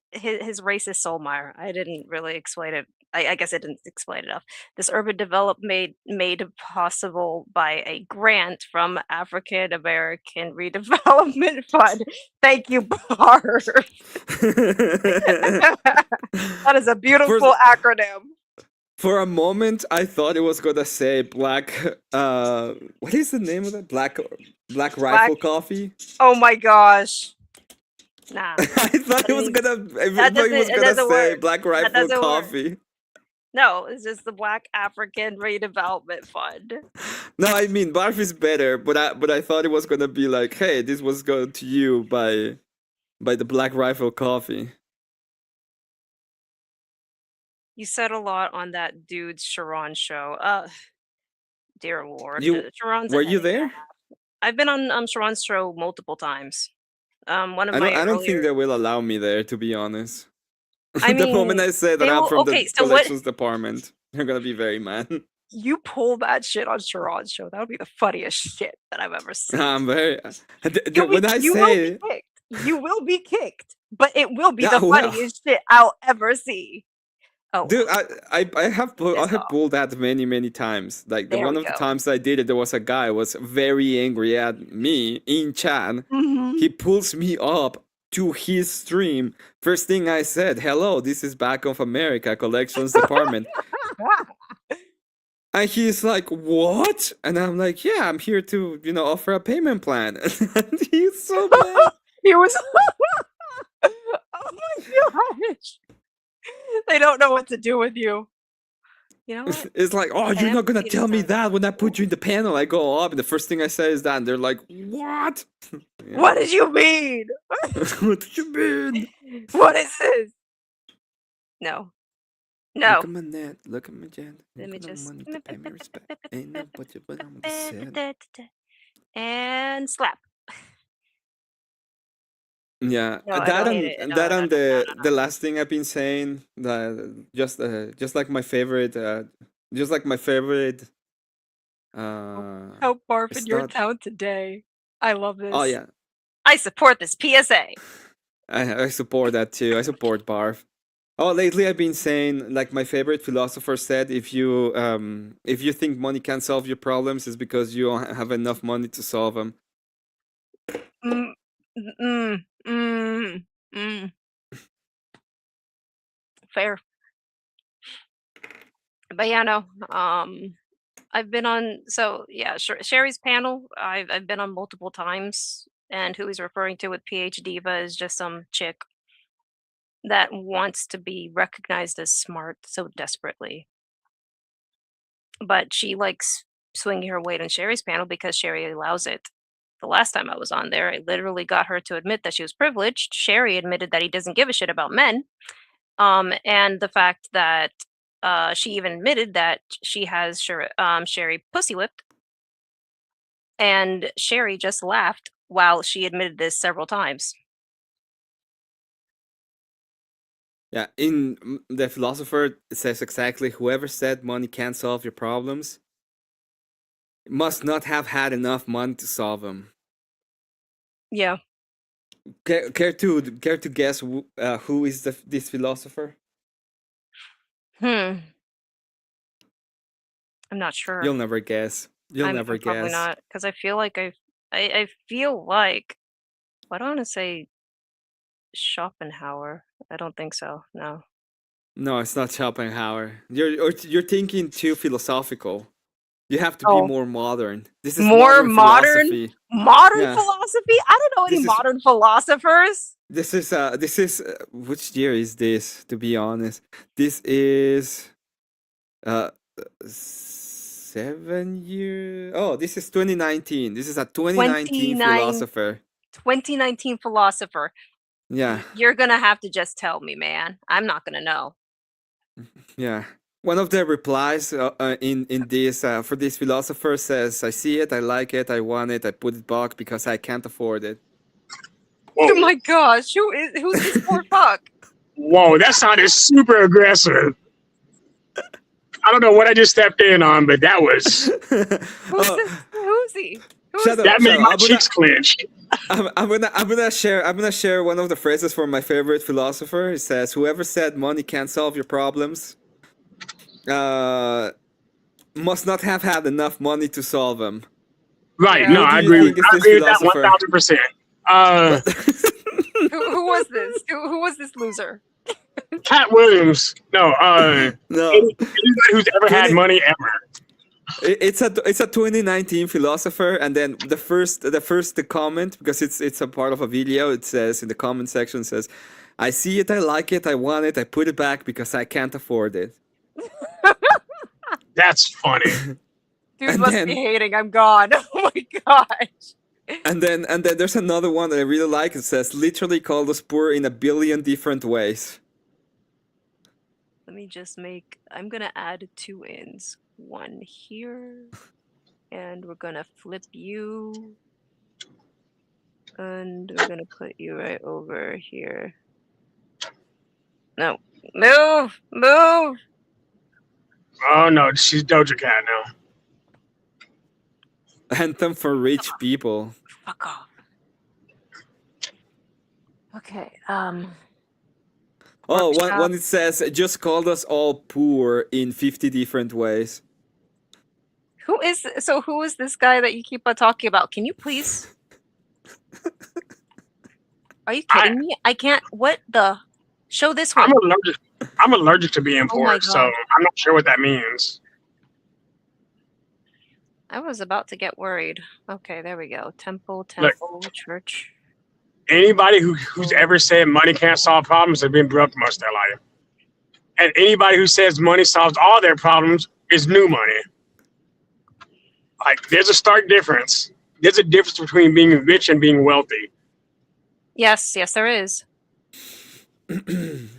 race is Soulmire. I didn't really explain it. I guess I didn't explain enough. This urban development made possible by a grant from African American Redevelopment Fund. Thank you, Barb. That is a beautiful acronym. For a moment, I thought it was gonna say black. What is the name of that? Black Rifle Coffee. Oh my gosh. Nah. I thought it was gonna. I That thought it was doesn't- it gonna doesn't say work. Black That Rifle doesn't work. Coffee. No, it's just the Black African Redevelopment Fund. No, I mean Barf is better, but I thought it was gonna be like, hey, this was going to you by the Black Rifle Coffee. You said a lot on that dude's Sharon show. Dear Lord. Sharon's Were a you head and a there? half. I've been on Sharon's show multiple times. One of I don't think they will allow me there, to be honest. I The moment mean, I say that they I'm will- from okay, the so what- collections department, they're gonna be very mad. You pull that shit on Sharon's show. That would be the funniest shit that I've ever seen. I'm very. You'll When be- I you say will be kicked. You will be kicked, but it will be Yeah, the well. funniest shit I'll ever see. Oh, Dude, I have Piss off. pulled that many times. Like There one we of the go. times I did it, there was a guy who was very angry at me in chat. mhm. He pulls me up to his stream. First thing I said, "Hello, this is Bank of America Collections Department." And he's like, "What?" And I'm like, "Yeah, I'm here to, offer a payment plan." And he's so mad. He was. Oh my gosh! They don't know what to do with you. You know what? It's like, "Oh, you're I not gonna haven't seen tell me his that when I put you in the panel." I go up, and the first thing I say is that, and they're like, "What? Yeah. What did you mean? What do you mean?" What is this? No. No. Look at my net. Look at my jet. Let me Look at just. the money to pay me respect. Ain't no budget, but I'm the set. And slap. Yeah, No, I that don't and hate it. No, that no, and no, no, the last thing I've been saying, that just like my favorite, just like my favorite. Help barf in It's your not. town today. I love this. Oh yeah, I support this PSA. I support that too. I support barf. Oh, lately I've been saying, like, my favorite philosopher said, if you think money can't solve your problems, it's because you don't have enough money to solve them. Mm, mm, mm, mm. Fair. But yeah, no. I've been on. So yeah, Sherry's panel. I've been on multiple times, and who he's referring to with PH Diva is just some chick that wants to be recognized as smart so desperately. But she likes swinging her weight on Sherry's panel because Sherry allows it. The last time I was on there, I literally got her to admit that she was privileged. Sherry admitted that he doesn't give a shit about men. And the fact that she even admitted that she has Sherry pussy whipped. And Sherry just laughed while she admitted this several times. Yeah, in the philosopher, it says exactly, whoever said money can't solve your problems must not have had enough money to solve them. Yeah. Care to guess who is this philosopher? I'm not sure. You'll never guess. You'll I'm never probably guess. not, because I feel like I feel like, I don't want to say Schopenhauer. I don't think so. No. No, it's not Schopenhauer. You're thinking too philosophical. You have to be Oh. more modern. This is More modern modern? philosophy. Modern Yeah. philosophy? I don't know any This is- modern philosophers. This is which year is this? To be honest, this is 7 years. Oh, this is 2019. This is a 2019 philosopher. 2019 philosopher. Yeah, You're gonna have to just tell me, man. I'm not gonna know. yeah. One of the replies in this for this philosopher says, "I see it, I like it, I want it, I put it back because I can't afford it." Whoa, Oh my gosh, who's this poor fuck? whoa, that sounded super aggressive. I don't know what I just stepped in on, but that was Who's he? Who Shut is up. that made my I'm cheeks clench. I'm gonna share one of the phrases from my favorite philosopher. It says, "Whoever said money can't solve your problems, must not have had enough money to solve them." Right? Yeah. No, Who do I you agree. think is I this agree with that philosopher? 1000%. who was this? Who was this loser? Cat Williams. No. No, Anybody who's ever had 20 money ever. it's a 2019 philosopher, and then the first comment, because it's a part of a video. It says in the comment section, it says, "I see it, I like it, I want it, I put it back because I can't afford it." That's funny. Dude And must then- be hating. I'm gone. Oh my gosh. And then there's another one that I really like. It says, "Literally called us poor in a billion different ways." Let me just I'm gonna add 2 ends. One here. And we're gonna flip you. And we're gonna put you right over here. No. Move! Move! Oh no, she's Doja Cat now. Anthem for rich people. Fuck off. Okay, Oh, Workshop. one it says, "Just called us all poor in 50 different ways." who is this guy that you keep on talking about? Can you please? Are you kidding me? I can't. What the? Show this one. I'm allergic to being Oh my poor, so God. I'm not sure what that means. I was about to get worried. Okay, there we go. Temple, church. Anybody who's ever said money can't solve problems has been broke most of their life. And anybody who says money solves all their problems is new money. Like, there's a stark difference. There's a difference between being rich and being wealthy. Yes, there is. You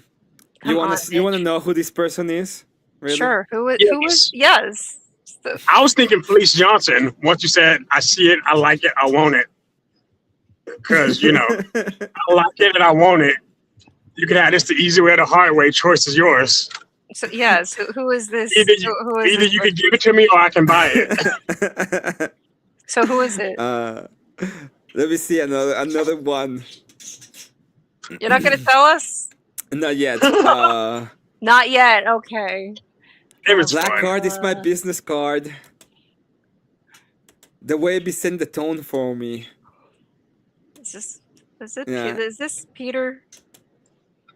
want to know who this person is? Really? Sure. Who is? Yes. I was thinking Felice Johnson. Once you said, I see it, I like it, I want it. Because, I like it and I want it. You can have this the easy way or the hard way. Choice is yours. So yes, who is this? Either you can give it to me or I can buy it. So who is it? Let me see another one. You're not gonna tell us? Not yet. Not yet. Okay. It was Black fun. card is my business card. The way be set the tone for me. Is it? Yeah. Is this Peter?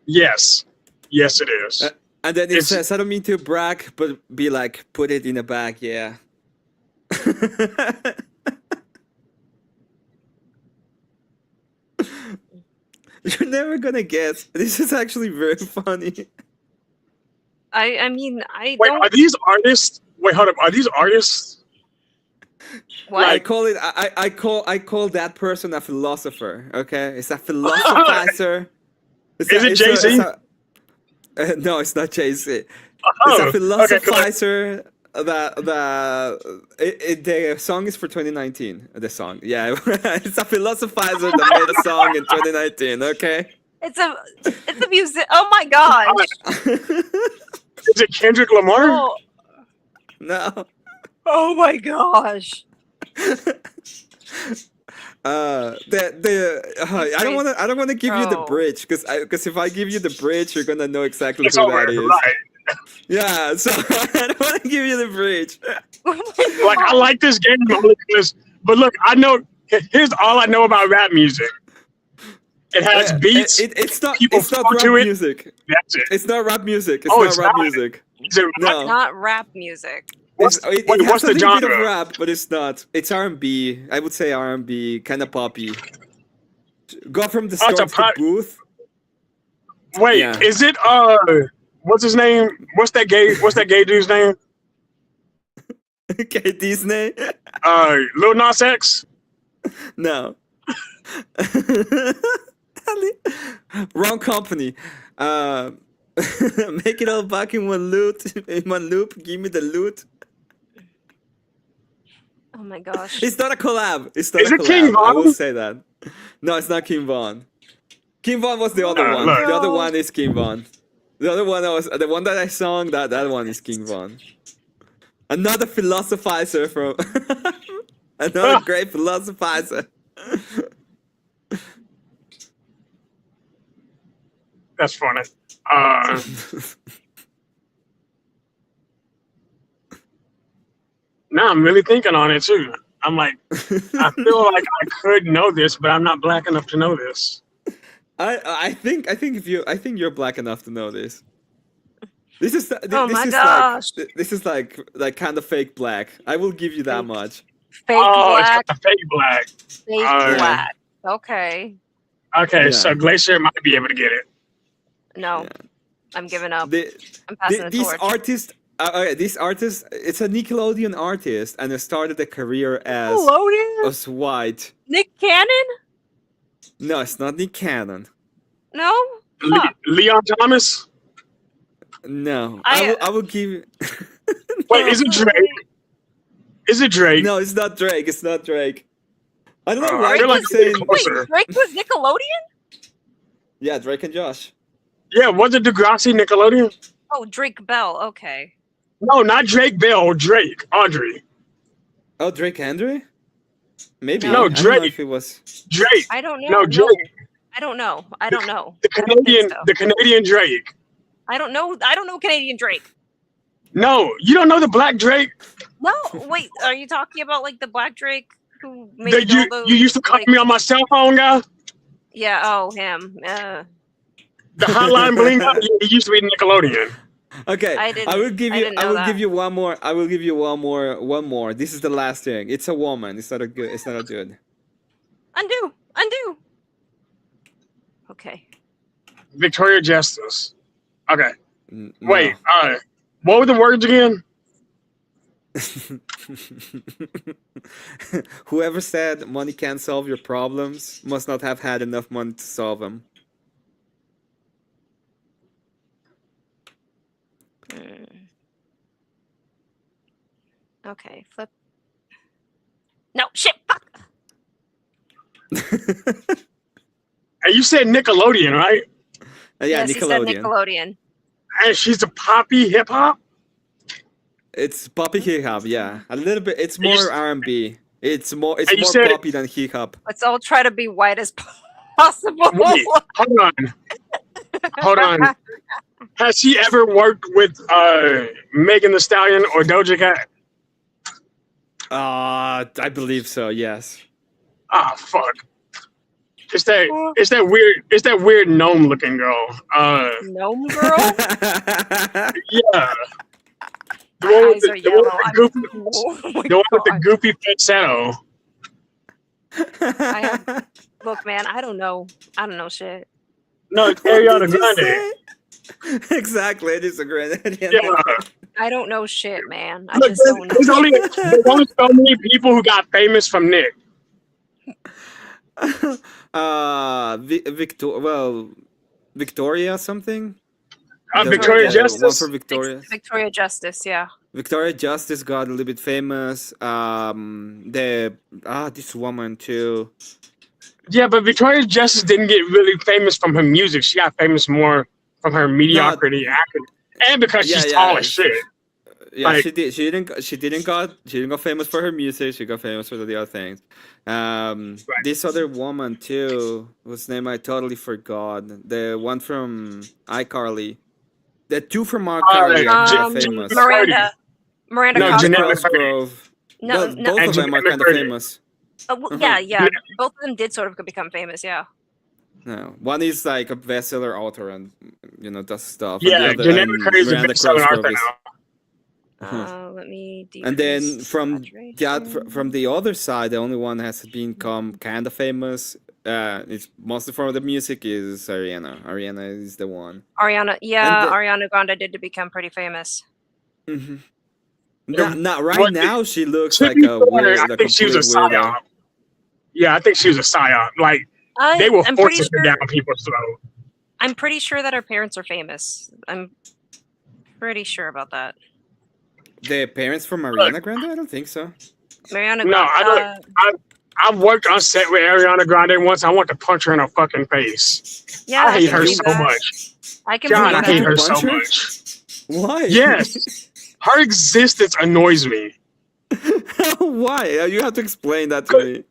Yes, it is. And then it says, I don't mean to brag, but be like, put it in a bag, yeah. You're never gonna guess. This is actually very funny. I mean, I Wait, don't. are these artists? Wait, hold up. Are these artists? What? I call it. I call that person a philosopher. Okay, it's a philosophizer. Is it Jay-Z? No, it's not Jay-Z. It's Oh, a philosophizer. The song is for 2019. The song, yeah, it's a philosophizer that made a song in 2019. Okay. It's a music. Oh my gosh. Is it Kendrick Lamar? Oh, No. oh my gosh. I don't want to give you the Bro. bridge because if I give you the bridge, you're gonna know exactly It's who over, that is. right? Yeah, so I don't want to give you the bridge. Like, I like this game only because, but look, here's all I know about rap music. It has beats. It's not people rap flow to it. music. That's it. It's not rap music. It's Oh, not it's rap not? music. Is it No. Not rap music. What's It the has a little bit of genre? rap, but it's not. It's R&B. I would say R&B, kind of poppy. Go from the Oh, it's store a to pop- the booth. Wait, Yeah. is it what's his name? What's that gay dude's name? Okay, Disney. Lil Nas X? No. Wrong company. Make it all back in one loop. In one loop. Give me the loot. Oh my gosh. It's not a collab. It's not Is a it collab. King I will Von? say that. No, it's not King Von. King Von was the other No, one. look. The other one is King Von. The other one was the one that I sung. That one is King Von. Another philosophizer from another great philosophizer. That's funny. Now I'm really thinking on it too. I'm like, I feel like I could know this, but I'm not black enough to know this. I think you're black enough to know this. This is Oh my gosh. This is like kind of fake black. I will give you that much. Fake Oh, black. it's a fake black. Fake Oh. black. Okay. Okay, Yeah. so Glacier might be able to get it. No. Yeah. I'm giving up. The, I'm passing the this torch. artist, it's a Nickelodeon artist, and it started a career Nickelodeon? as white. Nick Cannon? No, it's not Nick Cannon. No? Huh. Leon Thomas? No, I- I will give you. Wait, is it Drake? Is it Drake? No, it's not Drake. It's not Drake. I don't know Oh, why I feel you like keep saying. Drake- Wait, Drake was Nickelodeon? Yeah, Drake and Josh. Yeah, was it Degrassi Nickelodeon? Oh, Drake Bell. Okay. No, not Drake Bell. Drake. Audrey. Oh, Drake Andre? Maybe. No, I don't know Drake. if it was. Drake. I don't know. No, Drake. I don't know. I don't know. The I don't think Canadian. so. The Canadian Drake. I don't know. I don't know Canadian Drake. No, you don't know the Black Drake. No, wait. Are you talking about like the Black Drake who made That all those? you used to call like, me on my cell phone, guy. Yeah. Oh, him. The hotline bling up. Yeah, it used to be Nickelodeon. Okay, I I didn't- will give I you. didn't I know will that. give you one more. I will give you one more. This is the last thing. It's a woman. It's not a good. It's not a dude. Undo. Undo. Okay. Victoria Justice. Okay. No. Wait. What were the words again? Whoever said money can't solve your problems must not have had enough money to solve them. Okay. Flip. No shit. Fuck. And you said Nickelodeon, right? Yeah, Yes, he said Nickelodeon. Nickelodeon. And she's a poppy hip hop. It's poppy hip hop, yeah. A little bit. It's And you more s- R&B. It's more and you more said- poppy than hip hop. Let's all try to be white as possible. Wait, hold on. Hold on. Has she ever worked with Megan Thee Stallion or Doja Cat? I believe so. Yes. Ah, fuck. It's that weird gnome looking girl. Gnome girl. Yeah. The My one with eyes the, are the one yellow. with the goofy, Oh my the one with the God. goofy falsetto. Look, man, I don't know. I don't know shit. No, it's What Ariana did you Grande. say? Exactly. It is a great idea. Yeah. I don't know shit, man. I Look, just don't know. there's only so many people who got famous from Nick. Victoria something. Victoria One Justice. for Victoria. Victoria Justice, yeah. Victoria Justice got a little bit famous. This woman too. Yeah, but Victoria Justice didn't get really famous from her music. She got famous more from her mediocrity acting, and because she's tall as shit. Yeah, Like- she didn't got famous for her music. She got famous for the other things. This other woman too, whose name I totally forgot. The one from iCarly. The two from iCarly are famous. Miranda No, Cosgrove. Jeanette Cosgrove. No, Well, no. both of them are Jeanette kind of McCurdy. famous. Yeah. Both of them did sort of become famous, yeah. No, one is like a bestseller author and does stuff. Yeah, and the other, Jeanette and McCurdy is a Miranda best-selling Cosgrove author is- now. Let me. And then decrease from saturation. from the other side, the only one that has become kind of famous, it's mostly for the music, is Ariana. Ariana is the one. Ariana, yeah, And the- Ariana Grande did become pretty famous. Mm-hmm. Yeah, Not right what- now. She looks To like be a fair, weird, I a think she was a complete weirdo. psyop. Yeah, I think she was a psyop. Like they were I'm pretty forcing her sure. down people's throat. I'm pretty sure that her parents are famous. I'm pretty sure about that. The parents from Ariana Grande? I don't think so. Mariana No, Grande. I don't. I've worked on set with Ariana Grande once. I want to punch her in her fucking face. Yeah, I hate can her believe so that. much. I can God, I believe hate that. her so Punch her? much. Why? Yes, her existence annoys me. Why? You have to explain that to me.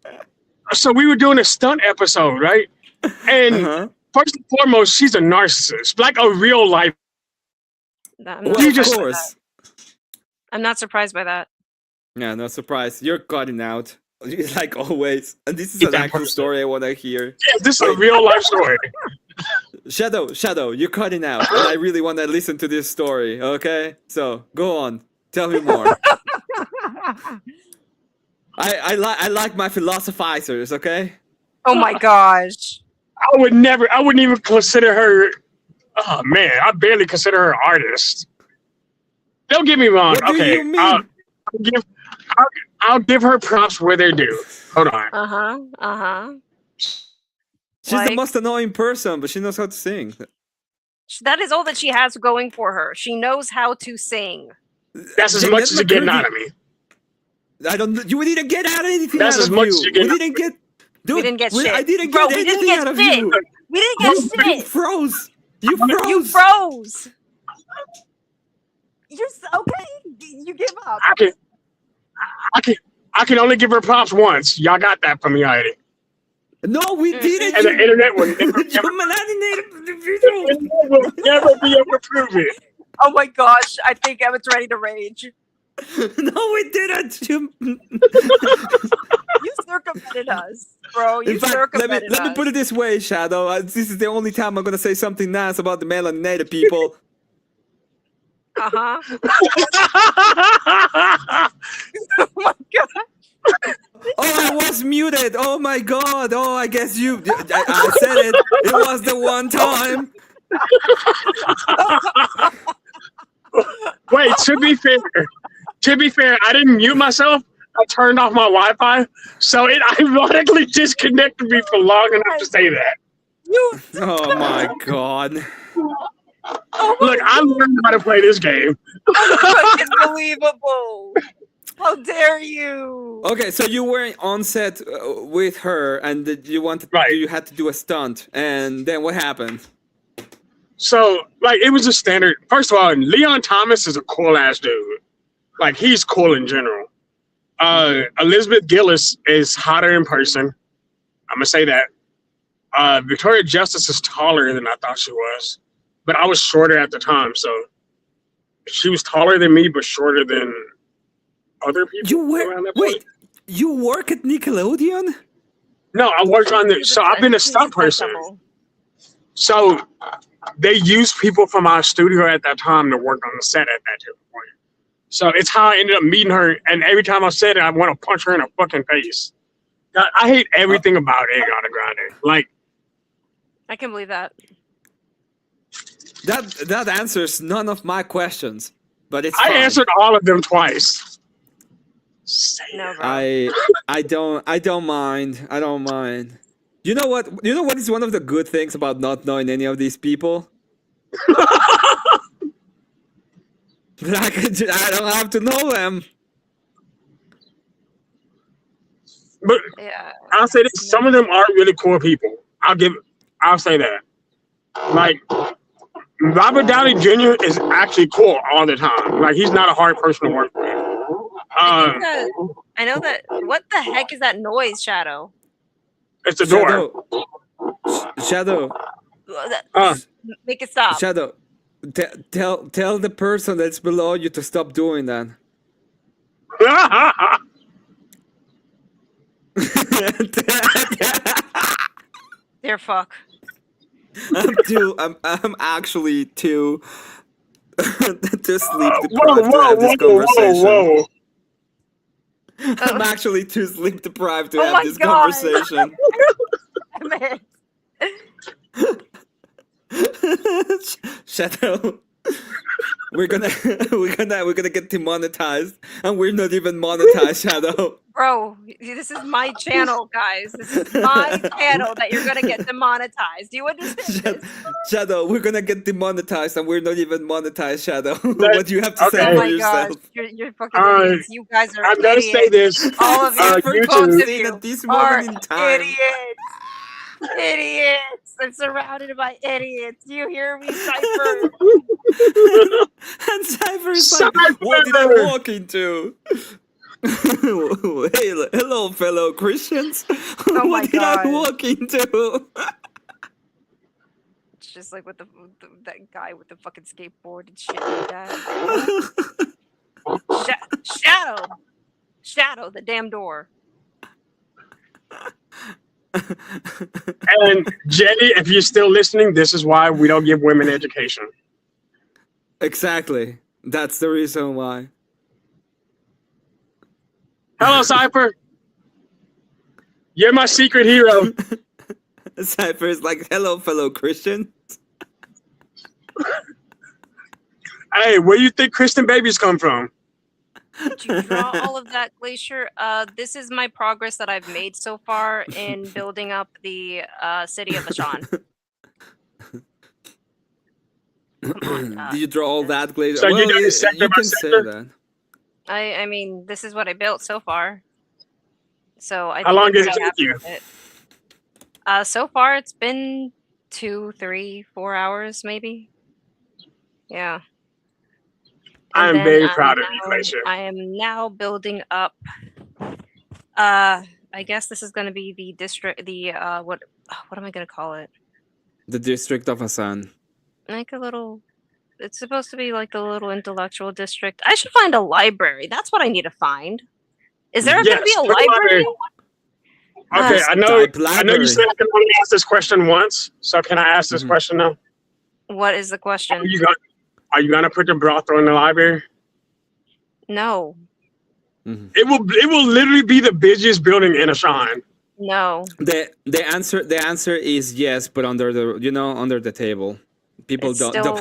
So we were doing a stunt episode, right? And Uh-huh. first and foremost, she's a narcissist, like a real life. I'm Well, not You of just- surprised by course. that. I'm not surprised by that. Yeah, no surprise. You're cutting out. Like always. And this is Keep an that actual person. story I want to hear. Yeah, this is a real life story. Shadow, you're cutting out. And I really want to listen to this story, okay? So, go on. Tell me more. I like my philosophizers, okay? Oh my gosh. I wouldn't even consider her. Oh man, I barely consider her an artist. Don't get me wrong. What do Okay, you mean? I'll give her props where they're due. Hold on. Uh-huh. She's the Like- most annoying person, but she knows how to sing. That is all that she has going for her. She knows how to sing. That's as Jeanette much as you're getting out McCurdy- of me. I don't. You didn't get out anything That's out as of much you. as you get We out didn't get. Dude, We didn't get shit. I didn't Bro, get we didn't anything get out of shit. you. We didn't get You shit. froze. You froze. You froze. You're okay. You give up. I can only give her props once. Y'all got that from me already. No, we Mhm. didn't. And the internet will never, You melanated individual. the internet will never be able to prove it. Oh my gosh, I think Emmett's ready to rage. No, we didn't. You circumvented circumvented us, bro. You In fact, circumvented let me us. put it this way, Shadow. This is the only time I'm gonna say something nice about the melanated people. Uh-huh. Oh my god. Oh, I was muted. Oh my god. Oh, I guess I said it. It was the one time. Wait, to be fair, I didn't mute myself. I turned off my Wi-Fi, so it ironically disconnected me for long enough to say that. You Oh my god. Look, I learned how to play this game. fucking unbelievable. How dare you? Okay, so you were on set with her, and you had to do a stunt, and then what happened? So, like, it was a standard. First of all, Leon Thomas is a cool ass dude. Like, he's cool in general. Elizabeth Gillis is hotter in person. I'm gonna say that. Victoria Justice is taller than I thought she was, but I was shorter at the time, so she was taller than me, but shorter than other people. You work at Nickelodeon? No, I worked on the. So I've been a stunt person. So they used people from our studio at that time to work on the set at that point. So it's how I ended up meeting her. And every time I said it, I want to punch her in the fucking face. God, I hate everything about Ariana Grande. Like, I can believe that. That answers none of my questions, but it's I fine. answered all of them twice. No, bro. I don't mind. I don't mind. You know what? You know what is one of the good things about not knowing any of these people? I don't have to know them. But Yeah. I'll say this: some of them are really cool people. I'll say that. Like, Robert Downey Jr. is actually cool all the time. Like, he's not a hard person to work with. I know that. What the heck is that noise, Shadow? It's a door. Shadow. Make it stop. Shadow. Tell the person that's below you to stop doing that. Dear fuck. I'm actually too sleep deprived to have this conversation. Whoa. I'm actually too sleep deprived to Oh have my this God. conversation. Shadow, we're gonna get demonetized, and we're not even monetized, Shadow. Bro, this is my channel, guys. This is my channel that you're gonna get demonetized. Do you understand this? Shadow, we're gonna get demonetized, and we're not even monetized, Shadow. What do you have to say Okay. Oh for my yourself? gosh, you're fucking idiots. You guys are I'm gonna idiots. say this. All of you, Cypher both comes of in you at this are moment in time. idiots. Idiots. I'm surrounded by idiots. Do you hear me, Cypher? And Cypher is like, what did I walk into? Hello, fellow Christians. Oh my What did I God. walk into? It's just like with that guy with the fucking skateboard and shit like that. Shadow, the damn door. And Jenny, if you're still listening, this is why we don't give women education. Exactly. That's the reason why. Hello, Cypher. You're my secret hero. Cypher is like, hello, fellow Christians. Hey, where do you think Kristen babies come from? Did you draw all of that, Glacier? This is my progress that I've made so far in building up the city of Ashan. Come on, Did you draw all that, Glacier? So you done you sector by can say sector? that. I mean, this is what I built so far. So I How long I'm did it pretty take happy you? with it. So far it's been 2, 3, 4 hours maybe. Yeah. I am And then very I'm proud of you, now- Glacier. I am now building up. I guess this is going to be the district. The what am I going to call it? The District of Hassan. Like a little. It's supposed to be like the little intellectual district. I should find a library. That's what I need to find. Is there going to be Yes, a put a library? library. Okay, I know you Blackberry. said I can only ask this question once, so can I ask this question now? What is the Are question? you gonna put the brothel in the library? No. It will literally be the busiest building in Ashan. No. The answer is yes, but under the table. People It's don't still-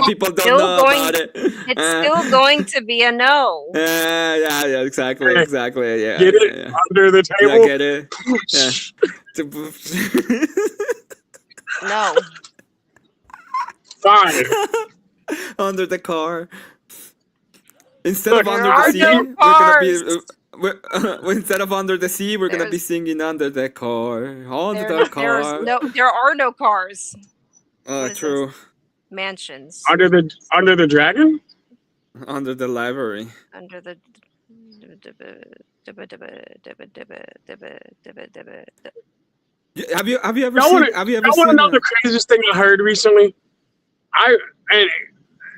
people don't still know going- about it. It's still going to be a no. Yeah, exactly. Yeah, Get it yeah. under the Yeah, table. get it. Yeah. No. Fine. Under the car. Instead Look, of under there the are sea, no instead of under the sea, we're gonna be There's- singing under the car. Under There the car. there are no cars. What is True. Mansions Under the dragon? Under the library. under the. Have you ever I seen? wanna- Have you ever I seen? want to know the craziest thing I heard recently.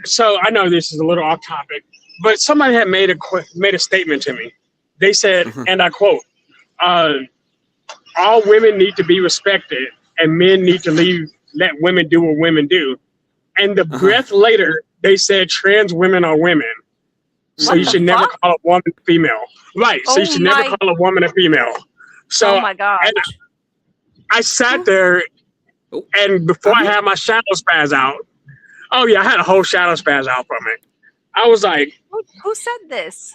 So I know this is a little off topic, but somebody had made a statement to me. They said, and I quote, "All women need to be respected, and men need to let women do what women do." And the breath later, they said, "Trans women are women, so What you the should never fuck? call a woman female." Right? So you Oh should never my- call a woman a female. So Oh my gosh. and I sat there, and before I had my shadow spaz out, oh yeah, I had a whole shadow spaz out from it. I was like, Who said this?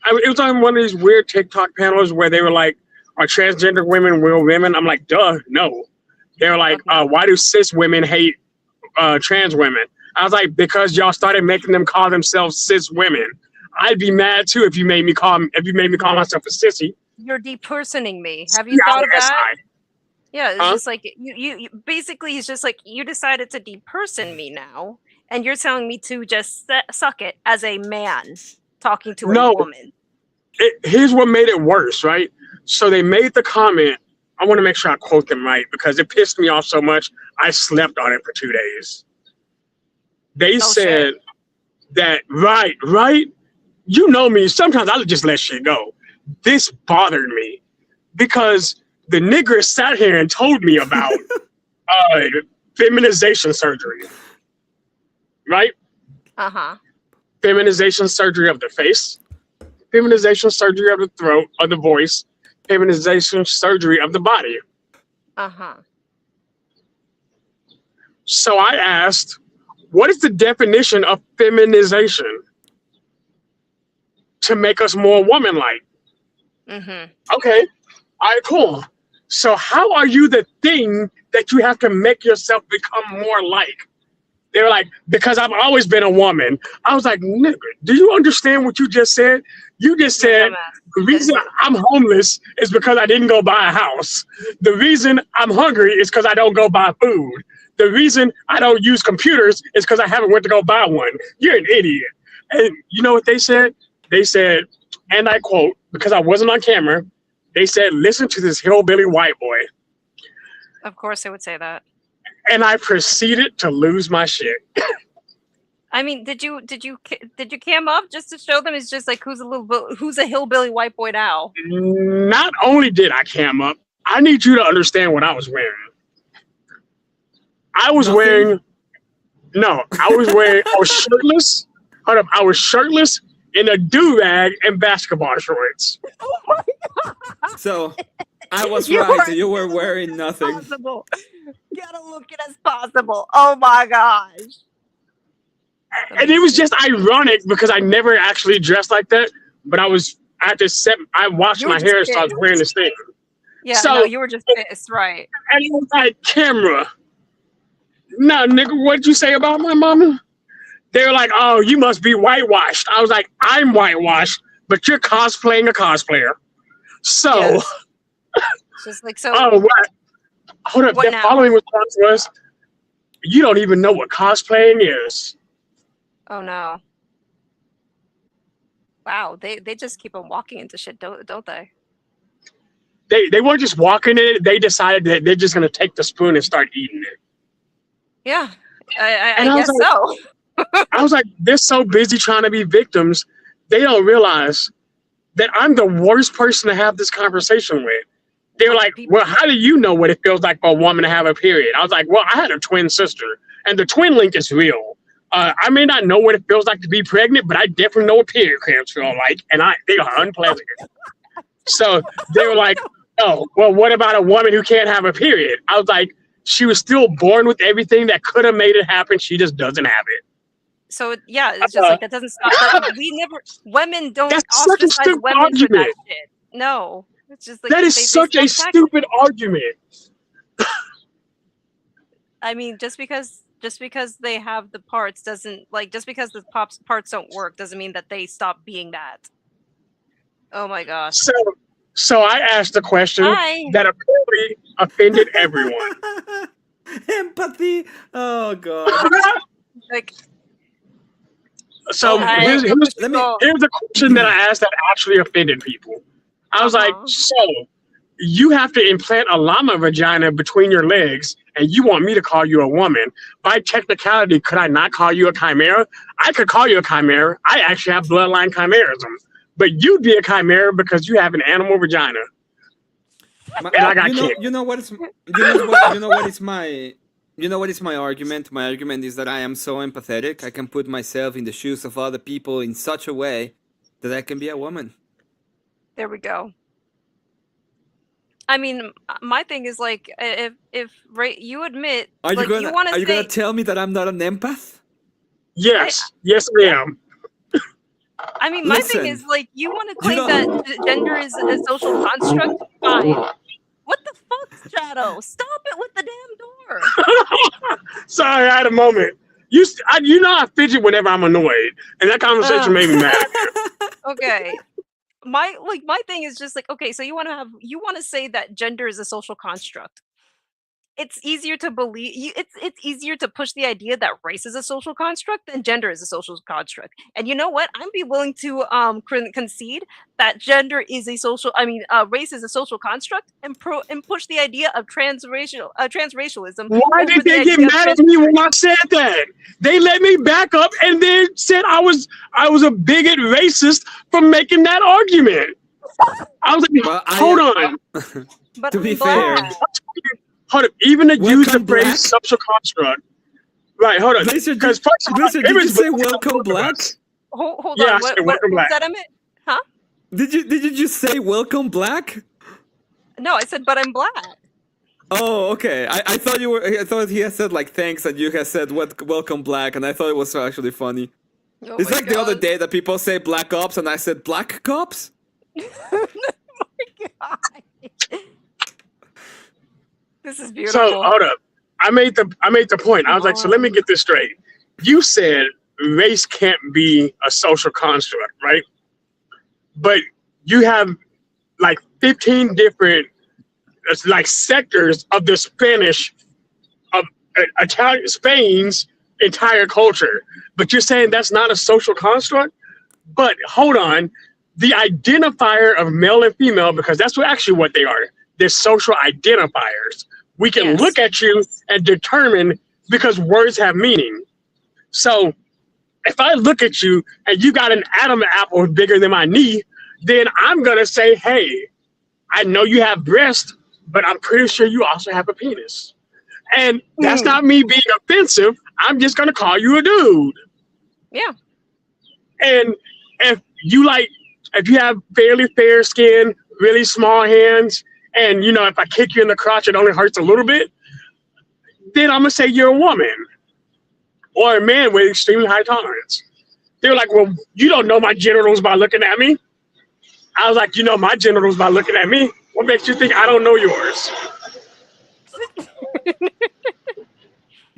it was on one of these weird TikTok panels where they were like, "Are transgender women real women?" I'm like, duh, no. They were like, Okay. "Why do cis women hate trans women?" I was like, because y'all started making them call themselves cis women. I'd be mad too if you made me call myself a sissy. You're depersoning me. Have you Yeah, thought of I'm a that? SI. Yeah, it's Huh? just like you basically he's just like you decided to deperson me now, and you're telling me to just suck it as a man talking to No. a woman. Here's what made it worse, right? So they made the comment. I want to make sure I quote them right because it pissed me off so much. I slept on it for 2 days. They said that, right? You know me. Sometimes I just let shit go. This bothered me because the nigger sat here and told me about feminization surgery, right? Uh-huh. Feminization surgery of the face, feminization surgery of the throat, of the voice, feminization surgery of the body. Uh-huh. So I asked, what is the definition of feminization to make us more woman-like? Mm-hmm. Okay, all right, cool. So how are you the thing that you have to make yourself become more like? They were like, because I've always been a woman. I was like, nigga, do you understand what you just said? You just said, the reason I'm homeless is because I didn't go buy a house. The reason I'm hungry is because I don't go buy food. The reason I don't use computers is because I haven't went to go buy one. You're an idiot. And you know what they said? They said, and I quote, because I wasn't on camera, they said, listen to this hillbilly white boy. Of course they would say that. And I proceeded to lose my shit. I mean, did you cam up just to show them? It's just like who's a hillbilly white boy now? Not only did I cam up, I need you to understand what I was wearing. I was wearing shirtless. Hold up, I was shirtless in a do-rag and basketball shorts. Oh my god! So I was You right. were You were wearing nothing. Possible. Gotta look it as possible. Oh my gosh! And it was just ironic because I never actually dressed like that. But I washed You were my just hair, so I was pissed. wearing this thing. Yeah, So- no, you were just pissed, right? And it was like, camera. Nah, nigga, what'd you say about my mama? They were like, oh, you must be whitewashed. I was like, I'm whitewashed, but you're cosplaying a cosplayer. So, Yes. It's just like so. oh, what? Hold up, What the now? following response was, you don't even know what cosplaying is. Oh no! Wow, they just keep on walking into shit, don't they? They weren't just walking in it. They decided that they're just going to take the spoon and start eating it. Yeah, And I I was guess like- so. I was like, they're so busy trying to be victims, they don't realize that I'm the worst person to have this conversation with. They were like, well, how do you know what it feels like for a woman to have a period? I was like, well, I had a twin sister, and the twin link is real. I may not know what it feels like to be pregnant, but I definitely know what period cramps feel like, and they are unpleasant. So they were like, oh, well, what about a woman who can't have a period? I was like, she was still born with everything that could have made it happen. She just doesn't have it. So yeah, it's just like that doesn't stop. Women don't That's such a ostracize stupid women for that argument. shit. No, it's just like That is such a stupid argument. I mean, just because they have the parts doesn't just because the parts don't work doesn't mean that they stop being that. Oh my gosh. So I asked a question that apparently offended everyone. Empathy. Oh god. Like. So here's a question that I asked that actually offended people. I was like, so you have to implant a llama vagina between your legs and you want me to call you a woman. By technicality, could I not call you a chimera? I could call you a chimera. I actually have bloodline chimerism. But you'd be a chimera because you have an animal vagina. And I got kicked. You know what is my argument? My argument is that I am so empathetic. I can put myself in the shoes of other people in such a way that I can be a woman. There we go. I mean, my thing is like, if you admit, are you gonna tell me that I'm not an empath? Yes, yes, I am. I mean, my thing is like, you want to claim that gender is a social construct? Fine. What the fuck, Shadow? Stop it with the damn door. Sorry, I had a moment. You know I fidget whenever I'm annoyed, and that conversation made me mad. Okay. My thing is just like, okay, so you want to say that gender is a social construct. It's easier to believe it's easier to push the idea that race is a social construct than gender is a social construct. And you know what? I'd be willing to concede that race is a social construct and push the idea of transracialism. Why did they get mad at me when I said that? They let me back up and then said I was a bigot racist for making that argument. I was like, hold on. But to be fair. Hold up, even to use the phrase social construct. Right, hold on. Because did you say welcome black? Hold on. What was that, Emmett? Huh? Did you just say welcome black? No, I said, but I'm black. Oh, okay. I thought I thought he had said like thanks, and you had said welcome black, and I thought it was actually funny. Oh it's like the other day that people say black ops, and I said black cops. Oh my god. This is beautiful. So hold up. I made the point. I was like, so let me get this straight. You said race can't be a social construct, right? But you have like 15 different like sectors of the Spain's entire culture. But you're saying that's not a social construct? But hold on. The identifier of male and female, because that's actually what they are. They're social identifiers. We can look at you and determine, because words have meaning. So if I look at you and you got an Adam apple bigger than my knee, then I'm going to say, hey, I know you have breasts, but I'm pretty sure you also have a penis. And that's not me being offensive. I'm just going to call you a dude. Yeah. And if you have fairly fair skin, really small hands, and, you know, if I kick you in the crotch, it only hurts a little bit, then I'm going to say you're a woman or a man with extremely high tolerance. They were like, well, you don't know my genitals by looking at me. I was like, you know my genitals by looking at me. What makes you think I don't know yours?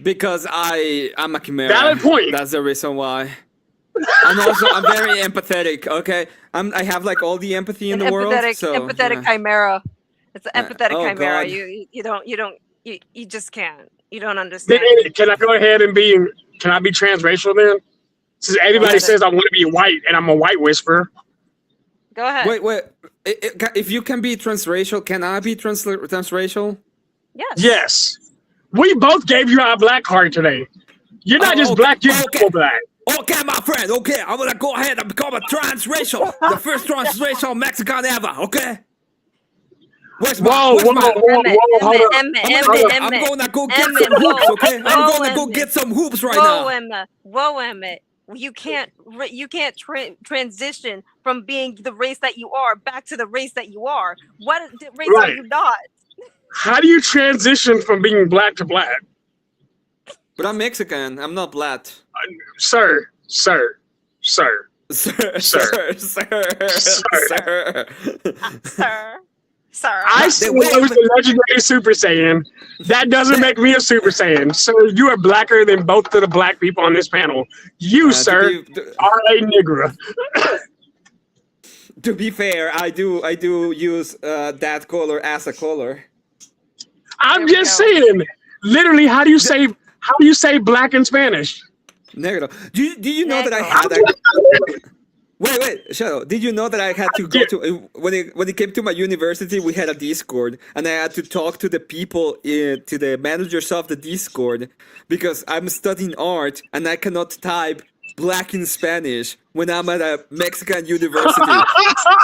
Because I'm a chimera. Valid point. That's the reason why. And also, I'm very empathetic, okay? I have like all the empathy in the world. Empathetic chimera. It's an empathetic chimera. God. You just can't. You don't understand. Can I go ahead and can I be transracial then? Since everybody says I want to be white and I'm a white whisperer. Go ahead. Wait. If you can be transracial, can I be transracial? Yes. Yes. We both gave you our black card today. You're not just black, you're double black. Okay, my friend. Okay, I'm gonna go ahead and become a transracial, the first transracial Mexican ever. Okay. Where's my? Whoa, Where's whoa, my? whoa, whoa, hold up. I'm gonna go get some hoops. Okay, I'm gonna go get some hoops right Whoa, now. Emma. Whoa, Emmett. You can't transition from being the race that you are back to the race that you are. What race are Right. you not? How do you transition from being black to black? But I'm Mexican. I'm not black. Sir. Sir, Sir. sir, Sir. Sir. I said I was a legendary Super Saiyan. That doesn't make me a Super Saiyan. So you are blacker than both of the black people on this panel. You, sir, are a nigger. To be fair, I do use that color as a color. I'm just saying. Literally, how do you say black in Spanish? Negro. Do you know that I had Wait, Shadow. Did you know that I had to go to when it came to my university? We had a Discord, and I had to talk to the people, to the managers of the Discord, because I'm studying art and I cannot type black in Spanish when I'm at a Mexican university.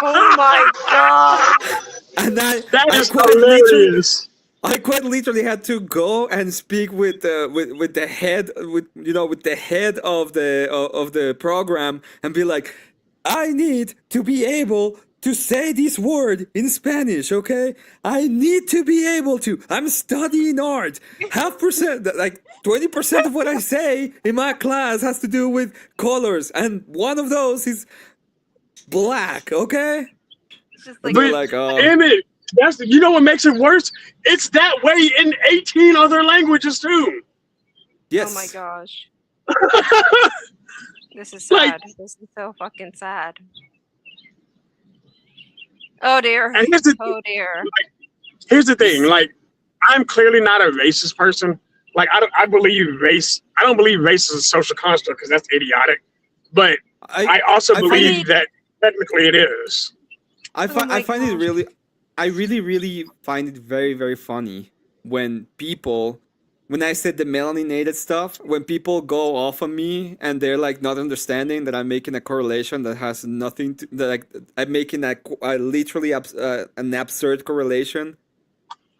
Oh my god! And That is hilarious. I quite literally had to go and speak with the head with the head of the program and be like, I need to be able to say this word in Spanish, okay? I need to be able to. I'm studying art. 0.5%, like 20% of what I say in my class has to do with colors, and one of those is black, okay? It's just like, But Emmett, you know what makes it worse? It's that way in 18 other languages too. Yes. oh my gosh. This is sad. Like- This is so fucking sad. Oh dear. And here's the Oh dear. here's the thing. Like, I'm clearly not a racist person. Like, I believe race. I don't believe race is a social construct because that's idiotic. But I also believe that technically it is. I my find it gosh. really, I really find it very, very funny when people, when I said the melaninated stuff, when people go off on me and they're like not understanding that I'm making a correlation that has nothing to, that like I'm making a literally an absurd correlation.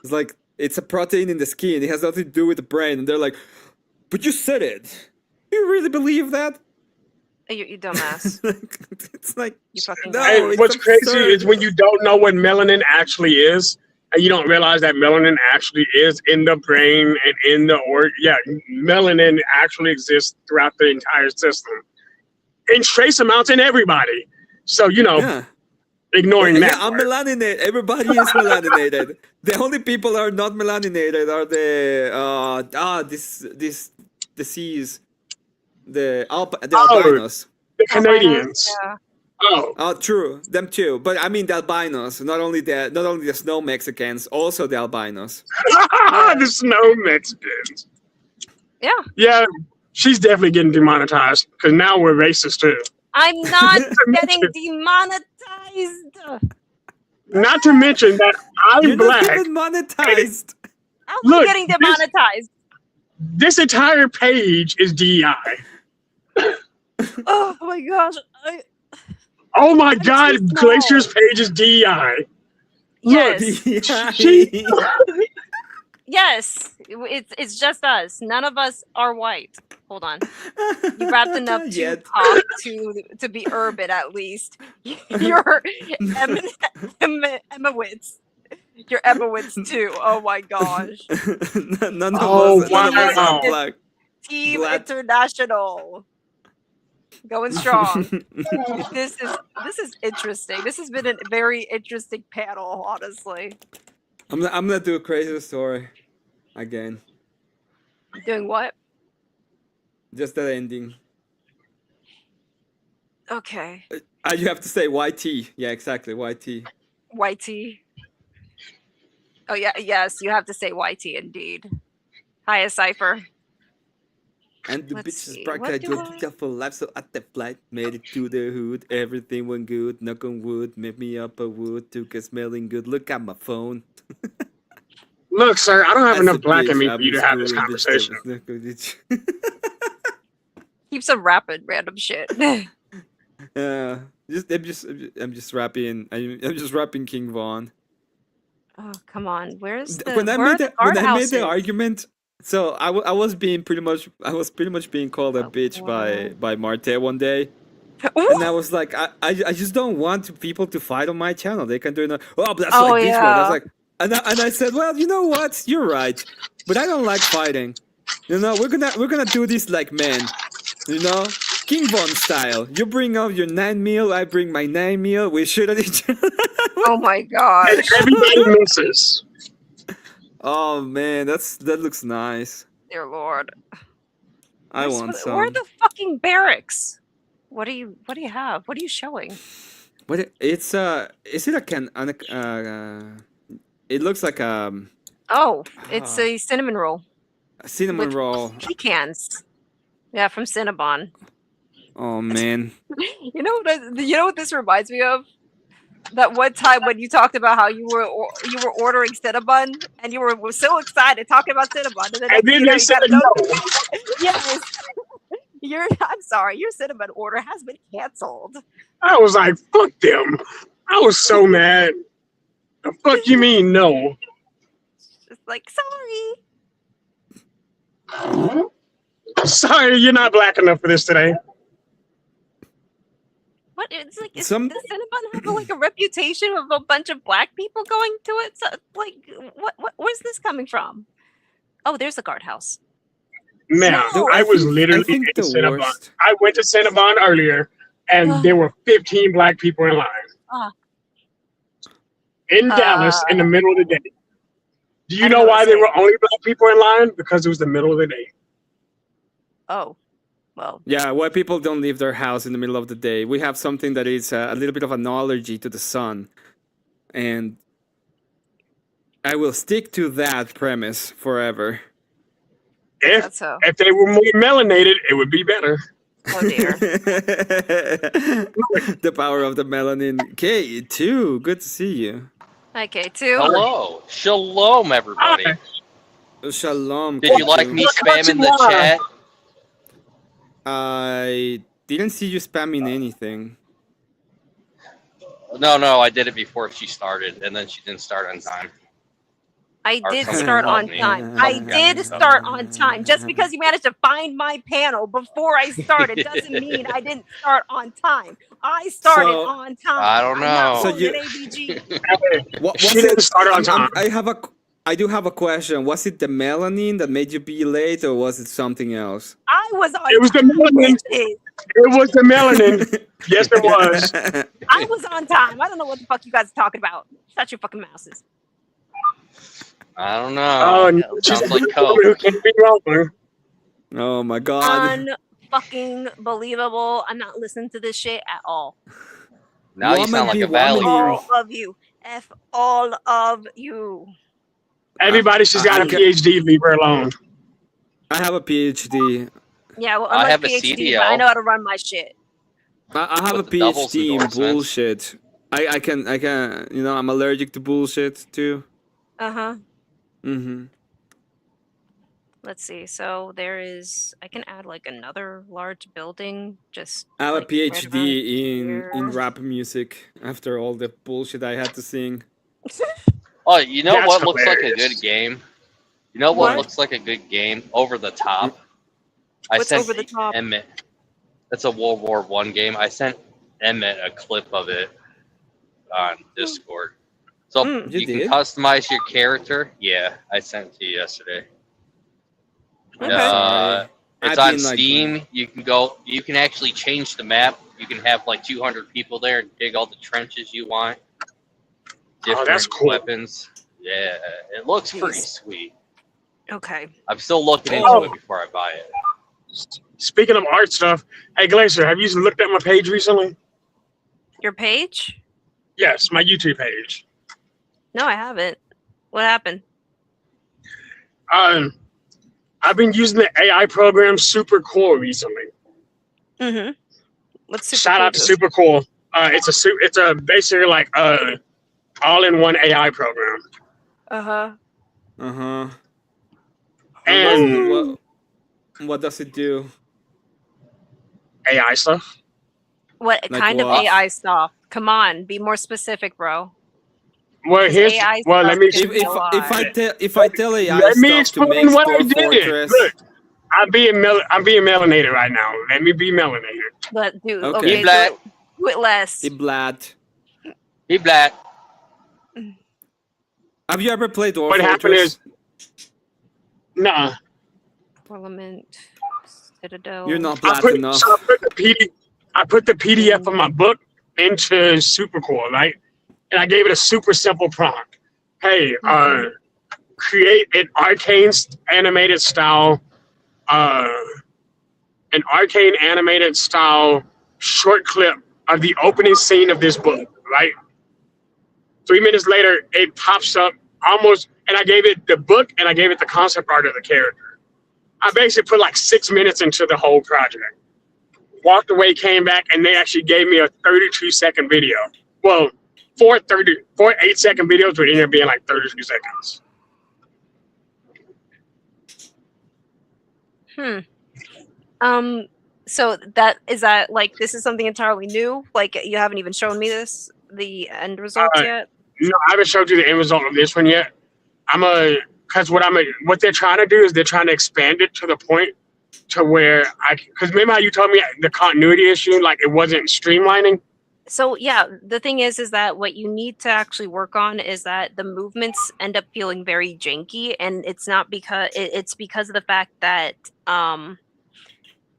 It's like, it's a protein in the skin. It has nothing to do with the brain. And they're like, but you said it. You really believe that? You dumbass. It's like, You fucking no, And it's what's crazy absurd. is when you don't know what melanin actually is, and you don't realize that melanin actually is in the brain and in the melanin actually exists throughout the entire system in trace amounts in everybody. So Yeah. ignoring that. I'm part. melaninated. Everybody is melaninated. The only people are not melaninated are the this disease, the albinos. The Canadians. Yeah. Oh, Oh, true, them too. But I mean the albinos. Not only the snow Mexicans, also the albinos. the snow Mexicans. Yeah. Yeah, she's definitely getting demonetized because now we're racist too. I'm not getting demonetized. Not to mention that I'm You're black. not even monetized. I'll Look, be getting demonetized. This entire page is DEI. Oh my gosh. Oh my too God, small. Glacier's page is DEI. Look, Yes. she, Yes. It's just us. None of us are white. Hold on. You rapped enough to Yet. pop to be urban at least. You're Emmowitz. You're Emmowitz too. Oh my gosh. None of Oh, us are wow. black. Team Black. International. Going strong. This is interesting. This has been a very interesting panel, honestly. I'm gonna do a crazy story again. Doing what? Just that ending. Okay. You have to say YT. Yeah, exactly. YT. YT. Oh yeah, yes, you have to say YT indeed. Hiya, Cypher. And the Let's bitches see, broke what out do your I- beautiful life, so at the flight, made it to the hood. Everything went good, knock on wood, made me up a wood, took a smelling good. Look at my phone. look, sir, I don't have As enough a black in bitch, me I've for you to been have this schooling conversation. bitch. keeps on rapping random shit. I'm just rapping. I'm just rapping King Von. Oh, come on. Where's the When I where are made the when I made the guardhouses? argument, so I was pretty much being called a bitch by Marte one day. And I was like, I just don't want people to fight on my channel. They can do it. Oh, but that's Oh, like this one. That's yeah. like, and I said, well, you know what? You're right, but I don't like fighting. You know, we're gonna do this like men. You know, King Von style. You bring out your 9mm, I bring my 9mm. We shoot at each other. Oh my And gosh. everybody misses. Oh man, that looks nice. Dear Lord. I Where's- want Where are some. the fucking barracks? What do you have? What are you showing? What it's is it a can it looks like Oh, it's a cinnamon roll. a cinnamon with roll. Pecans. Yeah, from Cinnabon. Oh man. You know what this reminds me of? That one time when you talked about how you were ordering Cinnabon and you were so excited talking about Cinnabon, and then, And then you know, they you said got no. Yes. I'm sorry, your Cinnabon order has been canceled. I was like, fuck them. I was so mad. The fuck you mean no? Just like, sorry. Sorry, you're not black enough for this today. What it's like? Does Some- Cinnabon have like a reputation of a bunch of black people going to it? So, like, where's this coming from? Oh, there's the guardhouse. Now, No, I was I literally think in the Cinnabon. worst. I went to Cinnabon earlier, and there were 15 black people in line. Ah. In Dallas, in the middle of the day. Do you I know know why it's there were like- only black people in line? Because it was the middle of the day. Oh, well. Yeah, why people don't leave their house in the middle of the day. We have something that is a little bit of an allergy to the sun. And I will stick to that premise forever. If That's so. if they were more melanated, it would be better. Oh dear. The power of the melanin. K2, good to see you. Okay, too. Hello, shalom, everybody. Hi. Shalom. Did you like K2. me spamming the chat? I didn't see you spamming anything. No, I did it before she started, and then she didn't start on time. I Or did something start about on me. time. I did start on time. Just because you managed to find my panel before I started doesn't mean I didn't start on time. I started So- on time. I don't I'm not know. So pulling you- an ABG. She didn't start on time. I do have a question. Was it the melanin that made you be late, or was it something else? I was on It was the time. melanin. bitches. It was the melanin. Yes, it was. I was on time. I don't know what the fuck you guys are talking about. Shut your fucking mouses. I don't Oh, know. no, she's Sounds a like woman Coke. who can't be wrong. Oh my god. Unfucking believable. I'm not listening to this shit at all. Now you Woman sound like be a valley woman. girl. All of you. F all of you. Everybody, she's got a PhD. Leave her alone. I have a PhD. Yeah, well, I I'm have a a PhD, but I CDL. know how to run my shit. I have a With the doubles PhD in endorsements. bullshit. I can, you know, I'm allergic to bullshit too. Uh-huh. Mm-hmm. Let's see. So there is, I can add like another large building. Just I have like, a right around PhD in here. rap music after all the bullshit I had to sing. Oh, you know That's what looks like a hilarious. good game? You know what What? looks like a good game? Over the Top. I What's sent Over the Top? Emmett. That's a World War One game. I sent Emmett a clip of it on Discord. So Mm. You you can did? customize your character. Yeah, I sent it to you yesterday. I'm Okay. sorry. It's I've on been, like- Steam. You can go. You can actually change the map. You can have like 200 people there and dig all the trenches you want. Different that's cool. weapons. Yeah, it looks pretty Jeez. sweet. Okay. I'm still looking into Oh. it before I buy it. Speaking of art stuff, hey Glacier, have you looked at my page recently? Your page? Yes, my YouTube page. No, I haven't. What happened? I've been using the AI program Super Cool recently. Mm-hmm. What's super Shout cool out to do? Super Cool. It's a basically like all-in-one AI program. Uh-huh. Uh-huh. And What does it do? AI stuff. What Like kind of what? AI stuff? Come on, be more specific, bro. Well, 'Cause here's AI well. stuff Let me could be a lot. if I tell AI let me stuff to make explain what I Dwarf did. Fortress, Look, I'm being melanated right now. Let me be melanated. But dude, Okay. okay, He black. do it less. he blad. He black. Have you ever played Dwarf What happened Fortress? Nah, Parliament, Citadel. You're not I black put enough. so I put the PDF of my book into Supercore, right? And I gave it a super simple prompt. Hey, create an arcane animated style, short clip of the opening scene of this book, right? 3 minutes later, it pops up almost, and I gave it the book and I gave it the concept art of the character. I basically put like 6 minutes into the whole project. Walked away, came back, and they actually gave me a 32-second video. Well, four 8-second videos would end up being like 32 seconds. So that is that like this is something entirely new? Like you haven't even shown me the end results yet? No, I haven't showed you the end result of this one yet. Because what they're trying to do is they're trying to expand it to the point to where because remember how you told me the continuity issue, like it wasn't streamlining? So yeah, the thing is that what you need to actually work on is that the movements end up feeling very janky, and it's not because it's because of the fact that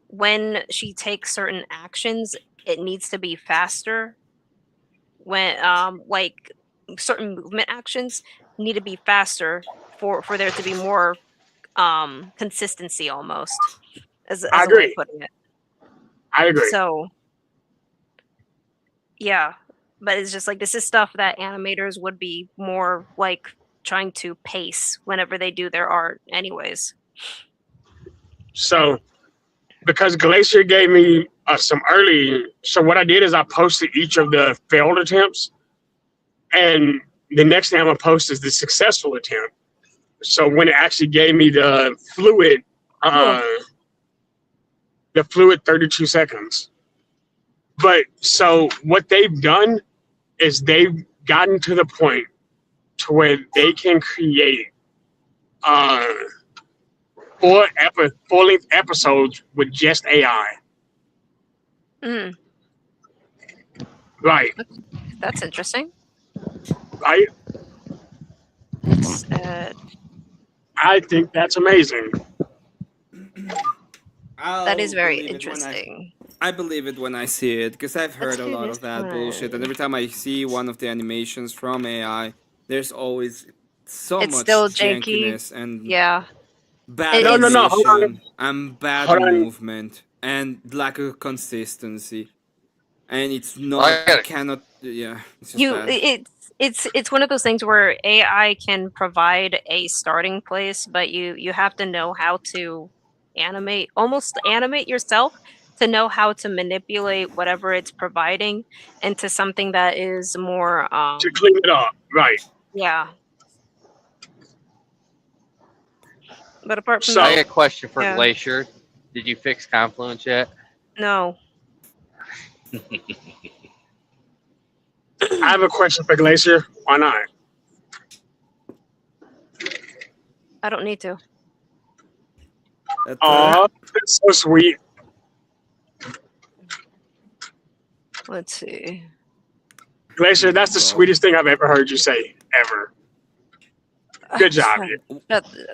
when she takes certain actions, it needs to be faster. When like certain movement actions need to be faster for there to be more consistency almost. As I a way of agree. putting it. I agree. So yeah, but it's just like this is stuff that animators would be more like trying to pace whenever they do their art anyways. So because Glacier gave me some early, so what I did is I posted each of the failed attempts, and the next thing I'm gonna post is the successful attempt. So when it actually gave me the fluid 32 seconds. But so what they've done is they've gotten to the point to where they can create full-length episodes with just AI. Right. That's interesting. Right. It's, I think that's amazing. that is very believe it interesting. I believe it when I see it, because I've heard a lot of that bullshit, and every time I see one of the animations from AI, there's always so It's much still janky. jankiness and Yeah. bad No, animation and bad Hold on. movement and lack of consistency. And it's not, I you cannot, yeah. It's just bad. It's one of those things where AI can provide a starting place, but you have to know how to almost animate yourself to know how to manipulate whatever it's providing into something that is more To clean it up, right? yeah. But apart from So- I that, got a question for Yeah. Glacier. Did you fix Confluence yet? no. I have a question for Glacier. Why not? I don't need to. That, Oh, that's so sweet. Let's see. Glacier, that's the sweetest thing I've ever heard you say, ever. Good job.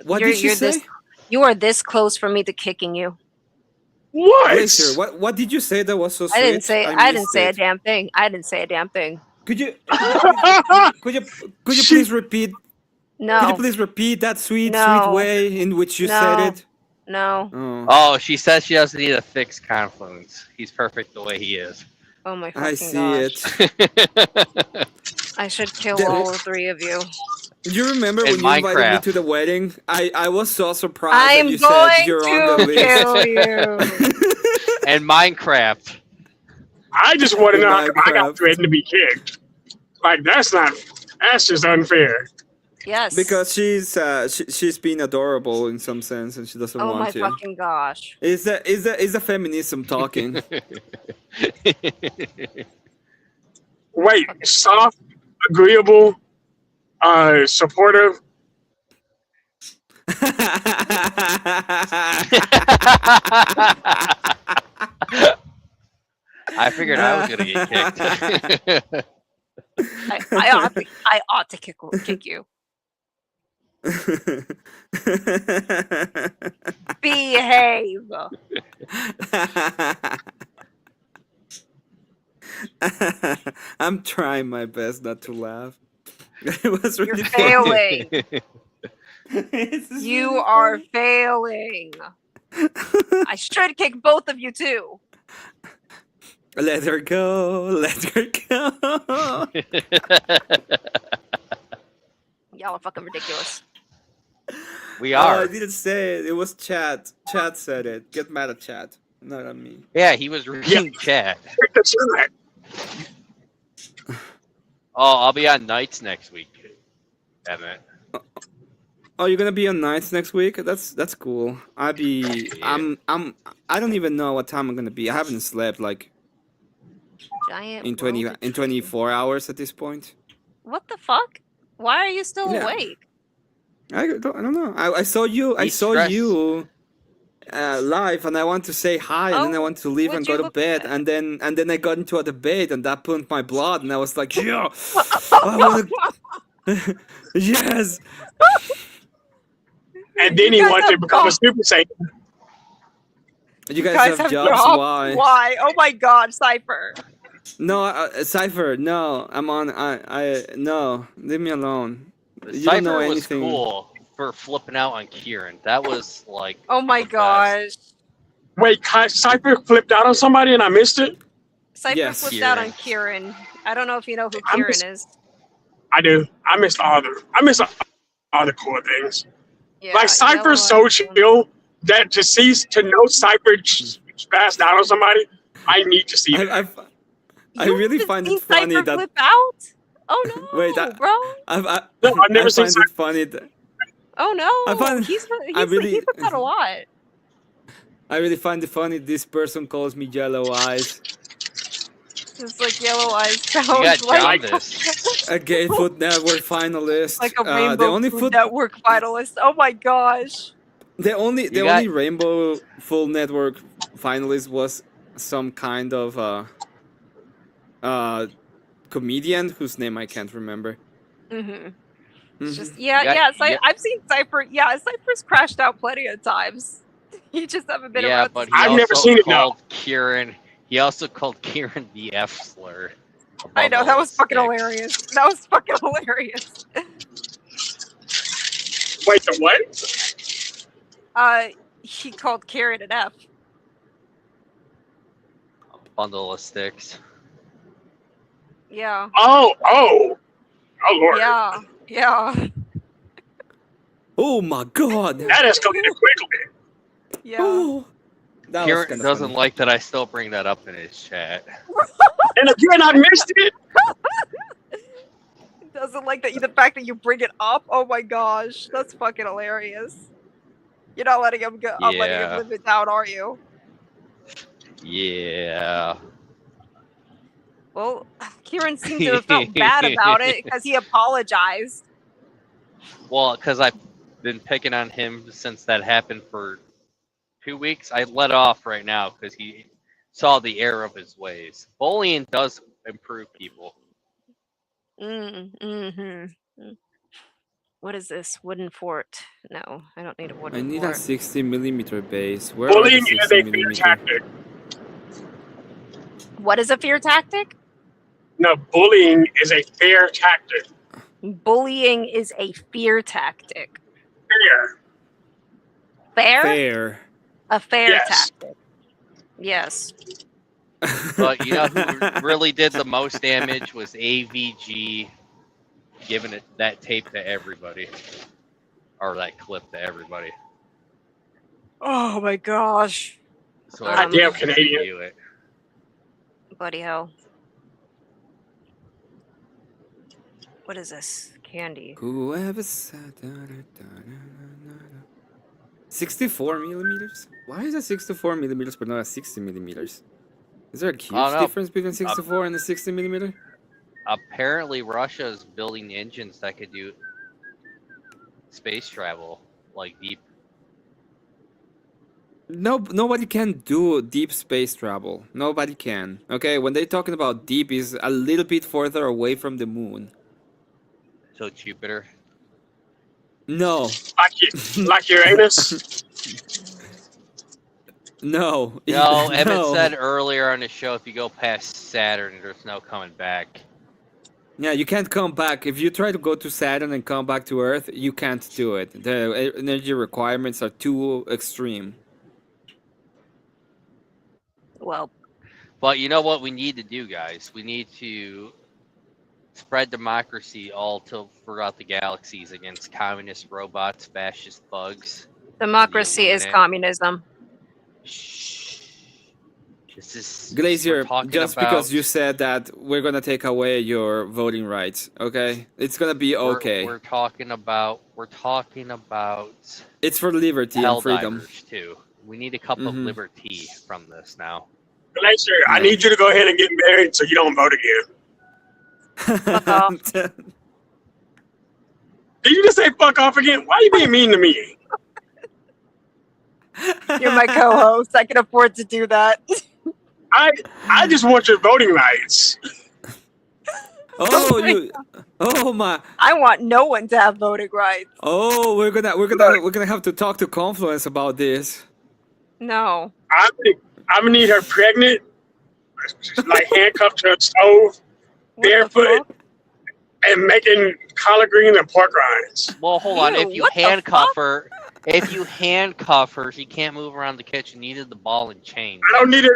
what did you say? You are this close for me to kicking you. What? Glacier, what did you say that was so sweet? I didn't say missed a it. damn thing. I didn't say a damn thing. Could you please repeat? No. Could you please repeat that sweet No. way in which you No. said it? No. Oh, Oh, she says she doesn't need to fix Confluence. He's perfect the way he is. Oh my fucking I see gosh. it. I should kill That- all 3 of you. Do you remember In when you invited me Minecraft. to the wedding? I was so surprised I'm that you going said you're on the to list. kill you. And Minecraft. I just want to know how come I got Minecraft. threatened to be kicked. Like, that's just unfair. Yes. Because she's being adorable in some sense, and she doesn't Oh want my to. fucking gosh. Is the feminism talking? Wait, soft, agreeable, supportive. I figured I was gonna get kicked. I ought to kick you. Behave. I'm trying my best not to laugh. It was You're really failing. This is You really are funny. failing. I should kick both of you too. Let her go. Let her go. Y'all are fucking ridiculous. We Oh, are. I didn't say it. It was chat. Chat said it. Get mad at chat, not at me. Yeah, he was reading chat. Pick the chat. Oh, I'll be on nights next week. Damn it. Oh, you're gonna be on nights next week? That's cool. I'll be. Yeah. I don't even know what time I'm gonna be. I haven't slept like Giant in world of 24 hours at this point. What the fuck? Why are you still Yeah. awake? I don't know. I saw you. I He's saw stressed. you live, and I want to say hi, and then I Oh, want to leave would and you go to look bed, at- and then I got into a debate, and that pumped my blood, and I was like, yeah, I want to. Yes. And then he guys wanted to have become a jobs. Super Saiyan. You guys have jobs. Why? Why? Oh my god, Cypher. No, Cypher. No, I'm on. I no. Leave me alone. You Cypher don't know was anything. cool for flipping out on Kieran. That was like. Oh my the best. gosh. Wait, Cypher flipped out on somebody and I missed it? Cypher Yes. flipped out on Kieran. I don't know if you know who I Kieran miss- is. I do. I missed all the cool things. Yeah, Like Cypher's so chill that to know Cypher spazzed out on somebody, I need to see that. I You really haven't find seen it funny Cypher that. flip out? Oh no, Wait, bro. No, I've never I seen find it funny that Oh no. I find- He's I really- he flipped out a lot. I really find it funny. This person calls me yellow eyes. Just like yellow eyes You sounds got like jaundice. A Gay Food Network finalist. like a the Rainbow only Food Network finalist. Oh my gosh. The only You got- Rainbow Full Network finalist was some kind of comedian whose name I can't remember. Mm-hmm. Mhm. It's just Yeah, yeah. I've seen Cypher. Yeah, Cypher's crashed out plenty of times. You just haven't been Yeah, around. but to he I've also never seen it, no. called Kieran. He also called Kieran the F slur. I know, above that all was the fucking sticks. hilarious. That was fucking hilarious. Wait, the what? He called Kieran an F. Bundle of sticks. Yeah. Oh Lord. Yeah. Oh my god! That escalated quickly. Yeah. Oh, that was Kieran kinda doesn't funny. like that I still bring that up in his chat. And again, I missed it. Doesn't like that the fact that you bring it up. Oh my gosh, that's fucking hilarious. You're not letting him go. I'm letting him Yeah. live it down, are you? Yeah. Well, Kieran seemed to have felt bad about it because he apologized. Well, because I've been picking on him since that happened for 2 weeks. I let off right now because he saw the error of his ways. Bullying does improve people. What is this? Wooden fort? No, I don't need a wooden I need fort. a 60mm base. Where are the Bullying is a fear 60mm? tactic. What is a fear tactic? No, bullying is a fair tactic. Bullying is a fear tactic. Fair. Fair? Fair. A fair Yes. tactic. Yes. But you know who really did the most damage was AVG giving it that tape to everybody. Or that clip to everybody. Oh my gosh. So God everybody damn could Canadian. view it. Bloody hell. What is this? candy. Whoever said 64 millimeters? Why is it 64 millimeters but not a 60 millimeters? Is there a huge no. difference between 64 and a 60 millimeter? Apparently, Russia is building engines that could do space travel, like deep. No, nobody can do deep space travel. Nobody can. Okay, when they're talking about deep, is a little bit further away from the moon. So Jupiter. No. Like Uranus. No. No, Emmett No. said earlier on the show, if you go past Saturn, there's no coming back. Yeah, you can't come back. If you try to go to Saturn and come back to Earth, you can't do it. The energy requirements are too extreme. Well, But you know what we need to do, guys? We need to spread democracy all throughout the galaxies against communist robots, fascist thugs. democracy is Illuminati. communism. Shh. This is Glacier, we're talking just about, because you said that, we're gonna take away your voting rights, okay? It's gonna be okay. We're talking about It's for liberty and freedom. Helldivers too. We need a cup of liberty from this now. Glacier, I need you to go ahead and get married so you don't vote again. Did you just say fuck off again? Why are you being mean to me? You're my co-host. I can afford to do that. I just want your voting rights. Oh my! I want no one to have voting rights. Oh, we're gonna have to talk to Confluence about this. No. I'm gonna need her pregnant, like handcuffed to a stove, barefoot, and making collard greens and pork rinds. Well, hold on. If you what the handcuff her, she can't move around the kitchen. You needed the ball and chain. I don't need her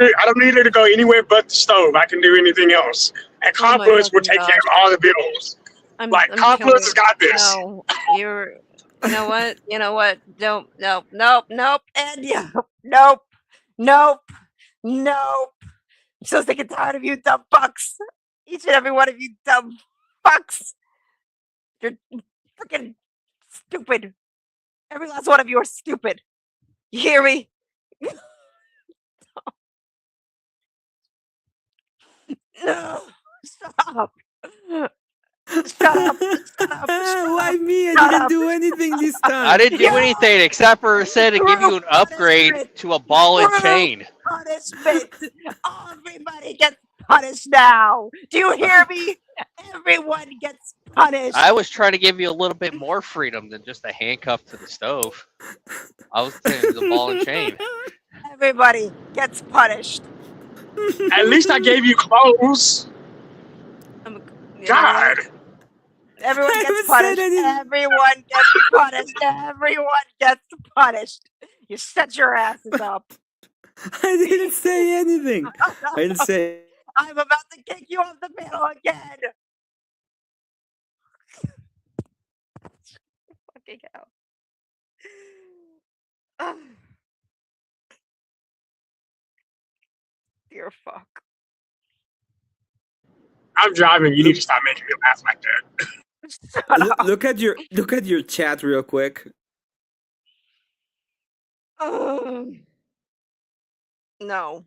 to go anywhere but the stove. I can do anything else. And Confluence will take care of all the bills. I'm Confluence has got this. No, you know what? Nope. And nope. I'm so sick and tired of you dumb fucks. Each and every one of you dumb fucks. You're freaking stupid. Every last one of you are stupid. You hear me? No. Stop. Shut up. Why me? I didn't do anything this time. I didn't do anything except for say to give you an upgrade to a ball and chain. Punishment. Everybody gets punished now. Do you hear me? Everyone gets punished. I was trying to give you a little bit more freedom than just a handcuff to the stove. I was saying the ball and chain. Everybody gets punished. At least I gave you clothes. God. Everyone I gets haven't said punished. anything. Everyone gets punished. Everyone gets punished. You set your asses up. I didn't say anything. I didn't say. I'm about to kick you off the panel again. Fucking hell. Dear fuck. I'm driving. You need to stop making me laugh like that. Shut up. Look at your chat real quick. No.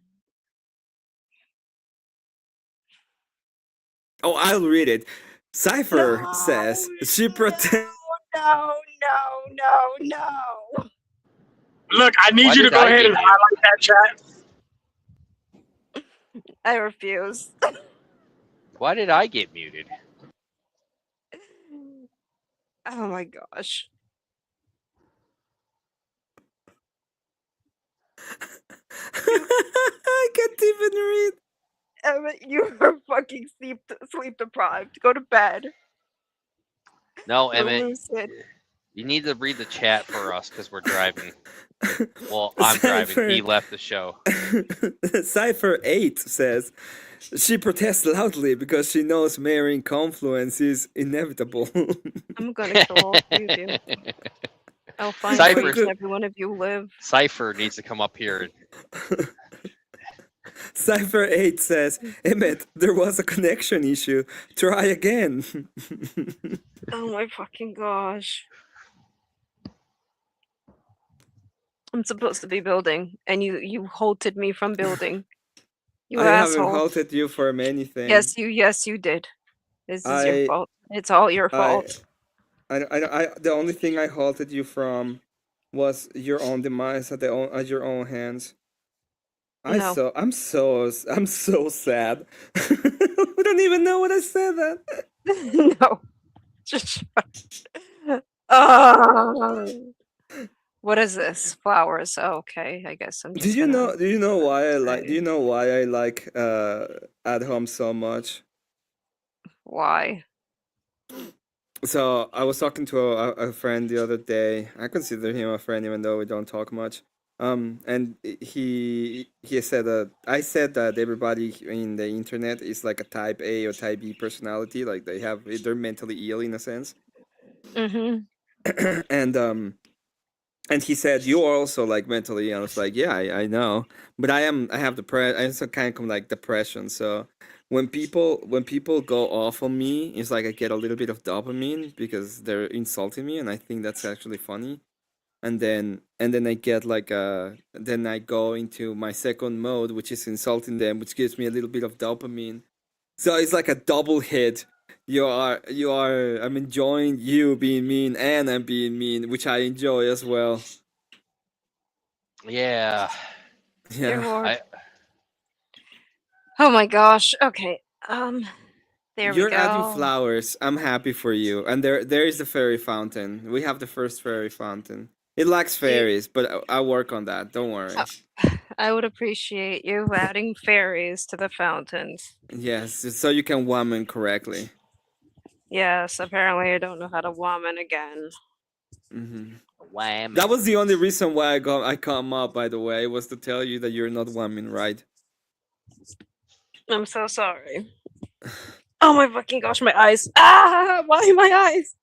Oh, I'll read it. Cypher says she protects. No. Look, I need Why you to did go I ahead get and highlight that chat. I refuse. Why did I get muted? Oh my gosh. I can't even read. Emmett, you are fucking sleep deprived. Go to bed. No, You're Emmett, lucid. you need to read the chat for us because we're driving. Well, I'm driving. He left the show. Cypher 8 says she protests loudly because she knows marrying Confluence is inevitable. I'm gonna kill all of you, dude. I'll find Cypher. where each and every one of you live. Cypher needs to come up here. Cypher8 says, Emmett, there was a connection issue. Try again. Oh my fucking gosh. I'm supposed to be building, and you halted me from building. You I haven't asshole. halted you from anything. Yes, you did. This is your I- fault. It's all your fault. The only thing I halted you from was your own demise at your own hands. No. I'm so sad. I don't even know what I said that. No. Just oh. What is this? Flowers. Oh, okay, I guess I'm just Do you gonna- know why I like Okay. At Home so much? Why? So I was talking to a friend the other day. I consider him a friend even though we don't talk much. And he said that I said that everybody in the internet is like a type A or type B personality, like they're mentally ill in a sense. Mm-hmm. And he said you are also like mentally. I was like, yeah, I know, but I have I also kind of like depression. So when people go off on me, it's like I get a little bit of dopamine because they're insulting me, and I think that's actually funny. And then I get like then I go into my second mode, which is insulting them, which gives me a little bit of dopamine. So it's like a double hit. I'm enjoying you being mean, and I'm being mean, which I enjoy as well. Yeah. Dear Yeah. Lord. Oh my gosh. Okay. There You're we go. adding flowers. I'm happy for you. And there is the fairy fountain. We have the first fairy fountain. It lacks fairies, but I'll work on that. Don't worry. I would appreciate you adding fairies to the fountains. Yes, so you can woman correctly. Yes, apparently I don't know how to woman again. Mm-hmm. Wham. That was the only reason why I come up, by the way, was to tell you that you're not woman, right? I'm so sorry. Oh my fucking gosh, my eyes. Ah, why my eyes?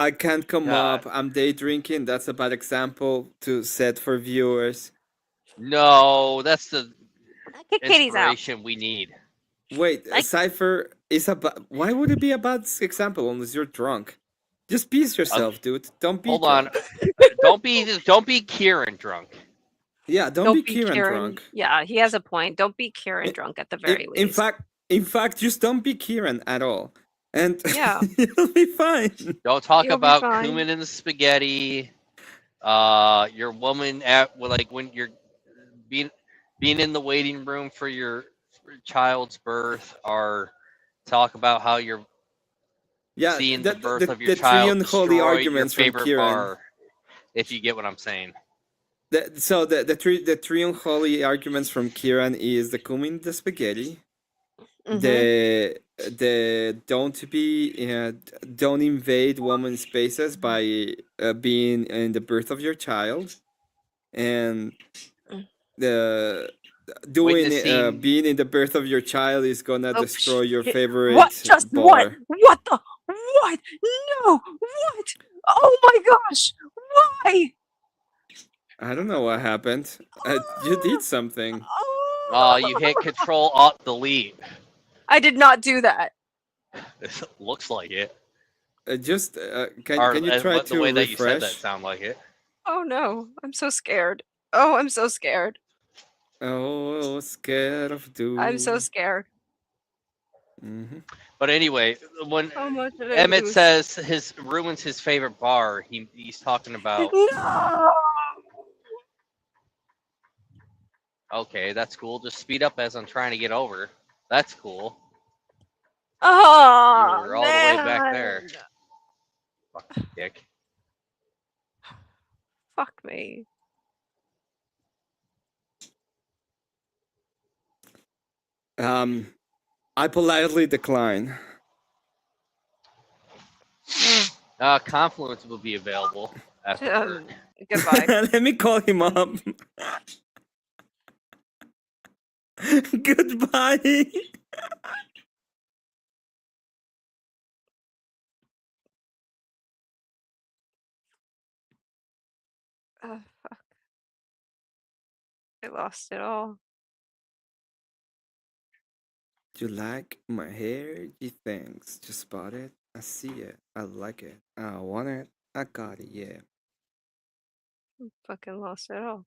I can't come God. up. I'm day drinking. That's a bad example to set for viewers. No, that's the Kick Katie's out. inspiration we need. Wait, Cypher is a why would it be a bad example unless you're drunk? Just peace yourself, dude. Don't be Hold drunk. on. don't be Kieran drunk. Yeah, don't be Kieran drunk. Yeah, he has a point. Don't be Kieran drunk at the very least. In fact, just don't be Kieran at all. And yeah, you'll be fine. Don't talk about cumin in the spaghetti. Your woman when you're being in the waiting room for your child's birth, or talk about how you're seeing the birth of your child destroy your favorite bar. If you get what I'm saying. The three unholy arguments from Kieran is the cumin, the spaghetti, the don't invade women's spaces by being in the birth of your child, and the being in the birth of your child is gonna destroy your favorite bar. What the what? No, what? Oh my gosh, why? I don't know what happened. You did something. Oh, you hit Control Alt Delete. I did not do that. It looks like it. Can you try to the way refresh? that you said that sound like it? Oh no, I'm so scared. Oh, I'm so scared. Oh, scared of doom. I'm so scared. Mm-hmm. But anyway, when Emmett says ruins his favorite bar, he's talking about. No! Okay, that's cool. Just speed up as I'm trying to get over. That's cool. Oh, you're all the way back there. Fucking dick. Fuck me. I politely decline. Confluence will be available after. Goodbye. Let me call him up. Goodbye. Fuck. I lost it all. You like my hair? Gee, thanks. Just spot it. I see it. I like it. I want it. I got it. Yeah. Fucking lost it all.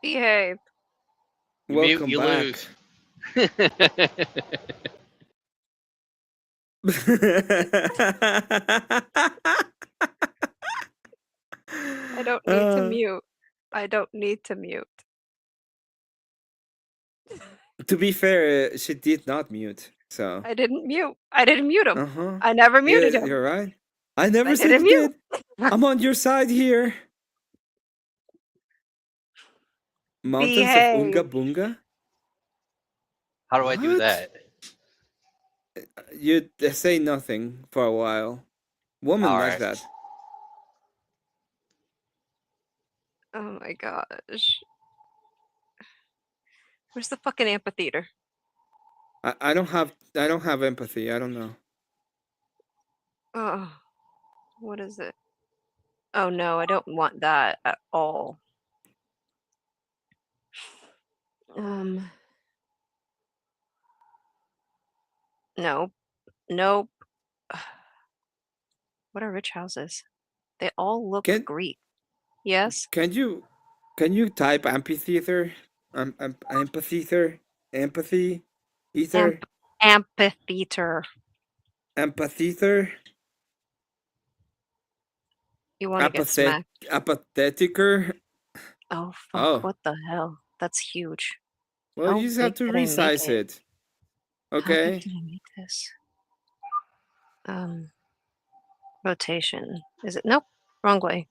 Behave. You mute, Welcome you back. lose. I don't need to mute. I don't need to mute. To be fair, she did not mute. So. I didn't mute. I didn't mute him. Uh-huh. I never muted him. You're right. I never I said didn't you mute. did. I'm on your side here. Mountains of Unga Behave. Bunga? How do I do What? that? You say nothing for a while. Women like Alright. that. Oh my gosh. Where's the fucking amphitheater? I don't have empathy. I don't know. Oh, what is it? Oh no, I don't want that at all. Nope. Nope. What are rich houses? They all look Greek. Yes? Can you type amphitheater? Amphitheater? Empathy? Ether? Amphitheater. Amphitheater? You want to get smacked? Apatheticer? Oh fuck! Oh. What the hell? That's huge. Well, How you just have to big did I make resize it? it. How Okay. big did I make this? Rotation. Is it? Nope. Wrong way.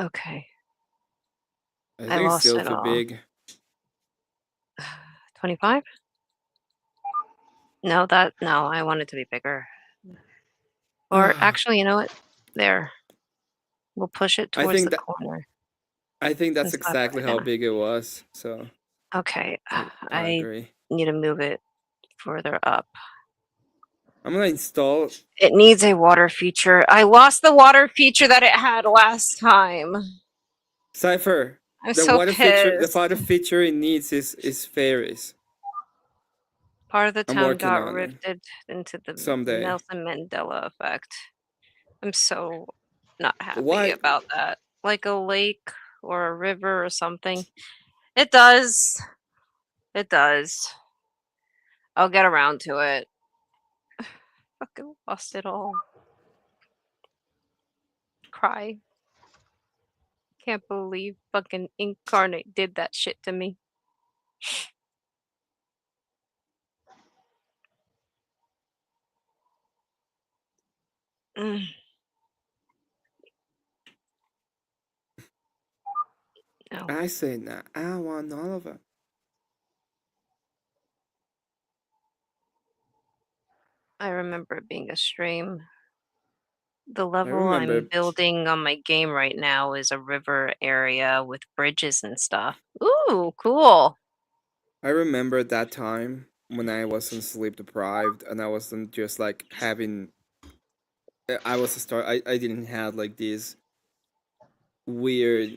Okay. I I think it's lost still it too all. big. 25? No, I want it to be bigger. Or actually, you know what? There. We'll push it I towards think the that- corner. I think that's and slap it exactly how down. big it was. So Okay. I I agree. need to move it further up. I'm gonna install. It needs a water feature. I lost the water feature that it had last time. Cypher. I'm The so water feature. The pissed. water feature it needs is fairies. Part of the I'm town working got on it. rifted into the Someday. Nelson Mandela effect. I'm so not happy Why? about that. Like a lake or a river or something. It does. It does. I'll get around to it. Fucking lost it all. Cry. Can't believe fucking Incarnate did that shit to me. Mm. No. I say nah. I want all of it. I remember it being a stream. The level remember. I'm building on my game right now is a river area with bridges and stuff. Ooh, cool. I remember that time when I wasn't sleep deprived and I wasn't just like having. I was a start. I didn't have like these weird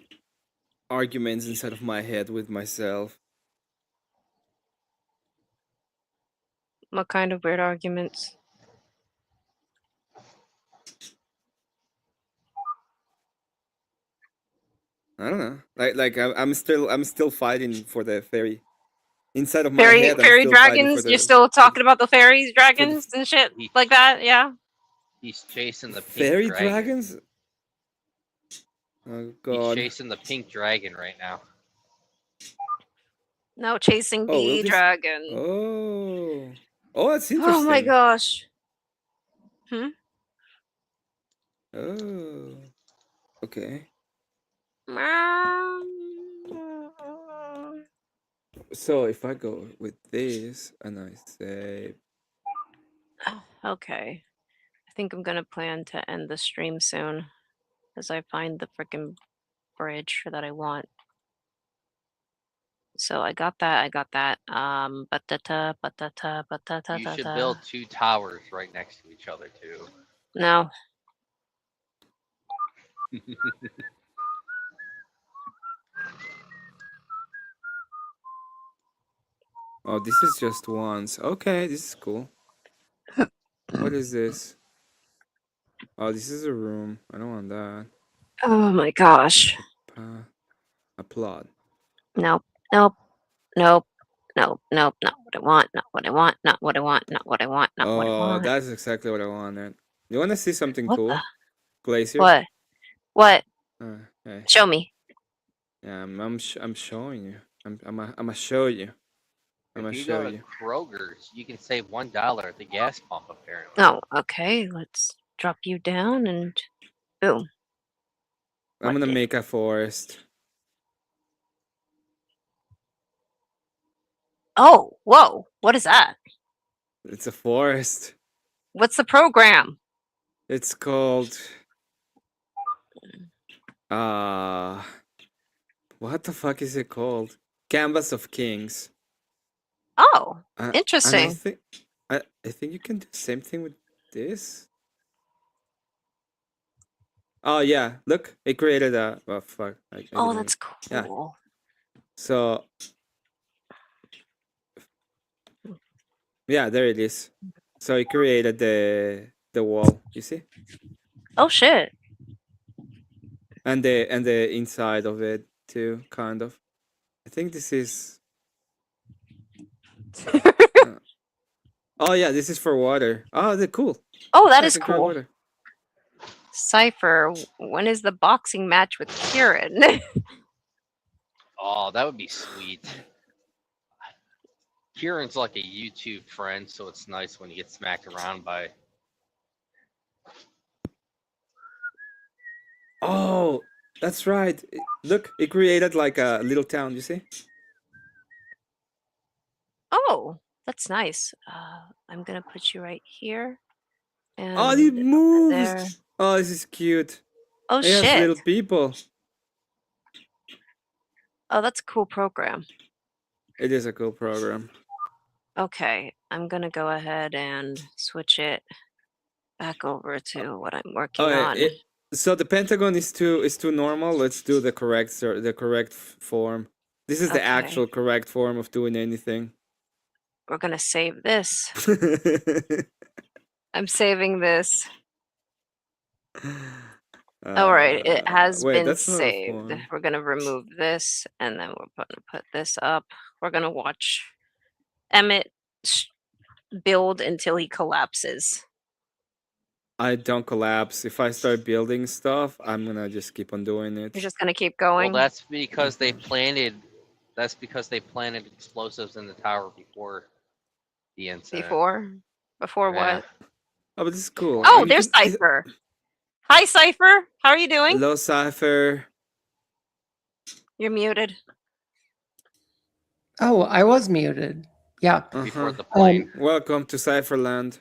arguments inside of my head with myself. What kind of weird arguments? I don't know. I'm still fighting for the fairy. Inside of my head, Fairy I'm still fighting for dragons? the You're still talking about the fairies, dragons, and shit like that? Yeah. He's chasing the pink fairy dragon. dragons. Oh He's god. chasing the pink dragon right now. No, chasing Oh, will the this- dragon. Oh, that's interesting. Oh my gosh. Oh. Okay. So if I go with this and I say Okay. I think I'm gonna plan to end the stream soon as I find the freaking bridge that I want. So I got that. I got that. You should build 2 towers right next to each other too. No. Oh, this is just once. Okay, this is cool. What is this? Oh, this is a room. I don't want that. Oh my gosh. Applaud. Nope. Nope. Nope. Nope. Nope. Not what I want. Not what I want. Not what I want. Not what I want. Not what I Oh, want. that's exactly what I wanted. You want to see something What cool? the? Glaciers? What? What? Hey. Show me. Yeah, I'm showing you. I'm show you. I'm If gonna you show go to you. Kroger's, you can save $1 at the gas pump apparently. Oh, okay. Let's drop you down and boom. I'm gonna make a forest. Oh, whoa. What is that? It's a forest. What's the program? It's called what the fuck is it called? Canvas of Kings. Oh, And interesting. I think you can do the same thing with this. Oh yeah, look, it created a fuck. Oh, that's cool. Yeah. So yeah, there it is. So it created the wall, you see? Oh shit. And the inside of it too, kind of. I think this is oh yeah, this is for water. Oh, they're cool. Oh, that I is can grow cool. water. Cypher, when is the boxing match with Kieran? Oh, that would be sweet. Kieran's like a YouTube friend, so it's nice when you get smacked around by. Oh, that's right. Look, it created like a little town, you see? Oh, that's nice. I'm gonna put you right here. And Oh, it moves. there. Oh, this is cute. Oh It has shit. little people. Oh, that's a cool program. It is a cool program. Okay, I'm gonna go ahead and switch it back over to what I'm working on. So the pentagon is too normal. Let's do the correct form. This is the Okay. actual correct form of doing anything. We're gonna save this. I'm saving this. All right, it has wait, been that's not a saved. form. We're gonna remove this, and then we're gonna put this up. We're gonna watch Emmett build until he collapses. I don't collapse. If I start building stuff, I'm gonna just keep on doing it. You're just gonna keep going. Well, that's because they planted. That's because they planted explosives in the tower before the incident. Before Yeah. what? Oh, but this is cool. Oh, And you there's can- Cypher. Hi, Cypher. How are you doing? Hello, Cypher. You're muted. Oh, I was muted. Yeah. Before Uh-huh. the plane. Welcome to Cypherland.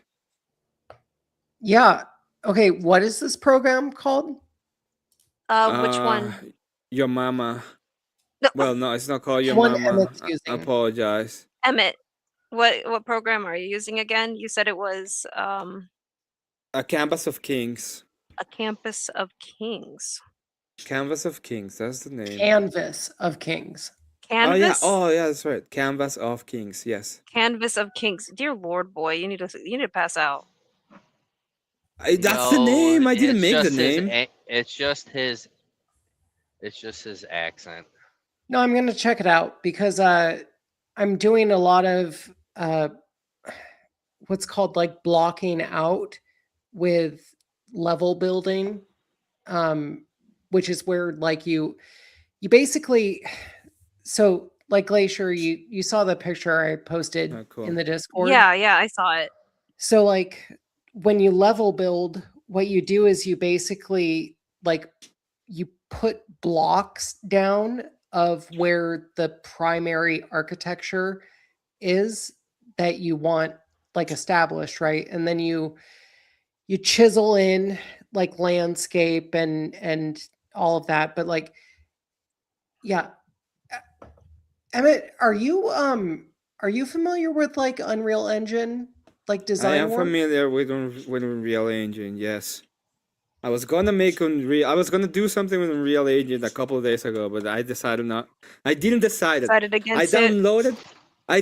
Yeah. Okay, what is this program called? Which one? Your mama. No. Well, no, it's not called your One mama. Emmett's I using. apologize. Emmett. What program are you using again? You said it was A Canvas of Kings. a Campus of Kings. Canvas of Kings. That's the name. Canvas of Kings. Canvas. Oh yeah, that's right. Canvas of Kings. Yes. Canvas of Kings. Dear Lord, boy, you need to pass out. That's the name. I didn't it's make the just his name. It's just his accent. No, I'm gonna check it out because I'm doing a lot of what's called like blocking out with level building, which is where like you basically, so like Glacier, you saw the picture I posted Oh, cool. in the Discord. Yeah, I saw it. So like when you level build, what you do is you basically like you put blocks down of where the primary architecture is that you want like established, right? And then you chisel in like landscape and all of that. But like, yeah, Emmett, are you familiar with like Unreal Engine, like I design am work? familiar with Unreal Engine. Yes, I was gonna make Unreal. I was gonna do something with Unreal Engine a couple of days ago, but I decided not. I didn't decide it. Decided I against it.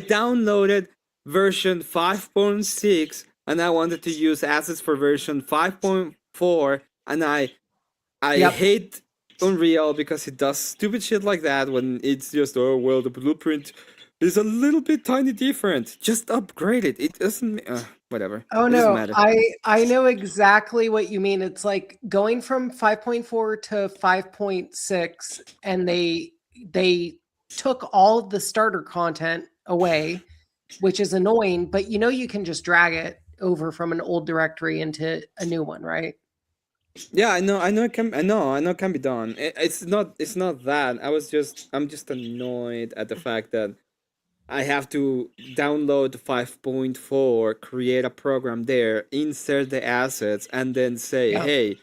downloaded version 5.6, and I wanted to use assets for version 5.4, and I Yep. hate Unreal because it does stupid shit like that when it's just, oh well, the blueprint is a little bit tiny different. Just upgrade it. It doesn't whatever. Oh It doesn't no, matter. I know exactly what you mean. It's like going from 5.4 to 5.6, and they took all of the starter content away, which is annoying, but you know you can just drag it over from an old directory into a new one, right? Yeah, I know it can be done. It's not that. I'm just annoyed at the fact that I have to download 5.4, create a program there, insert the assets, and then say, Yeah. hey,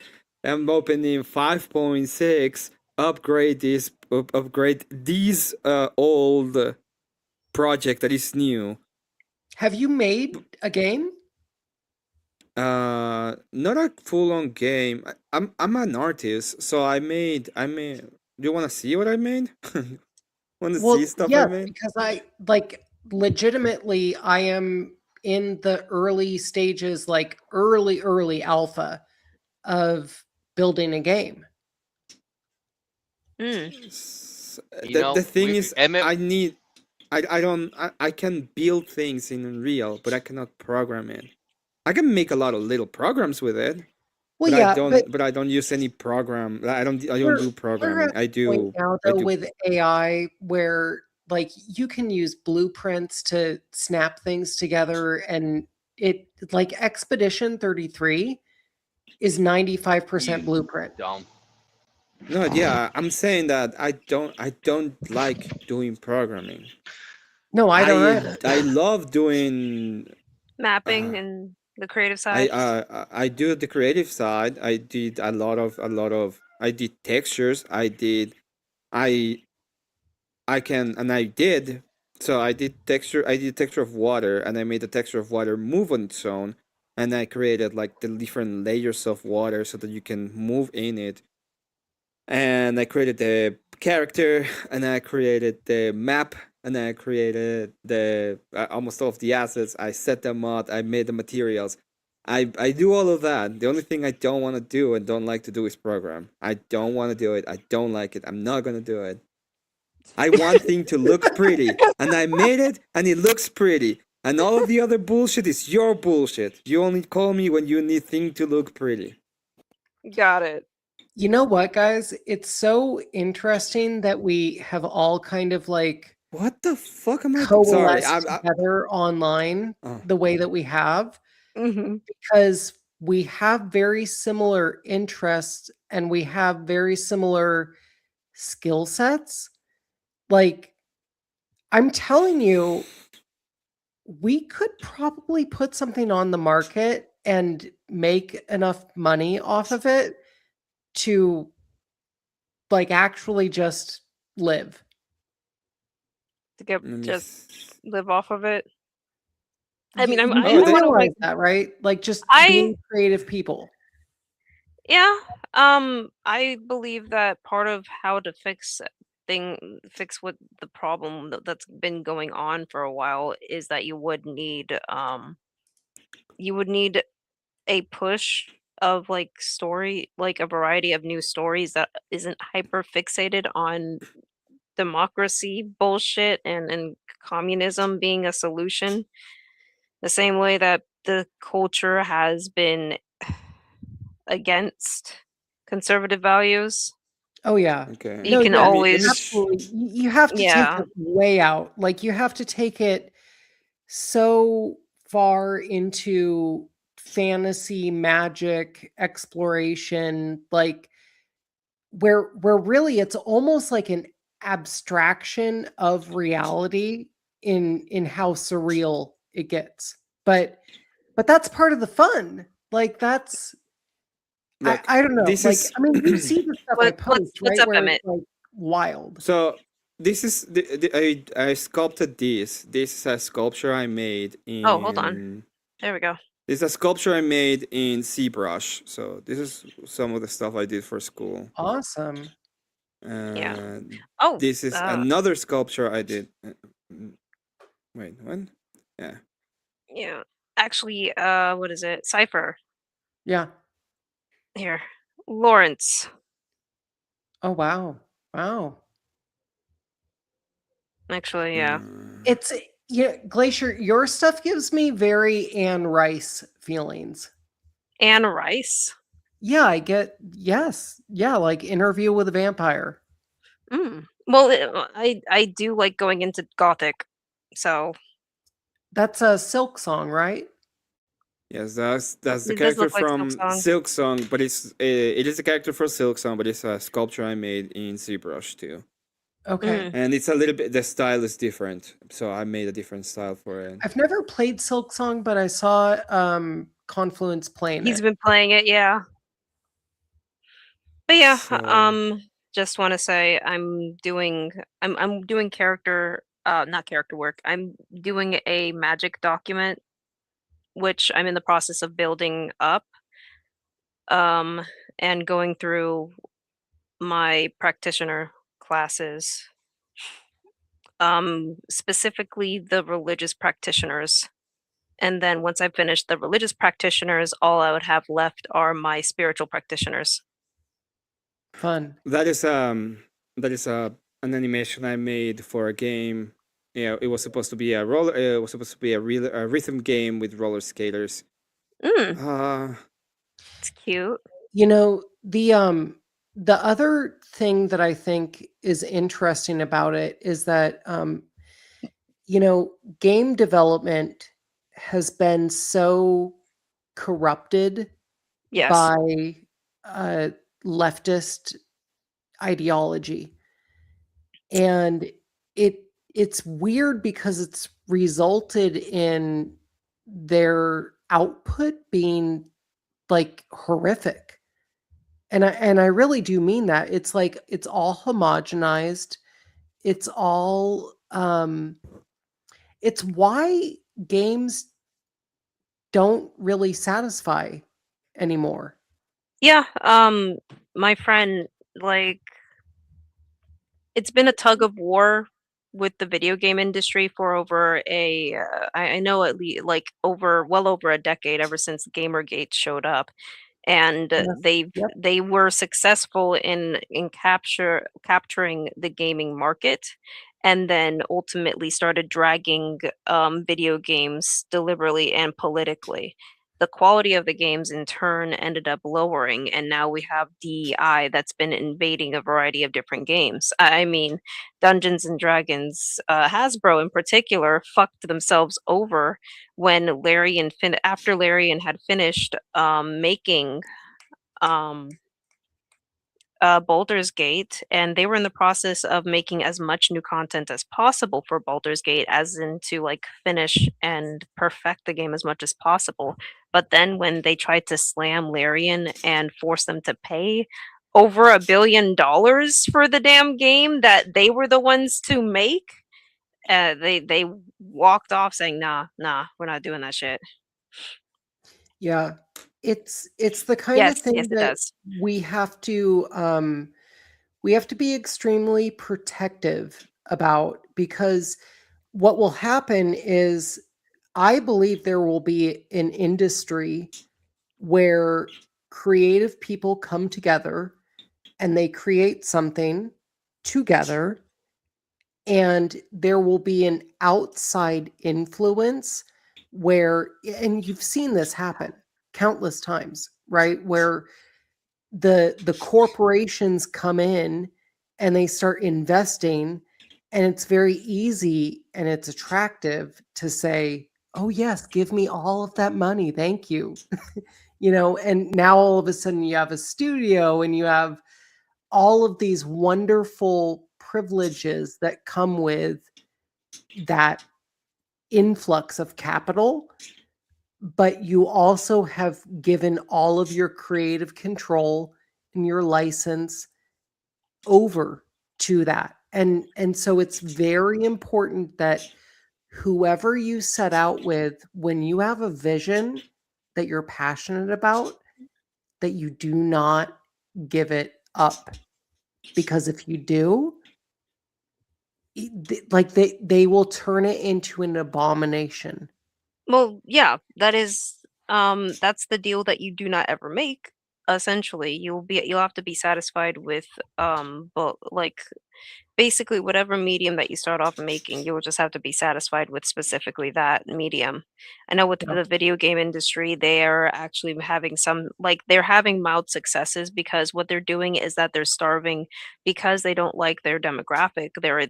I'm opening 5.6, upgrade this old project that is new. Have you made a game? Not a full-on game. I'm an artist, so I made. Do you want to see what I made? Want to see stuff I yes, made? because I like legitimately I am in the early stages, like early alpha of building a game. The thing is, Emmett, I can build things in Unreal, but I cannot program it. I can make a lot of little programs with it. Well, but yeah, but I don't use any program. I don't we're do programming. at I the point do now I though do with AI where like you can use blueprints to snap things together, and it like Expedition 33 is 95% blueprint. dumb. No, yeah, I'm saying that I don't like doing programming. No, I don't either. I love doing Mapping and the creative side. I do the creative side. I did a lot of I did textures. I did so I did texture of water, and I made the texture of water move on its own, and I created like the different layers of water so that you can move in it. And I created the character, and I created the map, and I created the almost all of the assets. I set them up. I made the materials. I do all of that. The only thing I don't want to do and don't like to do is program. I don't want to do it. I don't like it. I'm not gonna do it. I want things to look pretty, and I made it, and it looks pretty. And all of the other bullshit is your bullshit. You only call me when you need things to look pretty. Got it. You know what, guys? It's so interesting that we have all kind of like what the fuck am I coalesced together online the way that we have, because we have very similar interests and we have very similar skill sets. Like, I'm telling you, we could probably put something on the market and make enough money off of it to like actually just live. To get just live off of it. I mean, You I realize that, right? Like just being creative people. Yeah. I believe that part of how to fix what the problem that's been going on for a while is that you would need a push of like story, like a variety of new stories that isn't hyper fixated on democracy bullshit and communism being a solution. The same way that the culture has been against conservative values. Oh yeah. Okay. You can always absolutely. You have to take it way out. Like you have to take it so far into fantasy, magic, exploration, like where really it's almost like an abstraction of reality in how surreal it gets. But that's part of the fun. Like that's I don't know. Like I mean, you see the stuff I post, right? Where it's like wild. So this is I sculpted this. This is a sculpture I made in. Oh, hold on. There we go. This is a sculpture I made in ZBrush. So this is some of the stuff I did for school. Awesome. Oh, This is another sculpture I did. Wait, what? Yeah. Yeah. Actually, what is it? Cypher. Yeah. Here. Lawrence. Oh wow. Wow. Actually, yeah. It's Glacier, your stuff gives me very Anne Rice feelings. Anne Rice? Yeah, I get yes. Yeah, like Interview with a Vampire. Well, I do like going into Gothic, so that's a Silk Song, right? Yes, that's the It does character look like from Silk Song. Silk Song, but it is a character from Silk Song, but it's a sculpture I made in ZBrush too. Okay. And it's a little bit, the style is different, so I made a different style for it. I've never played Silk Song, but I saw Confluence playing He's it. been playing it, yeah. But yeah, So- just want to say I'm doing character not character work. I'm doing a magic document which I'm in the process of building up and going through my practitioner classes. Specifically the religious practitioners. And then once I've finished the religious practitioners, all I would have left are my spiritual practitioners. Fun. That is an animation I made for a game. Yeah, it was supposed to be a rhythm game with roller skaters. It's cute. You know, the other thing that I think is interesting about it is that you know, game development has been so corrupted by leftist ideology. And it's weird because it's resulted in their output being like horrific. And I really do mean that. It's like it's all homogenized. It's all it's why games don't really satisfy anymore. Yeah, my friend, like, it's been a tug of war with the video game industry for over I know at least like well over a decade, ever since Gamergate showed up, and they were successful in capturing the gaming market, and then ultimately started dragging video games deliberately and politically. The quality of the games in turn ended up lowering, and now we have DEI that's been invading a variety of different games. I mean, Dungeons and Dragons, Hasbro in particular, fucked themselves over when after Larian had finished making Baldur's Gate, and they were in the process of making as much new content as possible for Baldur's Gate, as in to like finish and perfect the game as much as possible. But then when they tried to slam Larian and force them to pay over $1 billion for the damn game that they were the ones to make, they walked off saying, nah, we're not doing that shit. Yeah. It's the kind of thing that we have to be extremely protective about, because what will happen is I believe there will be an industry where creative people come together and they create something together, and there will be an outside influence where, and you've seen this happen countless times, right? Where the corporations come in and they start investing, and it's very easy and it's attractive to say, oh yes, give me all of that money, thank you. You know, and now all of a sudden you have a studio and you have all of these wonderful privileges that come with that influx of capital, but you also have given all of your creative control and your license over to that And so it's very important that whoever you set out with, when you have a vision that you're passionate about, that you do not give it up. Because if you do, like they will turn it into an abomination. Well, yeah, that's the deal that you do not ever make. Essentially, you'll have to be satisfied with but like basically whatever medium that you start off making, you will just have to be satisfied with specifically that medium. I know with Yeah. the video game industry, they're actually having they're having mild successes because what they're doing is that they're starving because they don't like their demographic. They're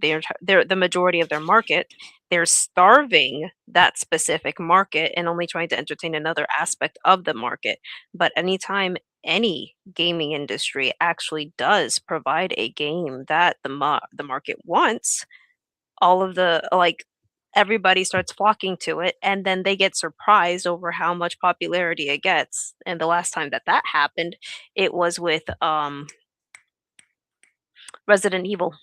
the majority of their market. They're starving that specific market and only trying to entertain another aspect of the market. But anytime any gaming industry actually does provide a game that the market wants, all of the everybody starts flocking to it, and then they get surprised over how much popularity it gets. And the last time that happened, it was with Resident Evil.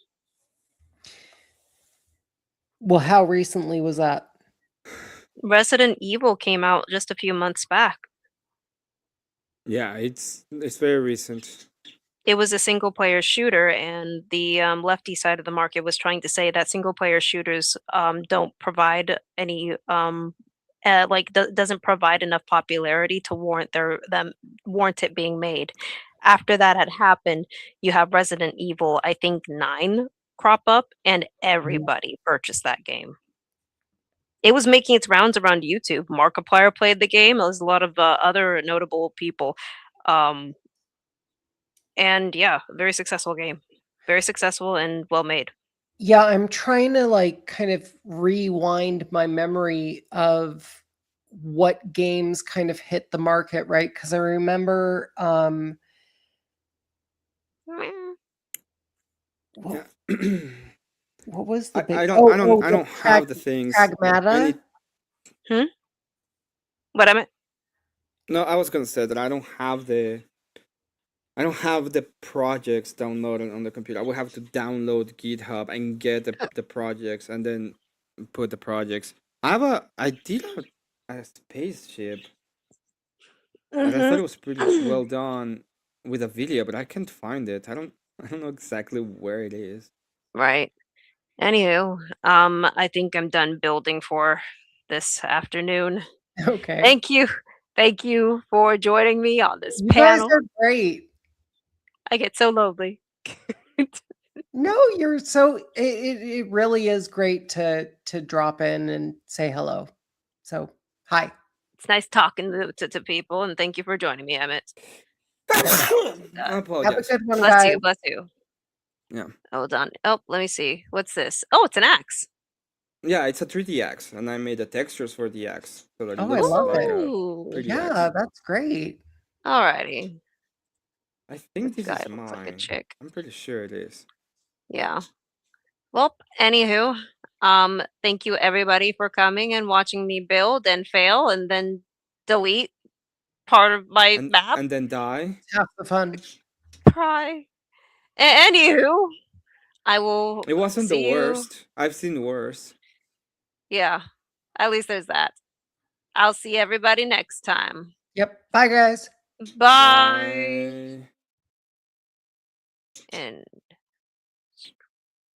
Well, how recently was that? Resident Evil came out just a few months back. Yeah, it's very recent. It was a single player shooter, and the lefty side of the market was trying to say that single player shooters don't provide any doesn't provide enough popularity to warrant warrant it being made. After that had happened, you have Resident Evil, I think 9 crop up, and everybody purchased that game. It was making its rounds around YouTube. Markiplier played the game. There was a lot of other notable people. And yeah, very successful game. Very successful and well made. Yeah, I'm trying to kind of rewind my memory of what games kind of hit the market, right? Because I remember Yeah. what was the big I don't have the things. Pragmata? What I meant? No, I was gonna say that I don't have the projects downloaded on the computer. I will have to download GitHub and get the projects and then put the projects. I did a spaceship. And I thought it was pretty well done with a video, but I can't find it. I don't know exactly where it is. Right. Anywho, I think I'm done building for this afternoon. Okay. Thank you for joining me on this You panel. guys are great. I get so lonely. No, you're so it really is great to drop in and say hello. So hi. It's nice talking to people, and thank you for joining me, Emmett. I Have a apologize. good one, Bless guys. you, bless you. Yeah. Hold on. Oh, let me see. What's this? Oh, it's an axe. Yeah, it's a 3D axe, and I made the textures for the axe. So that it Oh, I looks love like it. a Ooh. 3D Yeah, axe. that's great. Alrighty. I think This this guy is looks like a mine. chick. I'm pretty sure it is. Yeah. Well, anywho, thank you everybody for coming and watching me build and fail and then delete part of my map. And then die. Half the fun. Cry. Anywho, I will. It wasn't the see you- worst. I've seen worse. Yeah, at least there's that. I'll see everybody next time. Yep. Bye, guys. Bye. Bye. And